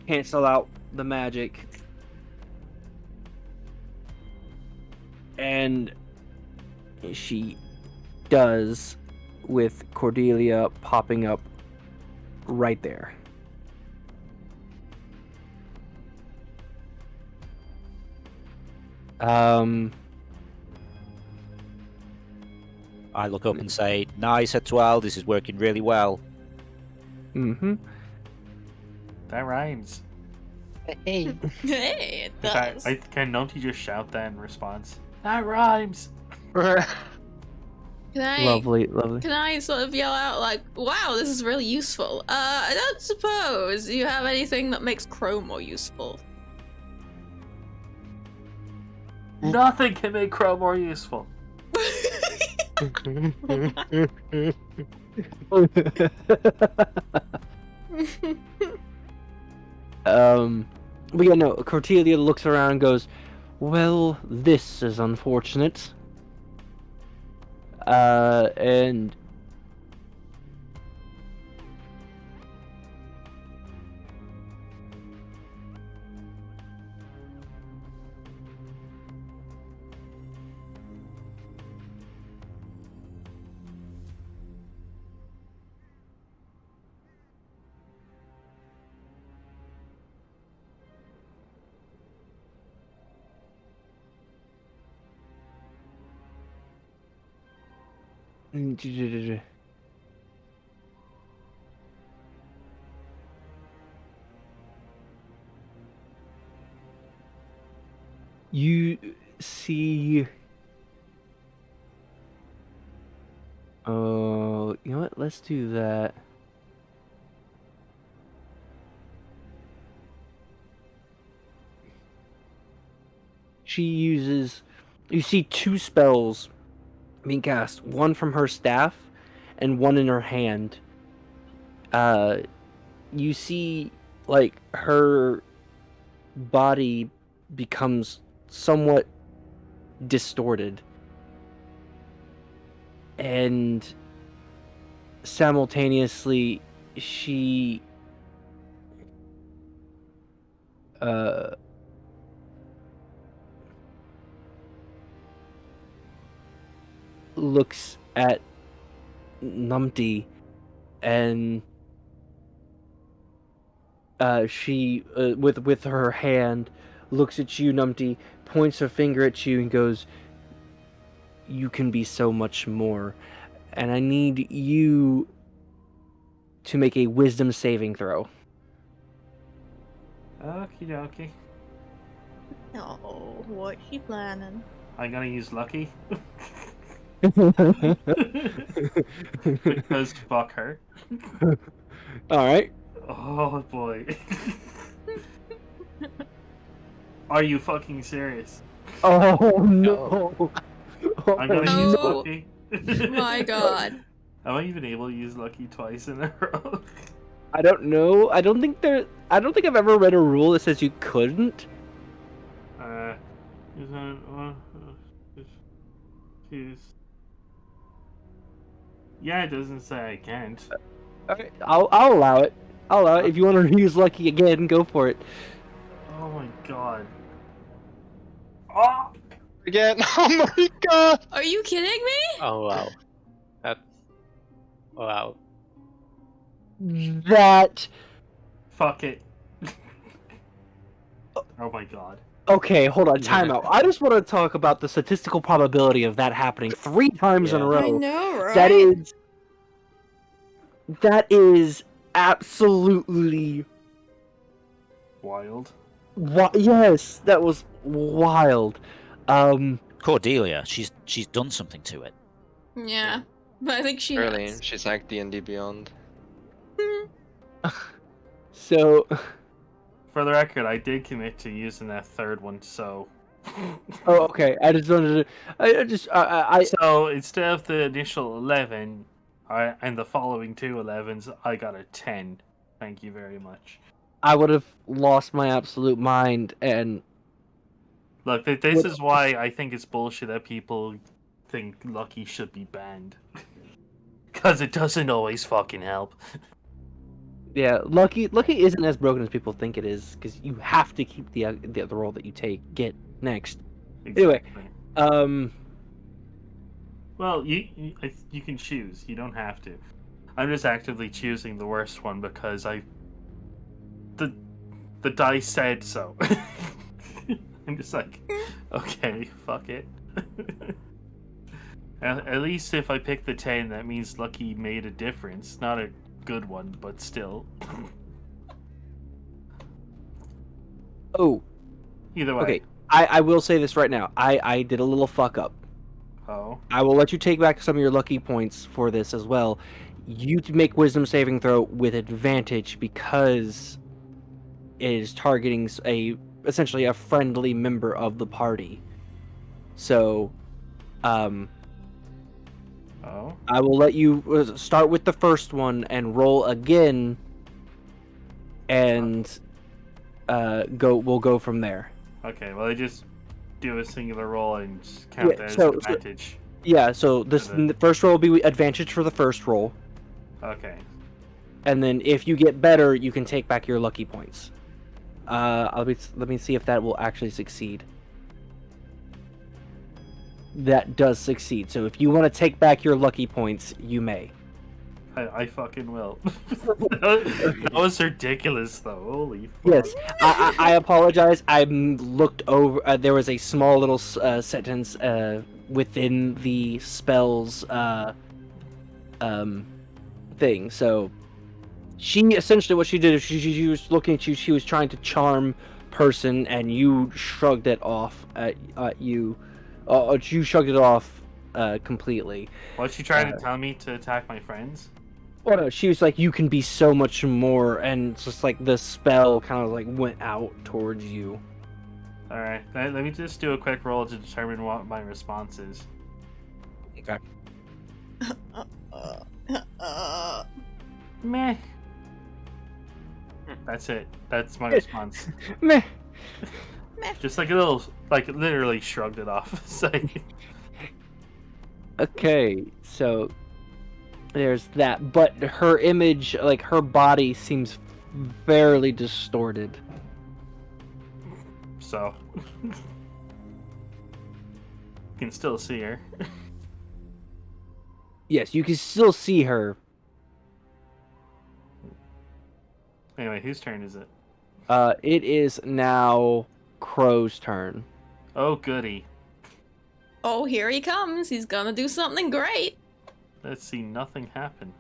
S1: cancel out the magic. And she does, with Cordelia popping up right there.
S2: I look up and say, "Nice, Etoile. This is working really well."
S1: Mm-hmm.
S5: That rhymes.
S3: Hey.
S4: Hey, it
S5: In fact,
S4: does.
S5: can Nonty just shout that in response? That rhymes.
S4: Can I,
S1: Lovely.
S4: can I sort of yell out like, "Wow, this is really useful"? I don't suppose you have anything that makes Crow more useful.
S5: Nothing can make Crow more useful.
S1: But yeah, no, Cordelia looks around and goes, well, this is unfortunate. And you see, you know what? Let's do that. She uses. You see two spells being cast, one from her staff and one in her hand. You see, like, her body becomes somewhat distorted, and simultaneously she looks at Numpty, and she with her hand looks at you, Numpty, points her finger at you and goes, you can be so much more, and I need you to make a wisdom saving throw.
S5: Okie dokie.
S4: Oh, what's she planning?
S5: I'm gonna use lucky.
S1: Alright.
S5: Because fuck her. Oh boy. Are you fucking serious?
S1: Oh no.
S5: I'm gonna
S4: Oh.
S5: use
S4: No.
S5: lucky.
S4: My god.
S5: Am I even able to use lucky twice in a row?
S1: I don't know. I don't think I've ever read a rule that says you couldn't.
S5: Is that yeah, it doesn't say I can't.
S1: Alright, I'll allow it. I'll allow it. If you want to use lucky again, go for it.
S5: Oh my god. Oh!
S3: Again. Oh my god.
S4: Are you kidding me?
S6: Oh wow. That's wow.
S1: That
S5: Fuck it. Oh my god.
S1: okay, hold on, time out. I just want to talk about the statistical probability of that happening 3 times in a
S6: Yeah.
S1: row.
S4: I know, right?
S1: That is absolutely
S5: Wild.
S1: yes, that was wild.
S2: Cordelia, she's done something to it.
S4: Yeah, but I think she
S3: Early.
S4: has.
S3: She's like D&D Beyond.
S1: So
S5: For the record, I did commit to using that third one, so.
S1: oh, okay. I just wanted to. I just. I.
S5: So instead of the initial 11, and the following 2 11s, I got a 10. Thank you very much.
S1: I would have lost my absolute mind, and
S5: Look, this is why I think it's bullshit that people think Lucky should be banned. Because it doesn't always fucking help.
S1: yeah, Lucky isn't as broken as people think it is, because you have to keep the other role that you get next. Anyway.
S5: Exactly. Well, you can choose. You don't have to. I'm just actively choosing the worst one because the dice said so. I'm just like, okay, fuck it. At least if I pick the 10, that means Lucky made a difference. Not a good one, but still.
S1: Oh,
S5: Either way.
S1: okay. I will say this right now. I did a little fuck up.
S5: Oh.
S1: I will let you take back some of your lucky points for this as well. You make wisdom saving throw with advantage because it is targeting essentially a friendly member of the party. So,
S5: Oh.
S1: I will let you start with the first one and roll again, and we'll go from there.
S5: Okay, well, I just do a singular roll and just count that as
S1: so-
S5: advantage.
S1: Yeah. So
S5: For
S1: the first roll will be advantage for the first roll,
S5: Okay.
S1: and then if you get better, you can take back your lucky points. Let me see if that will actually succeed. That does succeed. So if you want to take back your lucky points, you may.
S5: I fucking will. That was ridiculous, though. Holy fuck.
S1: Yes, I apologize. I looked over. There was a small little sentence within the spells thing. So she essentially what she did is she was looking at you. She was trying to charm person, and you shrugged it off at you. You shrugged it off completely.
S5: Was she trying to tell me to attack my friends?
S1: Well, no, she was like, you can be so much more, and it's just like the spell kind of like went out towards you.
S5: Alright, let me just do a quick roll to determine what my response is.
S1: Okay.
S5: Meh. That's it. That's my response.
S1: Meh.
S5: Just like a little, like literally shrugged it off. Saying,
S1: Okay, so there's that, but her image, like her body, seems fairly distorted.
S5: so. You can still see her.
S1: Yes, you can still see her.
S5: Anyway, whose turn is it?
S1: It is now Crow's turn.
S5: Oh, goody.
S4: Oh, here he comes. He's gonna do something great.
S5: Let's see nothing happen.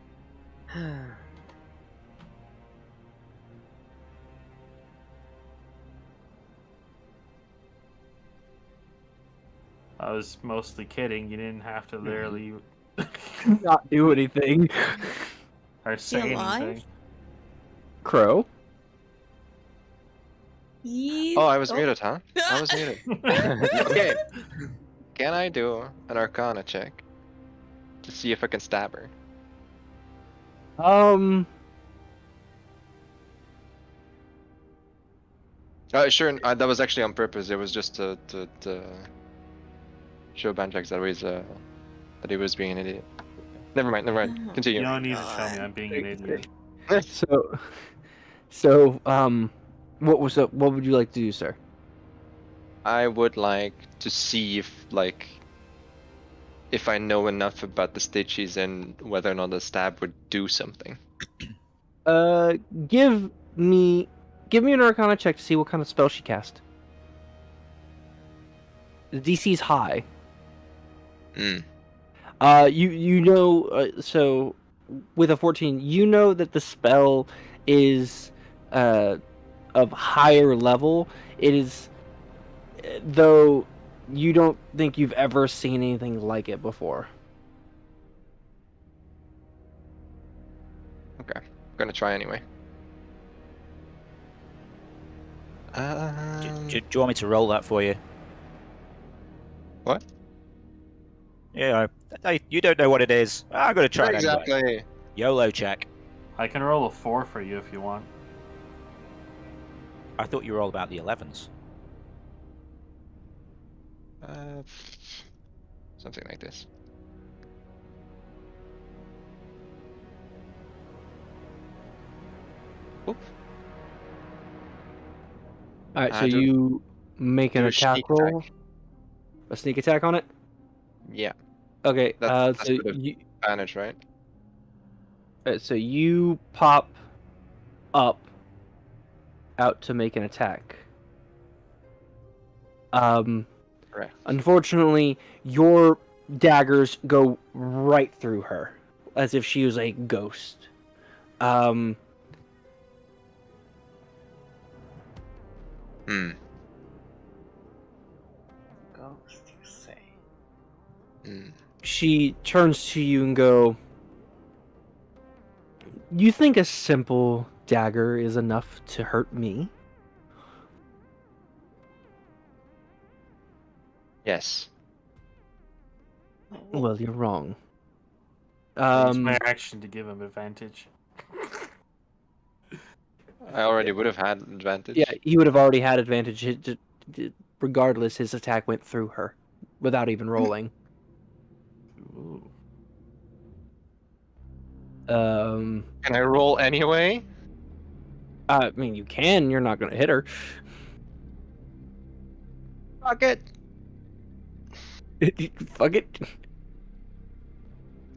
S5: I was mostly kidding. You didn't have to literally
S1: Not do anything.
S5: or say
S4: alive?
S5: anything.
S1: Crow.
S3: Oh, I was muted, huh? I was muted. Okay. Can I do an Arcana check to see if I can stab her? Sure. That was actually on purpose. It was just to show Banjax that he was being an idiot. Never mind.
S4: Oh,
S3: Continue.
S5: You don't need to tell me
S4: God.
S5: I'm being an idiot.
S1: So, what would you like to do, sir?
S3: I would like to see if I know enough about the stitches and whether or not the stab would do something.
S1: Give me an Arcana check to see what kind of spell she cast. The DC's high.
S3: Mm.
S1: You know, so with a 14, you know that the spell is of higher level. It is, though you don't think you've ever seen anything like it before.
S3: Okay, I'm gonna try anyway.
S2: Do you want me to roll that for you?
S3: What?
S2: Yeah, you don't know what it is. I'm going to try it anyway.
S3: Exactly.
S2: YOLO check.
S5: I can roll a 4 for you if you want.
S2: I thought you were all about the 11s.
S3: Something like this. Oop.
S1: All right, so
S3: do-
S1: you make an
S3: do a
S1: attack
S3: sneak
S1: roll.
S3: attack.
S1: A sneak attack on it.
S3: Yeah,
S1: Okay.
S3: that's
S1: So
S3: with a-
S1: you
S3: advantage, right?
S1: so you pop up out to make an attack.
S3: Correct.
S1: Unfortunately, your daggers go right through her, as if she was a ghost.
S3: Hmm.
S6: Ghost, you say?
S3: Hmm.
S1: She turns to you and go, "You think a simple dagger is enough to hurt me?"
S3: Yes.
S1: Well, you're wrong.
S5: I use my action to give him advantage.
S3: I already would have had advantage.
S1: Yeah, he would have already had advantage. Regardless, his attack went through her without even rolling.
S5: Ooh.
S3: Can I roll anyway?
S1: I mean, you can. You're not going to hit her.
S3: Fuck it.
S1: Fuck it.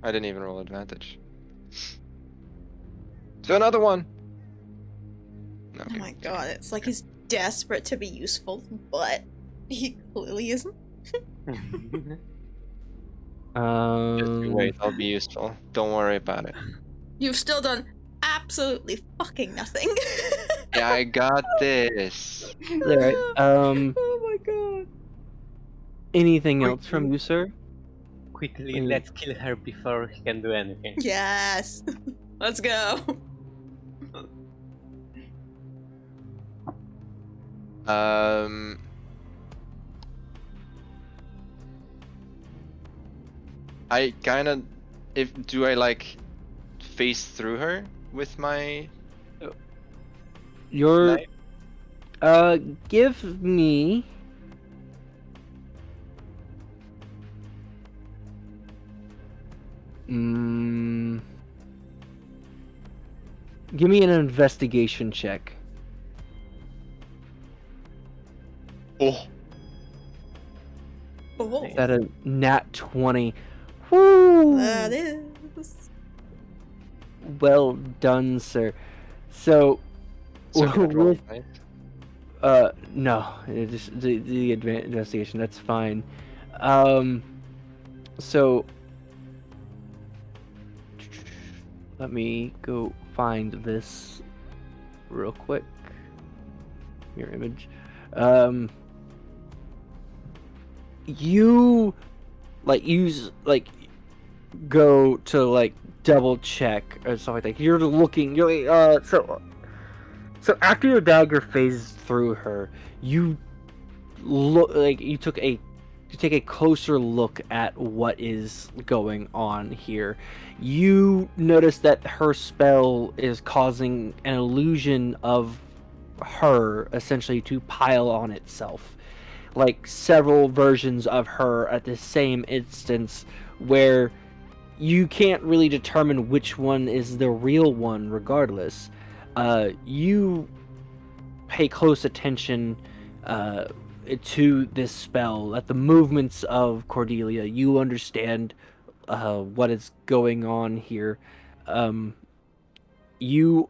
S3: I didn't even roll advantage. So another one.
S4: Oh
S3: Okay.
S4: my god, it's like he's desperate to be useful, but he clearly isn't.
S3: Just you wait, I'll be useful. Don't worry about it.
S4: You've still done absolutely fucking nothing.
S3: Yeah, I got this.
S1: Alright,
S4: Oh my god.
S1: anything else from you, sir?
S6: Quickly,
S1: Mm.
S6: let's kill her before he can do anything.
S4: Yes. Let's go.
S3: I kind of, do I like face through her with my?
S1: Your
S3: knife?
S1: give me give me an investigation check.
S3: Oh,
S4: Oh,
S1: Is that a nat 20? Woo!
S4: that is.
S1: Well done, sir. So,
S3: so can I roll,
S1: with
S3: right?
S1: no, it just the investigation. That's fine. So let me go find this real quick. Your image. You go to like double check or stuff like that. You're looking. You're like, so after your dagger phases through her, you look like you take a closer look at what is going on here. You notice that her spell is causing an illusion of her essentially to pile on itself, like several versions of her at the same instance, where you can't really determine which one is the real one regardless. You pay close attention to this spell, at the movements of Cordelia. You understand what is going on here. You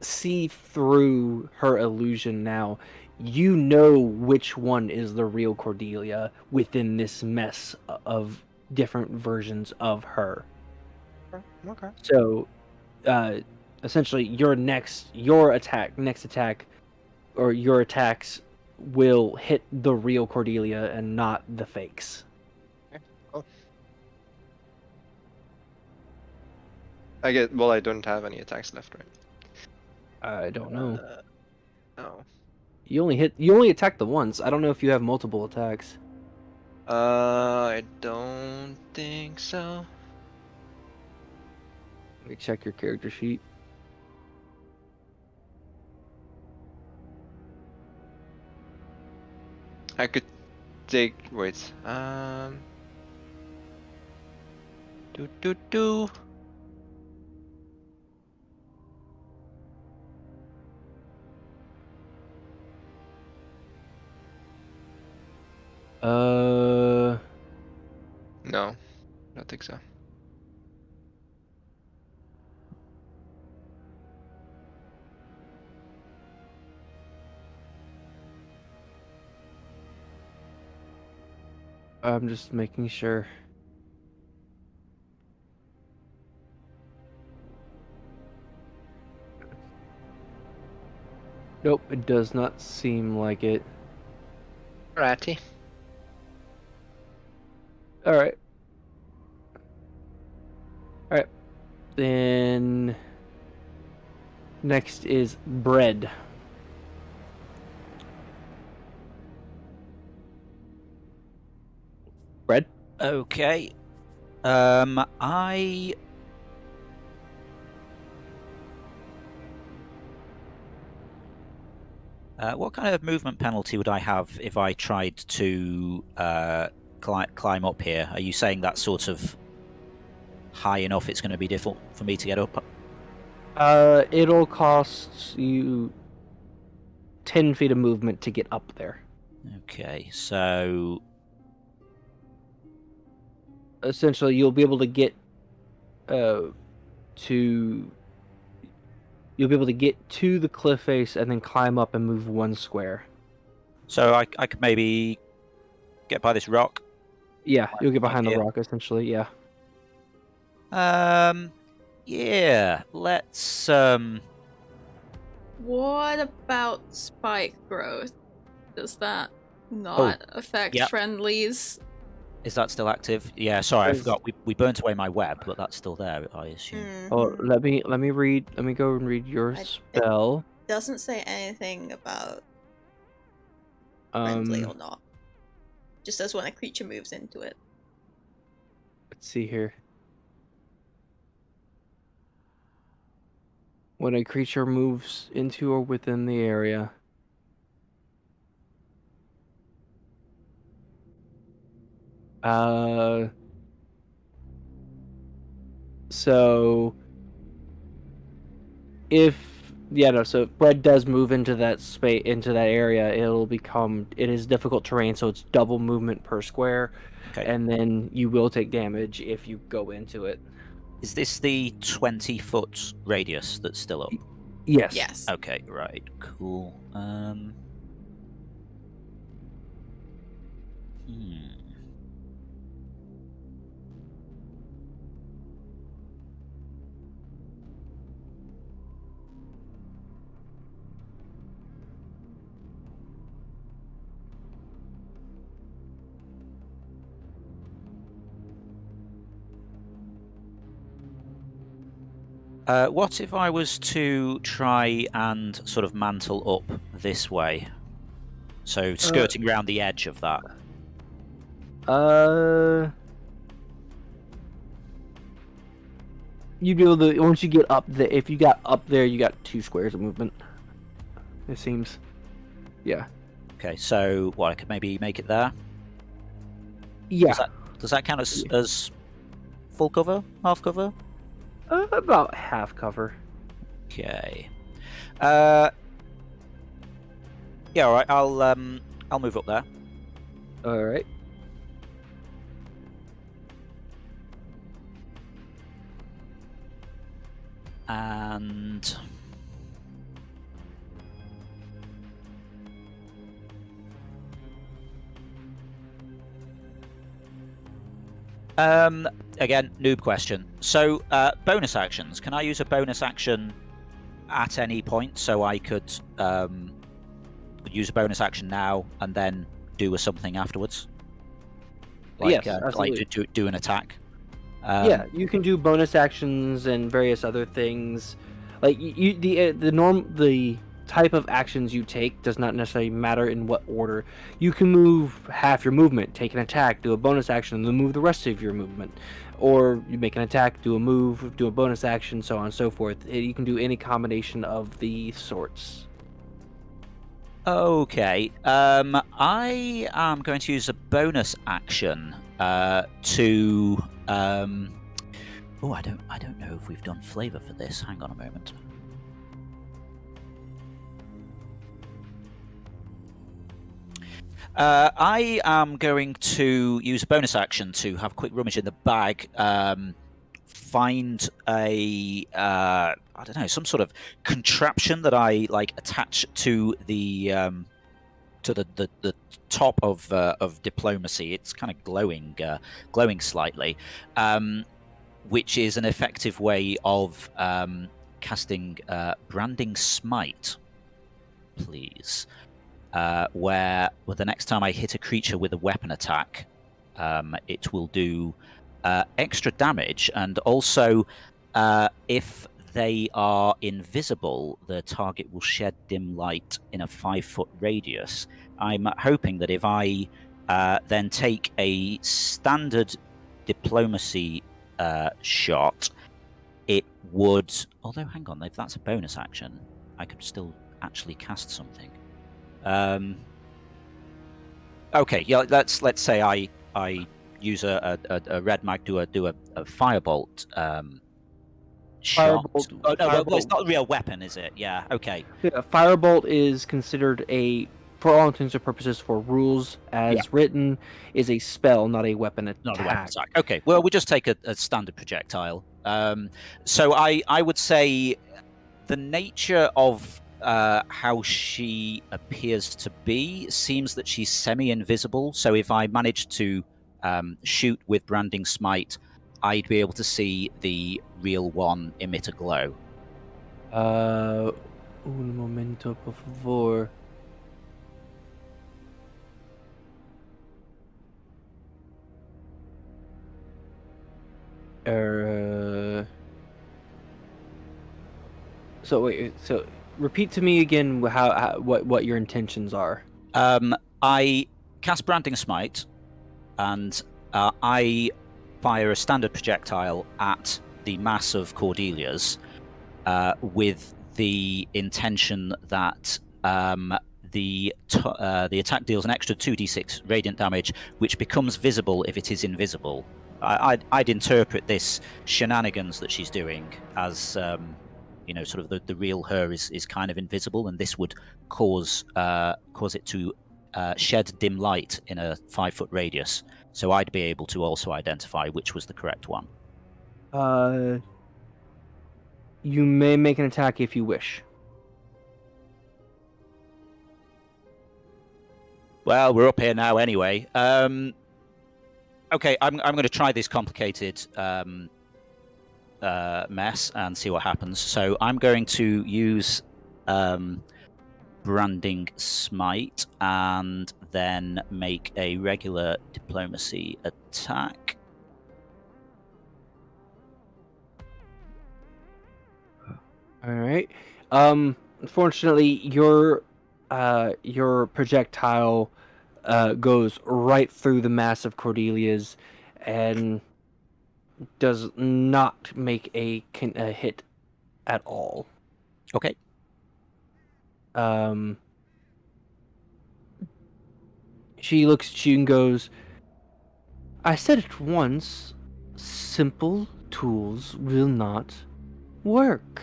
S1: see through her illusion now. You know which one is the real Cordelia within this mess of different versions of her.
S3: Okay.
S1: So, essentially, your next attack, or your attacks will hit the real Cordelia and not the fakes.
S3: Okay, cool. I don't have any attacks left, right?
S1: I don't know.
S3: No.
S1: You only attacked the once. I don't know if you have multiple attacks.
S3: I don't think so.
S1: Let me check your character sheet.
S3: I could take. Wait. Do. No, I don't think so.
S1: I'm just making sure. Nope, it does not seem like it.
S3: Ratty.
S1: Alright. Alright. Then next is bread. Bread?
S2: Okay. I what kind of movement penalty would I have if I tried to climb up here? Are you saying that's sort of high enough it's going to be difficult for me to get up?
S1: It'll cost you 10 feet of movement to get up there.
S2: Okay, so
S1: Essentially, you'll be able to get to the cliff face and then climb up and move one square.
S2: so I could maybe get by this rock.
S1: Yeah, you'll get behind the
S2: here.
S1: rock, essentially, yeah.
S2: Yeah, let's
S4: What about spike growth? Does that not affect
S2: yep.
S4: friendlies?
S2: Is that still active? Yeah, sorry, I
S1: Is-
S2: forgot. We burnt away my web, but that's still there, I assume.
S1: Oh,
S4: Mhm.
S1: let me go and read your spell.
S4: Doesn't say anything about friendly or not. Just says when a creature moves into it.
S1: Let's see here. When a creature moves into or within the area. So so if bread does move into that area, it is difficult terrain, so it's double movement per square.
S2: Okay.
S1: And then you will take damage if you go into it.
S2: Is this the 20-foot radius that's still up?
S1: Yes.
S4: Yes.
S2: Okay, right, cool. What if I was to try and sort of mantle up this way? So skirting around the edge of that.
S1: You'd be able to, once you get up there, if you got up there, you got 2 squares of movement. It seems. Yeah.
S2: Okay, so what, I could maybe make it there?
S1: Yeah.
S2: Does that count as full cover? Half cover?
S1: About half cover.
S2: Okay. Yeah, all right. I'll I'll move up there.
S1: All right.
S2: And again, noob question. So, bonus actions. Can I use a bonus action at any point? So I could use a bonus action now and then do a something afterwards. Like,
S1: Yes, absolutely.
S2: like do an attack.
S1: Yeah, you can do bonus actions and various other things. Like the type of actions you take does not necessarily matter in what order. You can move half your movement, take an attack, do a bonus action, then move the rest of your movement, or you make an attack, do a move, do a bonus action, so on and so forth. You can do any combination of the sorts.
S2: Okay. I am going to use a bonus action to. Oh, I don't know if we've done flavor for this. Hang on a moment. I am going to use a bonus action to have a quick rummage in the bag. Find a I don't know, some sort of contraption that I like attach to the top of diplomacy. It's kind of glowing slightly, which is an effective way of casting branding smite. Please, where the next time I hit a creature with a weapon attack, it will do extra damage, and also if they are invisible, the target will shed dim light in a 5-foot radius. I'm hoping that if I then take a standard diplomacy shot, it would. Although, hang on, if that's a bonus action, I could still actually cast something. Okay, yeah. Let's say I use a red mag, do a firebolt shot.
S1: Firebolt-
S2: Oh no, well, it's
S1: firebolt-
S2: not a real weapon, is it? Yeah. Okay.
S1: Yeah, Firebolt is considered for all intents and purposes, for rules as written, is a spell, not a weapon attack.
S2: Not a weapon attack. Okay. Well, we just take a standard projectile. So I would say the nature of how she appears to be seems that she's semi-invisible. So if I manage to shoot with branding smite, I'd be able to see the real one emit a glow.
S1: Un momento, por favor. So wait, so repeat to me again what your intentions are.
S2: I cast branding smite, and I fire a standard projectile at the mass of Cordelia's with the intention that the attack deals an extra 2d6 radiant damage, which becomes visible if it is invisible. I'd interpret this shenanigans that she's doing as sort of the real her is kind of invisible, and this would cause it to shed dim light in a 5-foot radius. So I'd be able to also identify which was the correct one.
S1: You may make an attack if you wish.
S2: Well, we're up here now anyway. Okay, I'm going to try this complicated mess and see what happens. So I'm going to use branding smite and then make a regular diplomacy attack.
S1: All right. Unfortunately, your projectile goes right through the mass of Cordelia's and does not make a hit at all.
S2: Okay.
S1: She looks at you and goes, I said it once, simple tools will not work.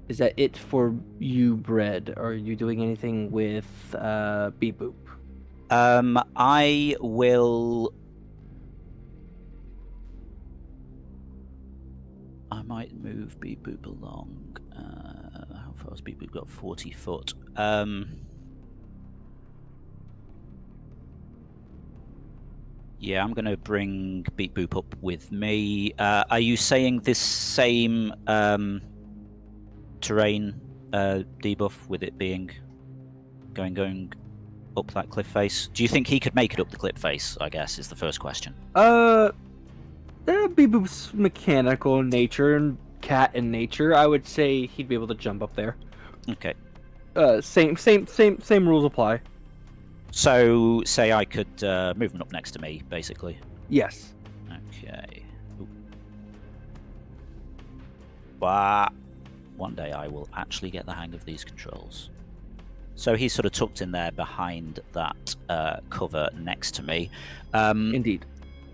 S1: Is that it for you, Bread? Are you doing anything with Beep Boop?
S2: I will. I might move Beep Boop along. How far has Beep Boop got? 40 foot. Yeah, I'm going to bring Beep Boop up with me. Are you saying this same terrain debuff with it being going up that cliff face? Do you think he could make it up the cliff face? I guess is the first question.
S1: Beep Boop's mechanical in nature and cat in nature. I would say he'd be able to jump up there.
S2: Okay.
S1: Same rules apply.
S2: So, say I could move him up next to me, basically.
S1: Yes.
S2: Okay. But one day I will actually get the hang of these controls. So he's sort of tucked in there behind that cover next to me.
S1: Indeed.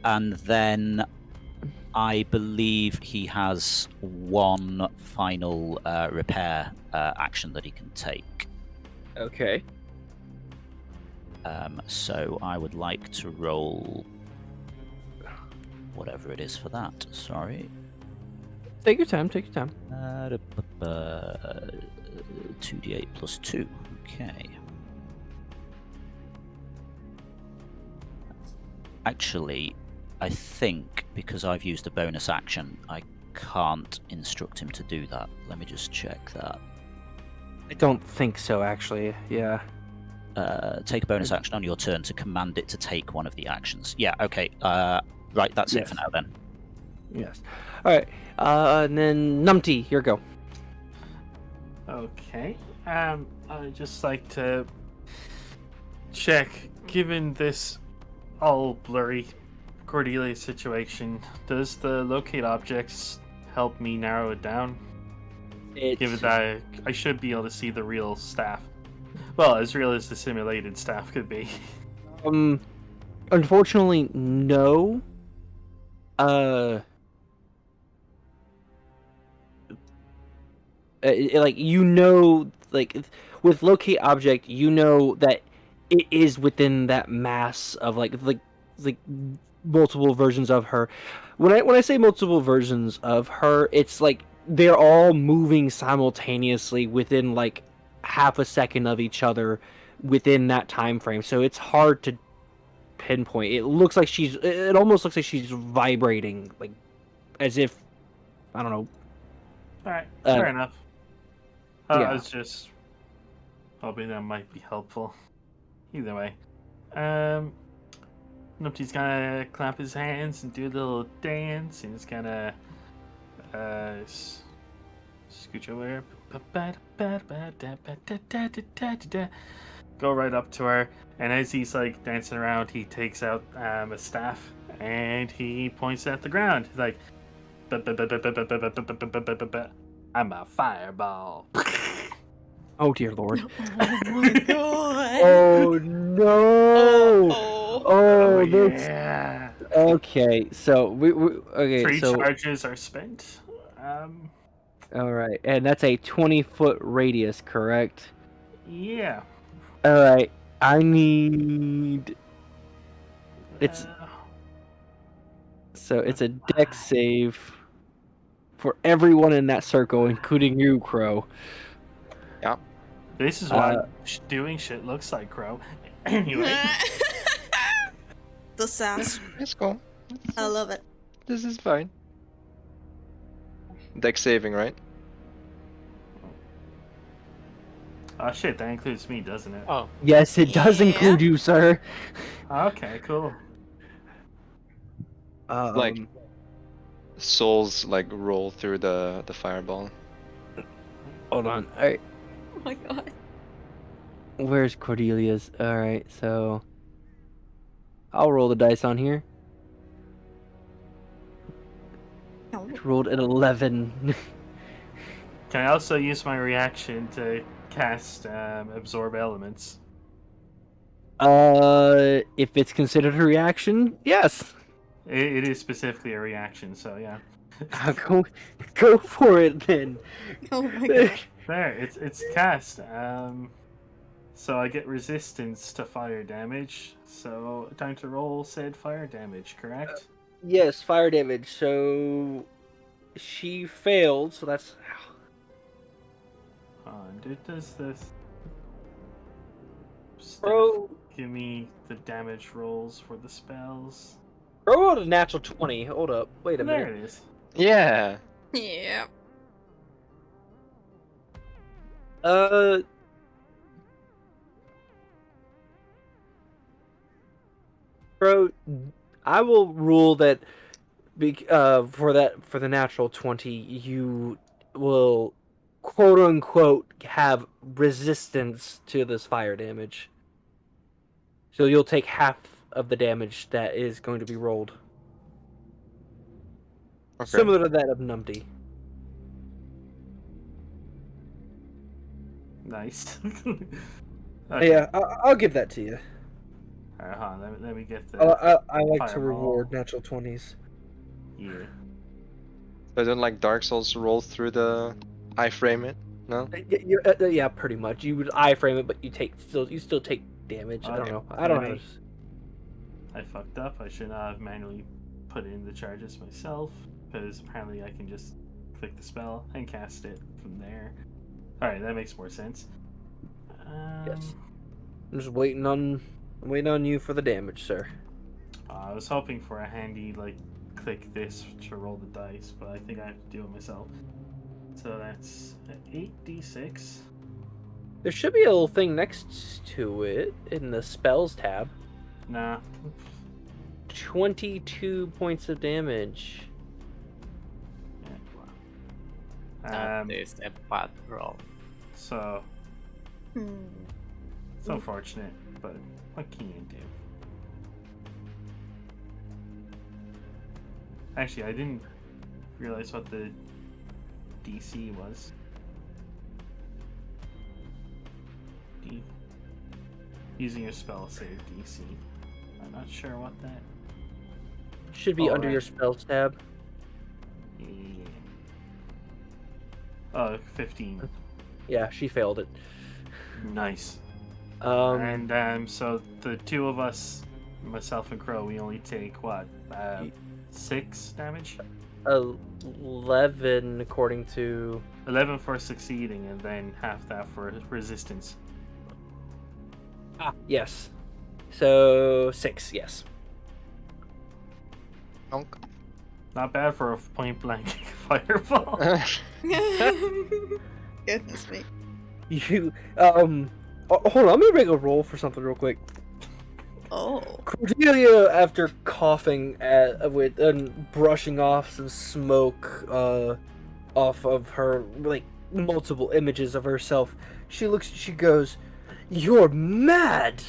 S2: And then I believe he has one final repair action that he can take.
S1: Okay.
S2: So I would like to roll whatever it is for that. Sorry.
S1: Take your time.
S2: 2d8 plus 2. Okay. Actually, I think because I've used a bonus action, I can't instruct him to do that. Let me just check that.
S1: I don't think so, actually. Yeah.
S2: Take a bonus action on your turn to command it to take one of the actions. Yeah, okay. Right, that's it for now then.
S1: Yes. All right. And then Numpty, your go.
S5: Okay. I'd just like to check, given this all blurry Cordelia situation, does the locate objects help me narrow it down? Given that I should be able to see the real staff. Well, as real as the simulated staff could be.
S1: Unfortunately, no. Like, you know, like with locate object, you know that it is within that mass of like multiple versions of her. When I say multiple versions of her, it's like they're all moving simultaneously within like half a second of each other within that time frame. So it's hard to pinpoint. It almost looks like she's vibrating, like as if, I don't know.
S5: Alright, fair enough.
S1: Yeah.
S5: I was just hoping that might be helpful. Either way. Nupty's gonna clap his hands and do a little dance, and he's gonna scooch over, go right up to her, and as he's like dancing around, he takes out a staff and he points at the ground. He's like, I'm a fireball.
S1: Oh dear lord.
S4: Oh my god.
S1: Oh no. Oh,
S5: yeah.
S1: Okay, so okay,
S5: 3
S1: so
S5: charges are spent.
S1: all right, and that's a 20-foot radius, correct?
S5: Yeah.
S1: All right, I need. It's a dex save for everyone in that circle, including you, Crow.
S3: Yeah.
S5: This is what doing shit looks like, Crow. Anyway.
S4: The sass.
S3: Let's go.
S4: I love it.
S3: This is fine. Dex saving, right?
S5: Oh shit, that includes me, doesn't it?
S6: Oh,
S1: Yes, it does
S4: Yeah.
S1: include you, sir.
S5: Okay, cool.
S3: Like souls like roll through the fireball.
S1: Hold on. All right,
S4: Oh my god.
S1: where's Cordelia's? All right, so I'll roll the dice on here.
S4: Oh.
S1: Rolled an 11.
S5: Can I also use my reaction to cast absorb elements?
S1: If it's considered a reaction, yes.
S5: It is specifically a reaction, so yeah.
S1: Go for it then.
S4: Oh my god.
S5: There, it's cast. So I get resistance to fire damage. So time to roll said fire damage, correct?
S1: Yes, fire damage. So she failed. So that's
S5: Does this Steph
S1: bro.
S5: give me the damage rolls for the spells?
S1: Bro rolled a natural 20. Hold up. Wait a
S5: There
S1: minute.
S5: it is.
S3: Yeah.
S4: Yeah.
S1: Uh. Bro, I will rule that for the natural 20, you will quote unquote have resistance to this fire damage. So you'll take half of the damage that is going to be rolled.
S3: Okay.
S1: Similar to that of Numpty.
S5: Nice.
S1: Yeah, I'll give that to you.
S5: Alright, hold on, let me get the
S1: I like to
S5: fireball.
S1: reward natural 20s.
S5: Yeah.
S3: So don't like Dark Souls roll through the iframe it? No?
S1: Yeah, pretty much. You would iframe it, but you still take damage. I don't
S5: Okay,
S1: know. I don't
S5: let
S1: know.
S5: me- I fucked up. I should not have manually put in the charges myself, because apparently I can just click the spell and cast it from there. Alright, that makes more sense.
S1: Yes. I'm just waiting on you for the damage, sir.
S5: I was hoping for a handy, like, click this to roll the dice, but I think I have to do it myself. So that's 8d6.
S1: There should be a little thing next to it in the spells tab.
S5: Nah.
S1: 22 points of damage.
S6: That is a bad roll.
S5: So,
S4: Hmm.
S5: it's unfortunate, but what can you do? Actually, I didn't realize what the DC was. Using your spell save DC. I'm not sure what that.
S1: Should be
S5: Oh,
S1: under
S5: right.
S1: your spells tab.
S5: Yeah. Oh, 15.
S1: Yeah, she failed it.
S5: Nice.
S1: Um,
S5: And so the two of us, myself and Crow, we only take what? 6 damage?
S1: 11 according to
S5: 11 for succeeding, and then half that for resistance.
S1: yes. So 6, yes.
S3: Honk.
S5: Not bad for a point blank fireball.
S4: Goodness me.
S1: You hold on, let me make a roll for something real quick.
S4: Oh.
S1: Cordelia, after coughing with and brushing off some smoke off of her, like, multiple images of herself, she goes, "You're mad!"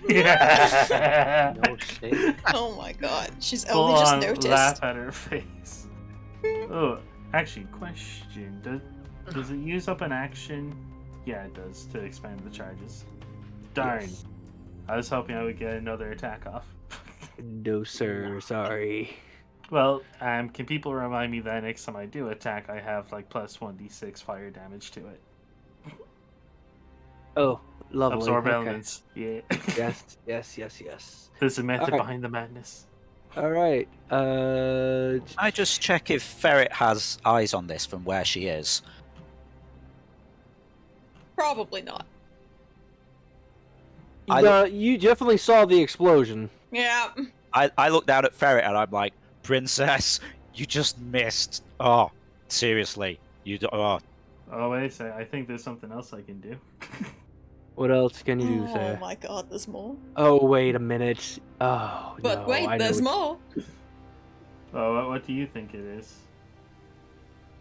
S5: Yeah.
S6: No shit.
S4: Oh my god. She's
S5: Full
S4: only just
S5: on
S4: noticed.
S5: laugh at her face. Oh, actually, question: does it use up an action? Yeah, it does to expand the charges. Darn.
S1: Yes.
S5: I was hoping I would get another attack off.
S1: No, sir. Sorry.
S5: Well, can people remind me that next time I do attack, I have like plus 1d6 fire damage to it?
S1: Oh, lovely.
S5: Absorb
S1: Okay.
S5: elements. Yeah.
S1: Yes.
S5: There's a method
S1: Alright.
S5: behind the madness.
S1: All right.
S2: I just check if Ferret has eyes on this from where she is.
S4: Probably not.
S1: You definitely saw the explosion.
S4: Yeah.
S2: I look down at Ferret and I'm like, Princess, you just missed. Oh, seriously, oh.
S5: Oh, wait a sec. I think there's something else I can do.
S1: What else can you do,
S4: Oh
S1: sir?
S4: my god, there's more.
S1: Oh, wait a minute. Oh,
S4: But
S1: no,
S4: wait,
S1: I know
S4: there's
S1: what-
S4: more.
S5: Oh, what do you think it is?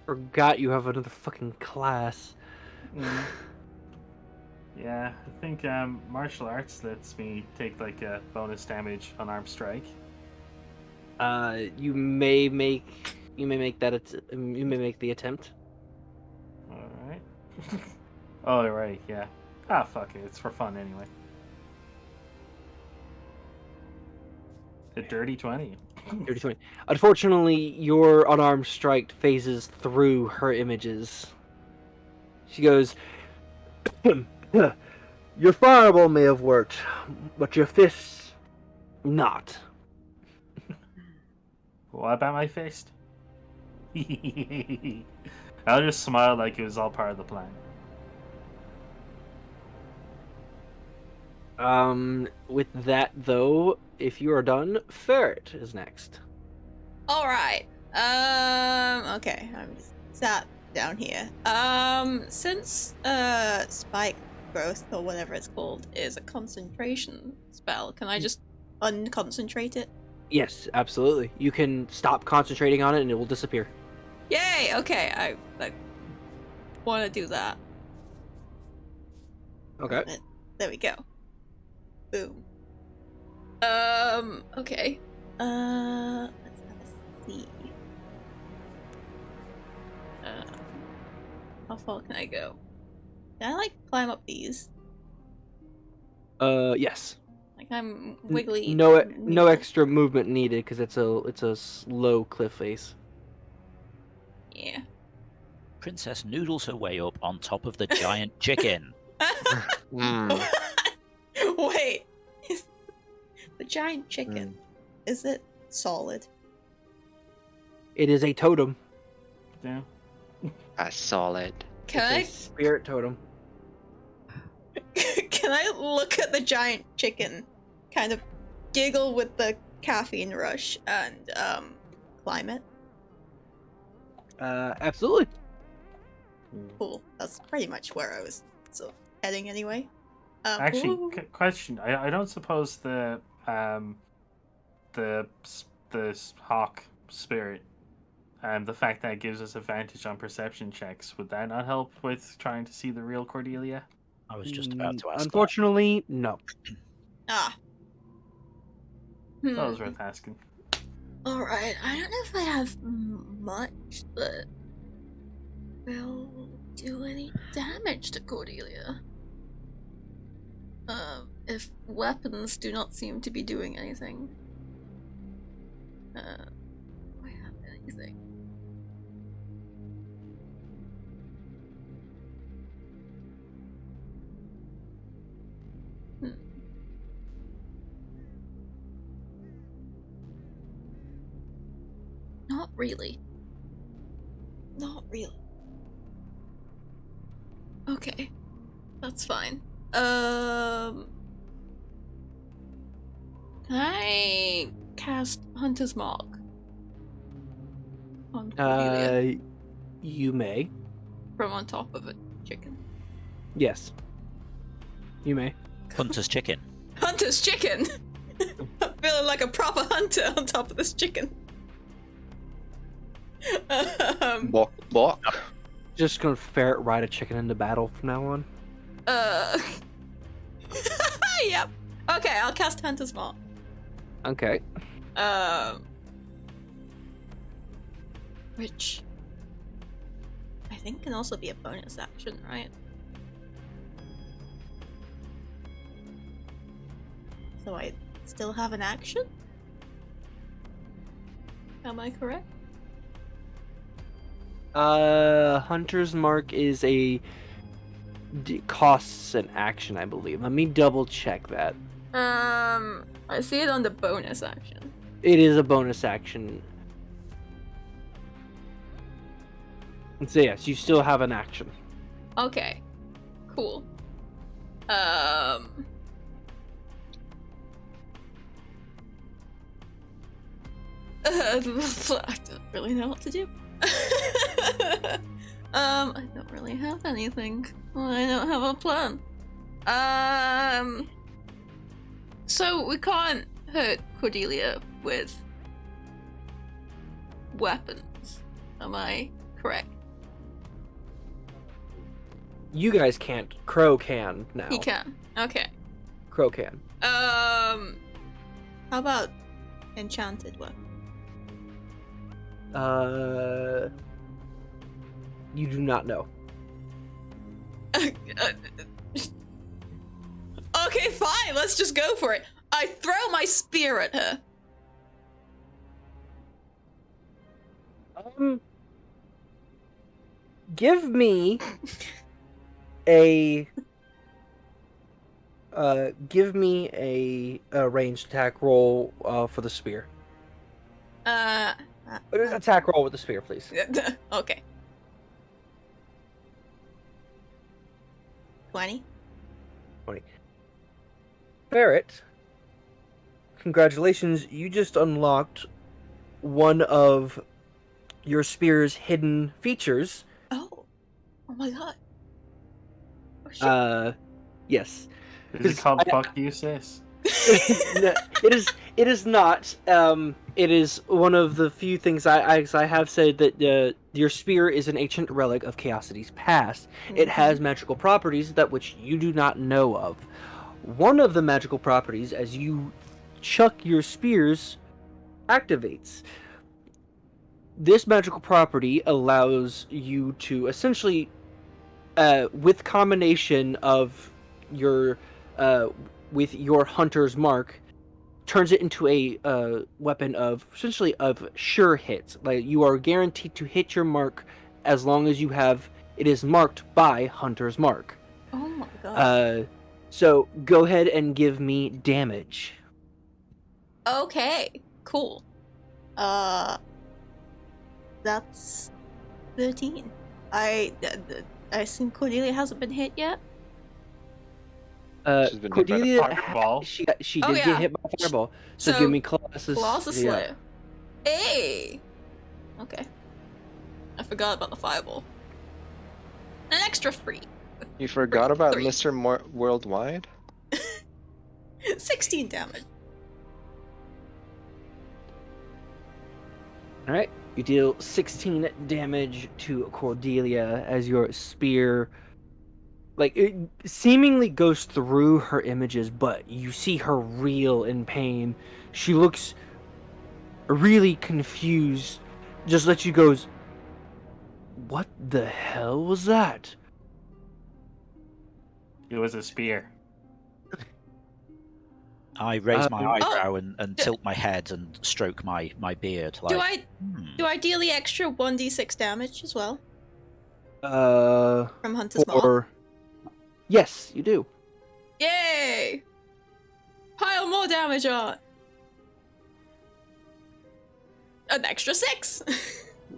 S1: Forgot you have another fucking class.
S5: Yeah, I think martial arts lets me take like a bonus damage on arm strike.
S1: You may make the attempt.
S5: All right. Oh, right, yeah. Ah, fuck it. It's for fun anyway. The dirty 20.
S1: Dirty 20. Unfortunately, your unarmed strike phases through her images. She goes, your fireball may have worked, but your fists, not.
S5: What about my fist? I'll just smile like it was all part of the plan.
S1: With that though, if you are done, Ferret is next.
S4: All right. Okay. I'm just sat down here. Since spike growth or whatever it's called is a concentration spell, can I just unconcentrate it?
S1: Yes, absolutely. You can stop concentrating on it and it will disappear.
S4: Yay! Okay, I want to do that.
S1: Okay.
S4: There we go. Boom. Okay. Let's have a see. How far can I go? Can I like climb up these?
S1: Yes.
S4: Like I'm wiggly.
S1: No extra movement needed because it's a slow cliff face.
S4: Yeah.
S2: Princess noodles her way up on top of the giant chicken.
S3: Mm.
S4: Wait. The giant chicken. Is it solid?
S1: It is a totem.
S5: Yeah.
S3: A solid.
S4: Can
S1: It's a spirit totem.
S4: Can I look at the giant chicken, kind of giggle with the caffeine rush, and climb it?
S1: Absolutely.
S4: Cool. That's pretty much where I was heading anyway.
S5: Actually,
S4: ooh.
S5: question. I don't suppose the hawk spirit, the fact that it gives us advantage on perception checks, would that not help with trying to see the real Cordelia?
S2: I was just about to ask.
S1: Unfortunately, no.
S4: Ah.
S5: That was worth asking.
S4: Alright, I don't know if I have much that will do any damage to Cordelia. If weapons do not seem to be doing anything. Do I have anything? Not really. Not really. Okay. That's fine. Can I cast Hunter's Mark on Cordelia
S1: You may.
S4: from on top of a chicken?
S1: Yes. You may.
S2: Hunter's chicken.
S4: Hunter's chicken! I'm feeling like a proper hunter on top of this chicken.
S3: Bok bok.
S1: Just gonna ferret ride a chicken into battle from now on.
S4: Yep. Okay, I'll cast Hunter's Mark.
S1: Okay.
S4: Which I think can also be a bonus action, right? So I still have an action? Am I correct?
S1: Hunter's Mark is costs an action, I believe. Let me double check that.
S4: I see it on the bonus action.
S1: It is a bonus action. So yes, you still have an action.
S4: Okay. Cool. I don't really know what to do. I don't really have anything. I don't have a plan. So we can't hurt Cordelia with weapons. Am I correct?
S1: You guys can't. Crow can now.
S4: He can. Okay.
S1: Crow can.
S4: How about enchanted weapon?
S1: You do not know.
S4: Okay, fine. Let's just go for it. I throw my spear at her.
S1: Give me a ranged attack roll for the spear. Attack roll with the spear, please.
S4: Okay. 20.
S1: Barrett, congratulations! You just unlocked one of your spear's hidden features.
S4: Oh my god. Oh shit.
S1: Yes.
S5: Is it called fuck you, sis?
S1: No, it is not. It is one of the few things I have said that your spear is an ancient relic of Chaosity's past. It has magical properties that which you do not know of. One of the magical properties, as you chuck your spears, activates. This magical property allows you to essentially, with combination of your with your hunter's mark, turns it into a weapon of essentially of sure hits. Like you are guaranteed to hit your mark as long as it is marked by hunter's mark.
S4: Oh my god.
S1: So go ahead and give me damage.
S4: Okay, cool. That's 13. I assume Cordelia hasn't been hit yet.
S3: She's been hit by the
S1: Cordelia,
S5: fireball.
S1: she
S4: Oh,
S1: did
S4: yeah.
S1: get hit by a fireball. So give me Colossus.
S4: Colossus
S1: yeah.
S4: Slayer. Hey! Okay. I forgot about the fireball. An extra 3.
S3: You forgot about
S4: Three.
S3: Mr. Worldwide?
S4: 16 damage.
S1: All right, you deal 16 damage to Cordelia as your spear, like, it seemingly goes through her images, but you see her reel in pain. She looks really confused. Just like she goes, "What the hell was that?"
S5: It was a spear.
S2: I raise my
S1: Oh.
S2: eyebrow and tilt my head and stroke my beard. Like,
S4: Do I deal the extra 1d6 damage as well from Hunter's Mark?
S1: Yes, you do.
S4: Yay! Pile more damage on. An extra 6.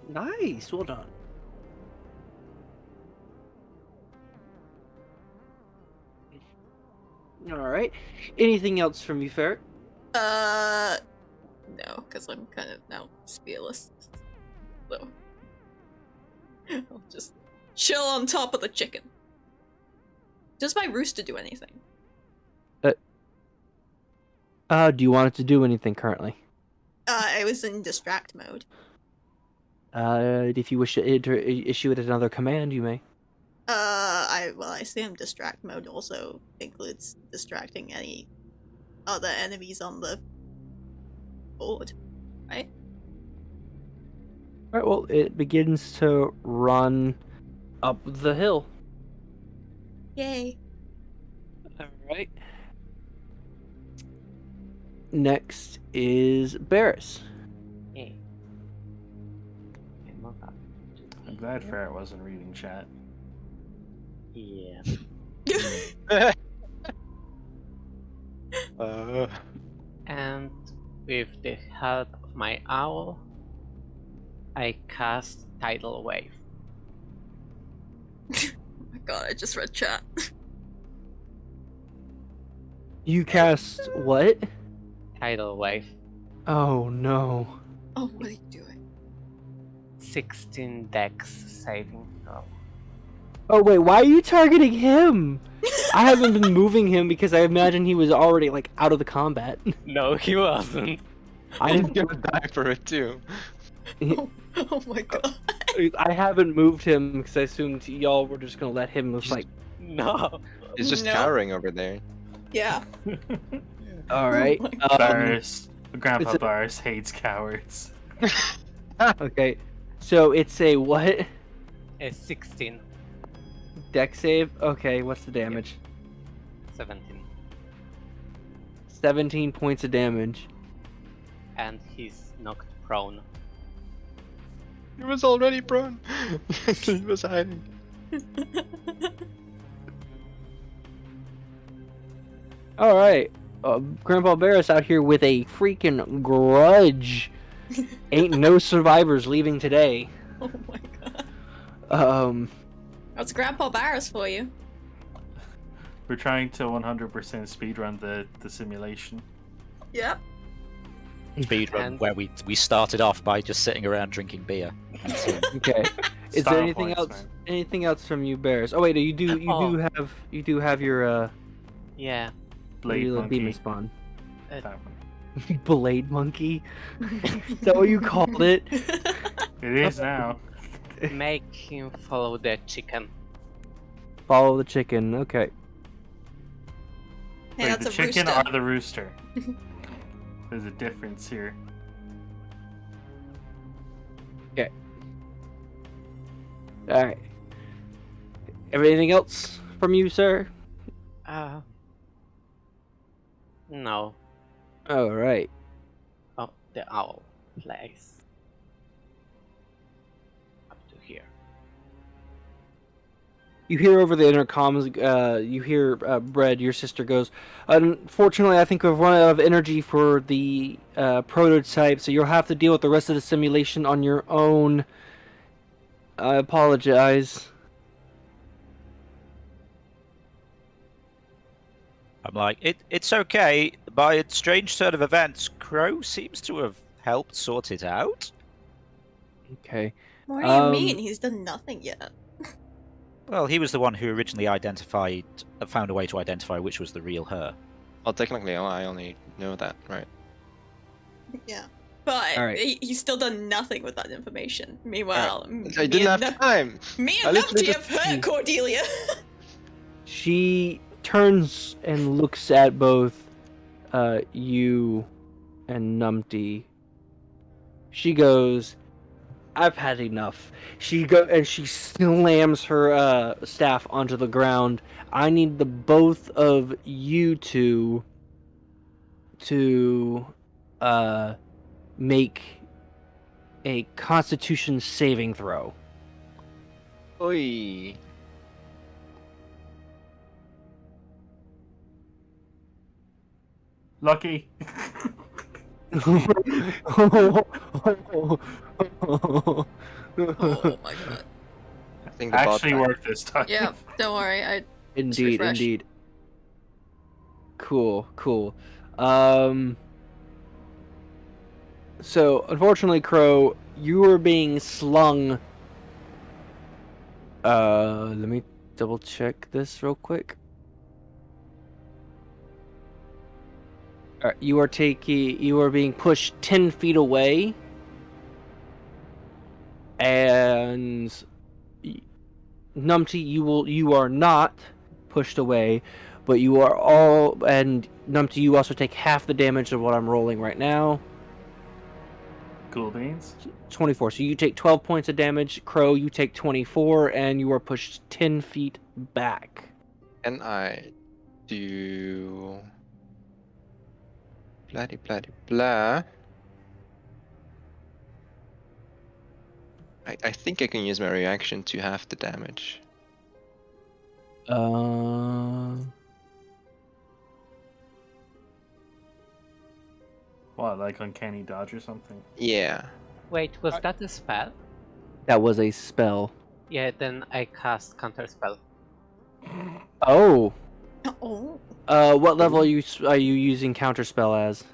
S1: Nice, well done. All right. Anything else from you, Ferret?
S4: No, because I'm kind of now spearless. So I'll just chill on top of the chicken. Does my rooster do anything?
S1: Do you want it to do anything currently?
S4: I was in distract mode.
S1: If you wish to issue it another command, you may.
S4: I assume distract mode also includes distracting any other enemies on the board, right?
S1: All right. Well, it begins to run up the hill.
S4: Yay!
S1: All right. Next is Barris.
S6: Hey.
S5: I'm glad Ferret wasn't reading chat.
S6: Yeah. And with the help of my owl, I cast Tidal Wave.
S4: Oh my god, I just read chat.
S1: You cast what?
S6: Tidal Wave.
S1: Oh no.
S4: Oh, what are you doing?
S6: 16 dex saving throw.
S1: Oh wait, why are you targeting him? I haven't been moving him because I imagine he was already like out of the combat.
S6: No, he wasn't.
S3: I'm gonna die for it too.
S4: Oh my god.
S1: I haven't moved him because I assumed y'all were just gonna let him just like.
S6: No.
S3: He's just
S4: No.
S3: cowering over there.
S4: Yeah.
S1: All right.
S4: Oh my
S5: Barris, Grandpa
S1: it's a-
S5: Barris hates cowards.
S1: Okay. So it's a what?
S6: A 16.
S1: Deck save. Okay. What's the damage?
S6: 17.
S1: 17 points of damage.
S6: And he's knocked prone.
S3: He was already prone. He was hiding.
S1: All right, Grandpa Barris out here with a freaking grudge. Ain't no survivors leaving today.
S4: Oh my god.
S1: Um,
S4: That's Grandpa Barris for you.
S5: We're trying to 100% speedrun the simulation.
S4: Yep.
S2: Speedrun
S6: And-
S2: where we started off by just sitting around drinking beer. That's it.
S1: okay. Is
S5: Style
S1: there anything
S5: points,
S1: else?
S5: man.
S1: Anything else from you, Barris? Oh wait, you do have your
S6: Yeah.
S5: Blade
S1: your
S5: monkey.
S1: demon spawn.
S5: That one.
S1: Blade monkey. Is that what you called it?
S5: It is now.
S6: Make him follow the chicken.
S1: Follow the chicken. Okay.
S4: Hey,
S5: Wait,
S4: that's
S5: the
S4: a
S5: chicken
S4: rooster.
S5: or the rooster? There's a difference here.
S1: All right. Anything else from you, sir?
S6: No.
S1: All right.
S6: Oh, the owl place. Up to here.
S1: You hear over the intercoms, you hear Bread, your sister goes, unfortunately, I think we've run out of energy for the prototype, so you'll have to deal with the rest of the simulation on your own. I apologize.
S2: I'm like, it's okay. By a strange turn of events, Crow seems to have helped sort it out.
S1: Okay.
S4: What do you mean? He's done nothing yet.
S2: Well, he was the one who originally found a way to identify which was the real her.
S3: Well, technically, I only know that, right?
S4: Yeah. But
S1: All right.
S4: he's still done nothing with that information. Meanwhile,
S3: I didn't have time.
S4: me
S3: I
S4: and
S3: literally
S4: Numpty have
S3: just-
S4: hurt Cordelia.
S1: She turns and looks at both you and Numpty. She goes, I've had enough. She slams her staff onto the ground. I need the both of you two to make a Constitution saving throw.
S3: Oi.
S5: Lucky.
S4: Oh my god.
S3: I think the bot
S5: Actually
S3: died.
S5: worked this time.
S4: Yeah, don't worry.
S1: Indeed,
S4: refresh.
S1: indeed. Cool. So, unfortunately, Crow, you were being slung. Let me double check this real quick. Alright, you are being pushed 10 feet away. And Numpty, you are not pushed away, but you are all, and Numpty, you also take half the damage of what I'm rolling right now.
S5: Cool beans.
S1: 24. So you take 12 points of damage. Crow, you take 24, and you are pushed 10 feet back.
S3: And I do bloody blah. I think I can use my reaction to half the damage.
S5: What, like Uncanny Dodge or something?
S3: Yeah.
S6: Wait, was that a spell?
S1: That was a spell.
S6: Yeah, then I cast counter spell.
S1: Oh.
S4: Oh.
S1: What level are you using counterspell as?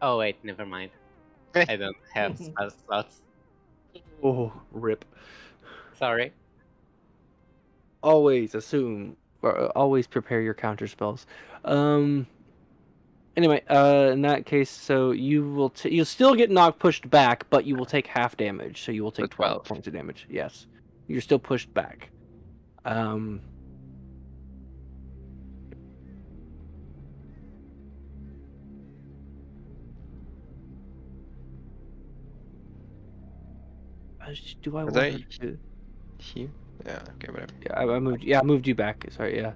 S6: Oh wait, never mind. I don't have spell slots.
S1: Oh, rip.
S6: Sorry.
S1: Always assume, or always prepare your counter spells. Anyway, in that case, so you'll still get pushed back, but you will take half damage. So you will take
S3: For
S1: 12
S3: 12.
S1: points of damage. Yes, you're still pushed back. Do I
S3: Are
S1: want
S3: they-
S1: her to?
S3: Here? Yeah, okay, whatever.
S1: Yeah, I moved. Yeah, I moved you back. Sorry. Yeah.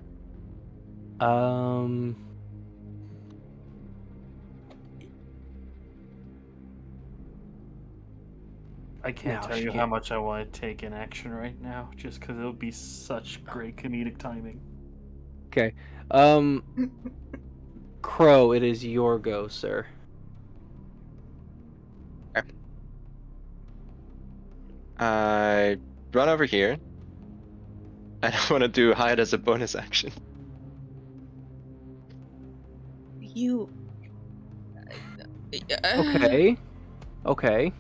S5: I can't
S1: No,
S5: tell
S1: she
S5: you how
S1: can't.
S5: much I want to take in action right now, just because it'll be such great comedic timing.
S1: Okay. Crow, it is your go, sir.
S3: I run over here. And I want to do hide as a bonus action.
S4: You.
S1: Okay. Okay.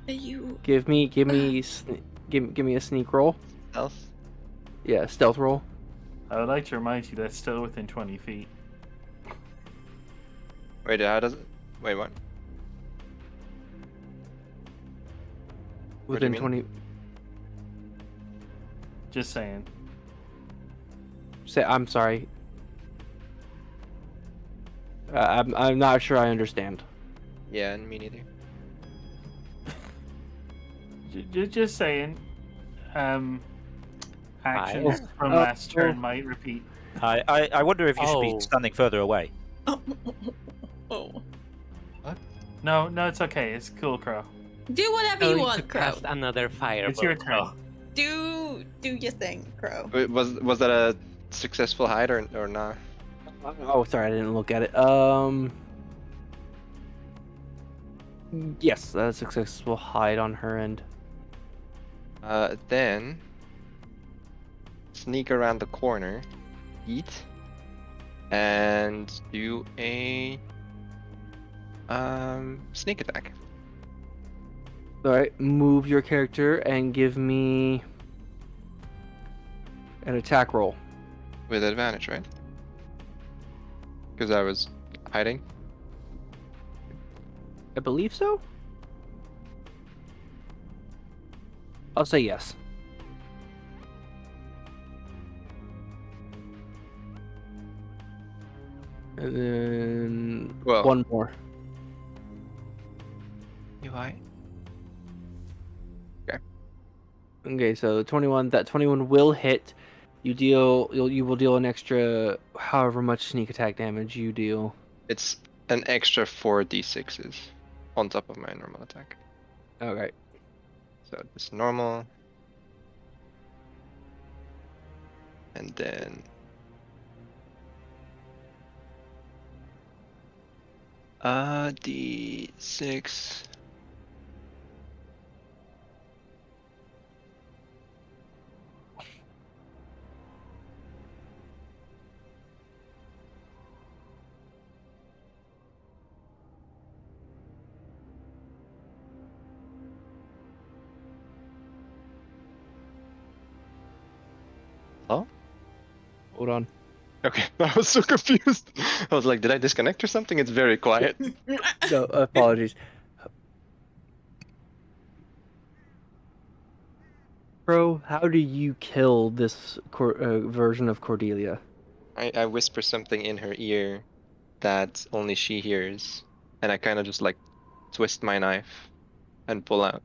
S4: You.
S1: Give me give me a sneak roll.
S3: Stealth.
S1: Yeah, stealth roll.
S5: I would like to remind you that's still within 20 feet.
S3: Wait, how does it? Wait, what? What do you
S1: Within
S3: mean?
S1: 20.
S5: Just saying.
S1: Say, I'm sorry. I'm not sure I understand.
S3: Yeah, and me neither.
S5: Just saying. Actions
S6: Hide?
S5: from
S1: Oh,
S5: last turn might repeat.
S2: I wonder if you should be
S6: Oh.
S2: standing further away.
S4: Oh.
S5: No, it's okay. It's cool, Crow.
S4: Do whatever
S6: Going
S4: you
S6: to
S4: want, Crow.
S6: cast another fireball.
S5: It's your turn.
S4: Do your thing, Crow.
S3: Wait, was that a successful hide or not?
S1: Oh, sorry, I didn't look at it. Yes, a successful hide on her end.
S3: Then sneak around the corner, eat, and do a sneak attack.
S1: All right, move your character and give me an attack roll.
S3: With advantage, right? Because I was hiding.
S1: I believe so. I'll say yes. And then
S3: Whoa.
S1: one more.
S3: You hide?
S1: Okay, so 21. That 21 will hit. You will deal an extra however much sneak attack damage you deal.
S3: It's an extra 4d6s on top of my normal attack.
S1: Okay.
S3: So it's normal. And then d6. Oh?
S1: Hold on.
S3: Okay, I was so confused. I was like, did I disconnect or something? It's very quiet.
S1: No, apologies. Bro, how do you kill this version of Cordelia?
S3: I whisper something in her ear that only she hears, and I kind of just like twist my knife and pull out.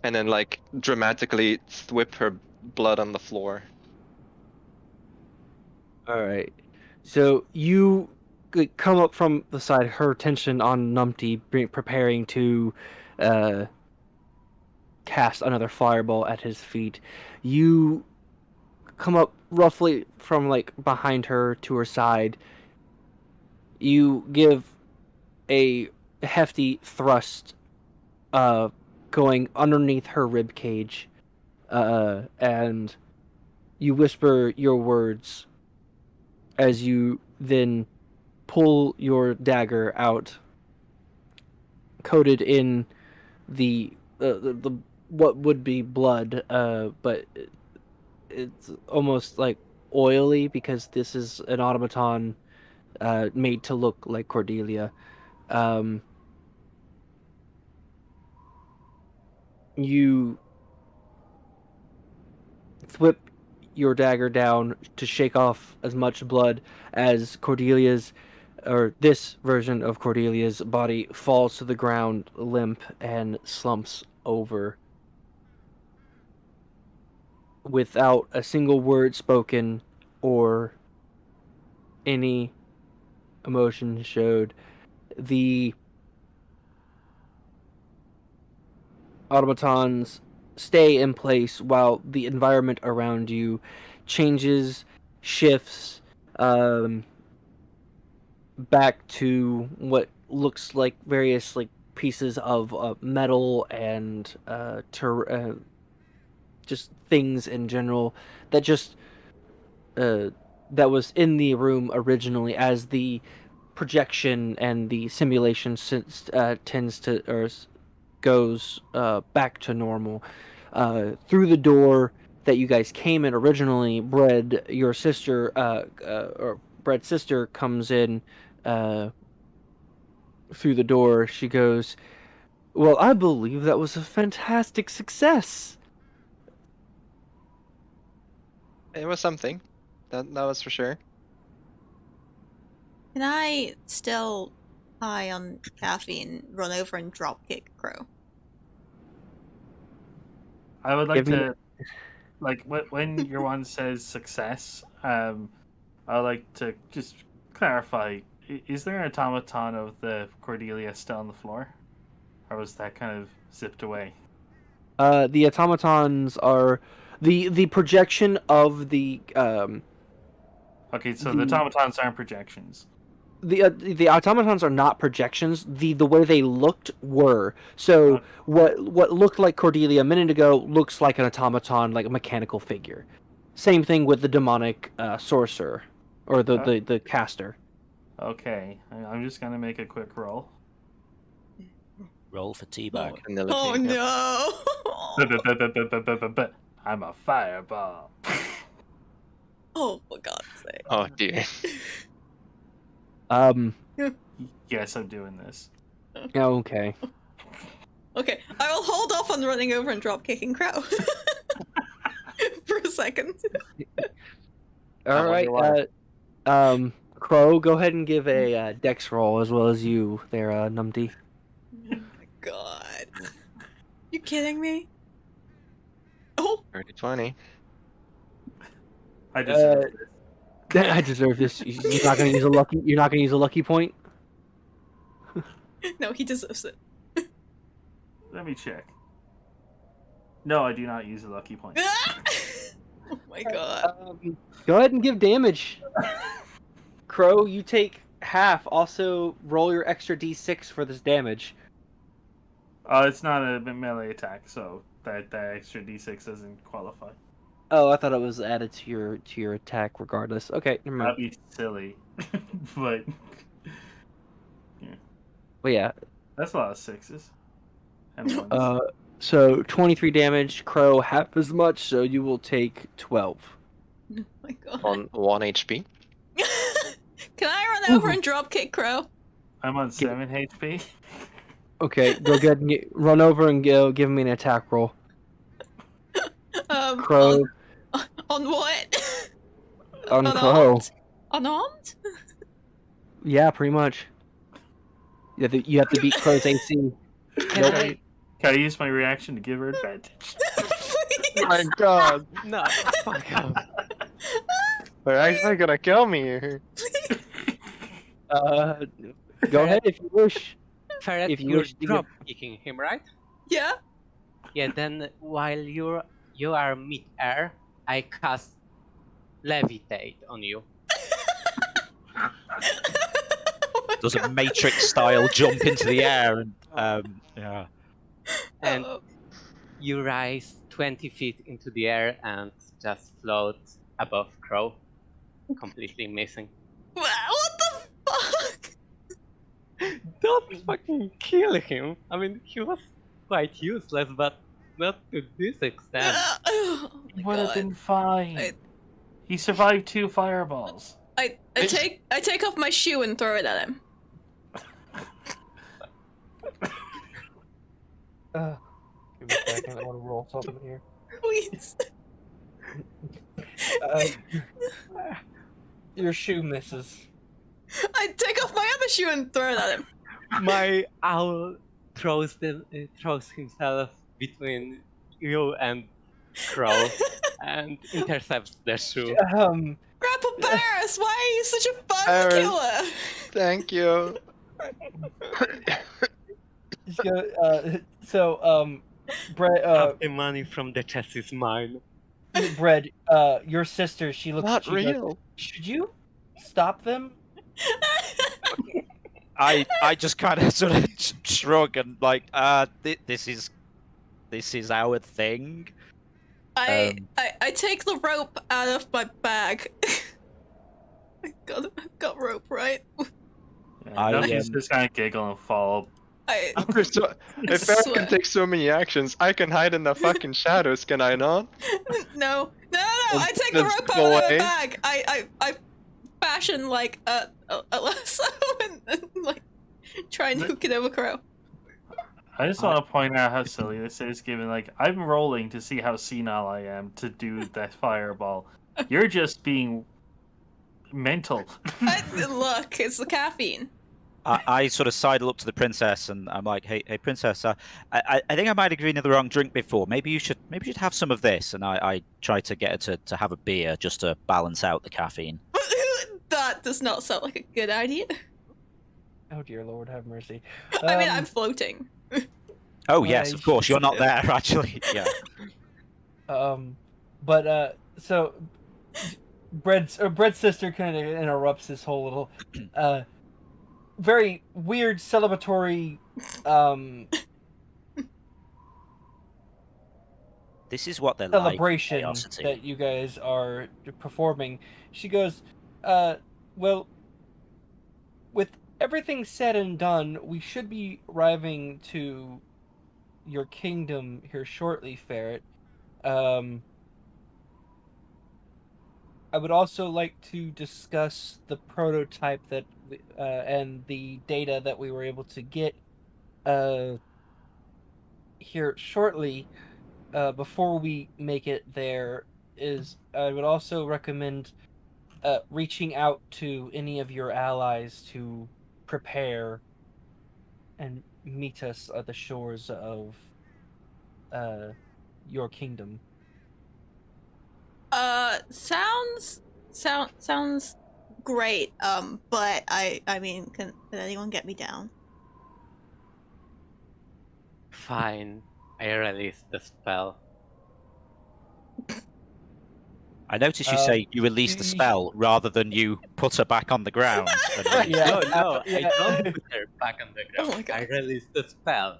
S3: And then like dramatically whip her blood on the floor.
S1: All right. So you come up from the side, her tension on Numpty, preparing to cast another fireball at his feet. You come up roughly from like behind her to her side. You give a hefty thrust, going underneath her rib cage, and you whisper your words as you then pull your dagger out, coated in the what would be blood, but it's almost like oily because this is an automaton made to look like Cordelia. Um, you whip your dagger down to shake off as much blood as Cordelia's, or this version of Cordelia's body falls to the ground limp and slumps over without a single word spoken or any emotion showed. The automatons stay in place while the environment around you changes, shifts, back to what looks like various like pieces of metal and just things in general that just that was in the room originally as the projection and the simulation tends to or goes back to normal. Through the door that you guys came in originally, your sister, or Bread's sister comes in through the door. She goes, "Well, I believe that was a fantastic success."
S3: It was something. That was for sure.
S4: Can I still, high on caffeine, run over and dropkick Crow?
S5: I would like
S1: Give me-
S5: to, like, when your one says success, I would like to just clarify: is there an automaton of the Cordelia still on the floor, or was that kind of zipped away?
S1: The automatons are the projection of the
S5: Okay, so the automatons aren't projections.
S1: the automatons are not projections. The way they looked were. So
S5: Okay.
S1: what looked like Cordelia a minute ago looks like an automaton, like a mechanical figure. Same thing with the demonic sorcerer or the caster.
S5: Okay, I'm just gonna make a quick roll.
S2: Roll for teabag.
S3: Vanilla
S4: Oh
S3: bean, yeah.
S4: no!
S5: I'm a fireball.
S4: Oh, for God's sake.
S3: Oh dear.
S5: Yes, I'm doing this.
S1: Okay.
S4: Okay, I will hold off on running over and drop kicking Crow for a second.
S1: All right.
S5: wonder
S1: Crow, go ahead and give a dex roll as well as you there, Numpty.
S4: Oh my God! You kidding me? Oh,
S3: 30-20.
S5: I deserve this.
S1: I deserve this. You're not gonna use a lucky. You're not gonna use a lucky point.
S4: no, he deserves it.
S5: Let me check. No, I do not use a lucky point.
S4: Oh my God!
S1: Go ahead and give damage. Crow, you take half. Also, roll your extra d6 for this damage.
S5: It's not a melee attack, so that extra d6 doesn't qualify.
S1: Oh, I thought it was added to your attack regardless. Okay, never mind.
S5: That'd be silly, but
S1: But yeah,
S5: that's a lot of sixes. And ones.
S1: so 23 damage. Crow, half as much, so you will take 12.
S4: Oh my God!
S3: On 1 HP.
S4: Can I run over and drop kick Crow?
S5: I'm on 7 HP.
S1: Okay, go get run over and give me an attack roll. Crow.
S4: On what?
S1: On Crow.
S4: Unarmed?
S1: Yeah, pretty much. You have to beat Crow's AC.
S6: Can
S5: Can I use my reaction to give her advantage?
S3: Oh my god.
S6: No, fuck off.
S3: They're actually gonna kill me here.
S1: Go ahead if you wish.
S6: Ferret,
S1: If you
S6: you're
S1: wish to
S6: drop kicking him, right?
S4: Yeah.
S6: Yeah, then while you are mid-air, I cast levitate on you.
S2: Does a Matrix style jump into the air and yeah.
S6: And
S4: Oh.
S6: you rise 20 feet into the air and just float above Crow, completely missing.
S4: What the fuck?
S6: Don't fucking kill him! I mean, he was quite useless, but not to this extent.
S4: Oh my
S5: Would have
S4: God.
S5: been fine. He survived 2 fireballs.
S4: I take off my shoe and throw it at him.
S1: Give me a second. I want to roll something here.
S4: Please.
S1: Your shoe misses.
S4: I take off my other shoe and throw it at him.
S6: My owl throws himself between you and Crow and intercepts the shoe.
S4: Grandpa Barris, why are you such a fun
S3: Barris.
S4: killer?
S3: Thank you.
S1: So Bread,
S6: Half the money from the chest is mine.
S1: Bread, your sister, she looks
S3: Not
S1: at you and goes,
S3: real.
S1: should you stop them?
S2: I just kind of sort of shrug and like, this is our thing.
S4: I take the rope out of my bag. I've got rope, right?
S5: I know
S2: I,
S5: she's just gonna giggle and fall.
S4: I
S3: If Eric can take so many actions, I can hide in the fucking shadows, can I not?
S4: no.
S3: And
S4: I take the
S3: just
S4: rope out
S3: go
S4: of my
S3: away?
S4: bag. I fashion like a lasso and like try and hook it over Crow.
S5: I just want to point out how silly this is, given like I'm rolling to see how senile I am to do that fireball. You're just being mental.
S4: Look, it's the caffeine.
S2: I sort of sidle up to the princess and I'm like, hey, princess, I think I might have given you the wrong drink before. Maybe you should have some of this. And I try to get her to have a beer just to balance out the caffeine.
S4: That does not sound like a good idea.
S1: Oh dear Lord, have mercy.
S4: I mean, I'm floating.
S2: Oh yes, of course. You're not
S4: Yeah.
S2: there actually. Yeah.
S1: So Bread's sister kind of interrupts this whole little very weird celebratory
S2: This is what they're
S1: celebration
S2: like. Chaosity.
S1: that you guys are performing. She goes, well, with everything said and done, we should be arriving to your kingdom here shortly, Ferret. I would also like to discuss the prototype that and the data that we were able to get here shortly. Before we make it there, I would also recommend reaching out to any of your allies to prepare and meet us at the shores of your kingdom.
S4: Sounds great. But I mean, can anyone get me down?
S6: Fine, I release the spell.
S2: I noticed you say you released the spell rather than you put her back on the ground.
S1: Yeah,
S6: No, I
S1: yeah.
S6: don't put her back on the ground.
S4: Oh my God.
S6: I release the spell.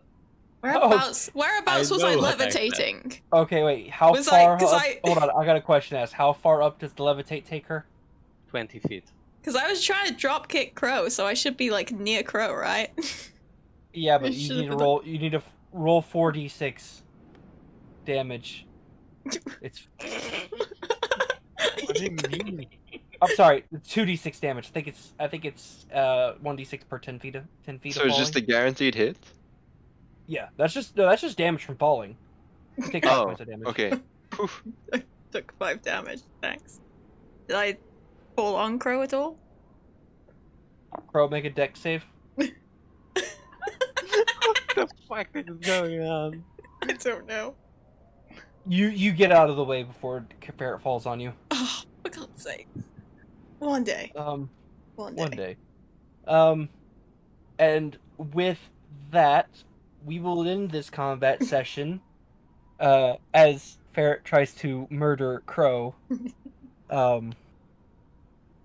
S4: Whereabouts
S6: I
S4: was
S6: know
S4: I
S6: what I
S4: levitating?
S1: Okay, wait. How
S4: Was
S1: far?
S4: I-
S1: Hold on, I got a question to ask. How far up does the levitate take her?
S6: 20 feet.
S4: Because I was trying to drop kick Crow, so I should be like near Crow, right?
S1: Yeah, but
S4: I
S1: you
S4: should've
S1: need to
S4: been-
S1: roll. You need to roll 4d6 damage. It's.
S6: What do you mean?
S1: I'm sorry. 2d6 damage. I think it's 1d6 per 10 feet of
S3: So
S1: falling.
S3: it's just a guaranteed hit?
S1: Yeah, that's just damage from falling. You take 5 points of damage.
S3: Okay. Poof.
S4: Took 5 damage. Thanks. Did I fall on Crow at all?
S1: Crow, make a dex save.
S6: What the fuck is going on?
S4: I don't know.
S1: You get out of the way before Ferret falls on you.
S4: Oh, for God's sake. One day.
S1: One day. And with that, we will end this combat session. As Ferret tries to murder Crow.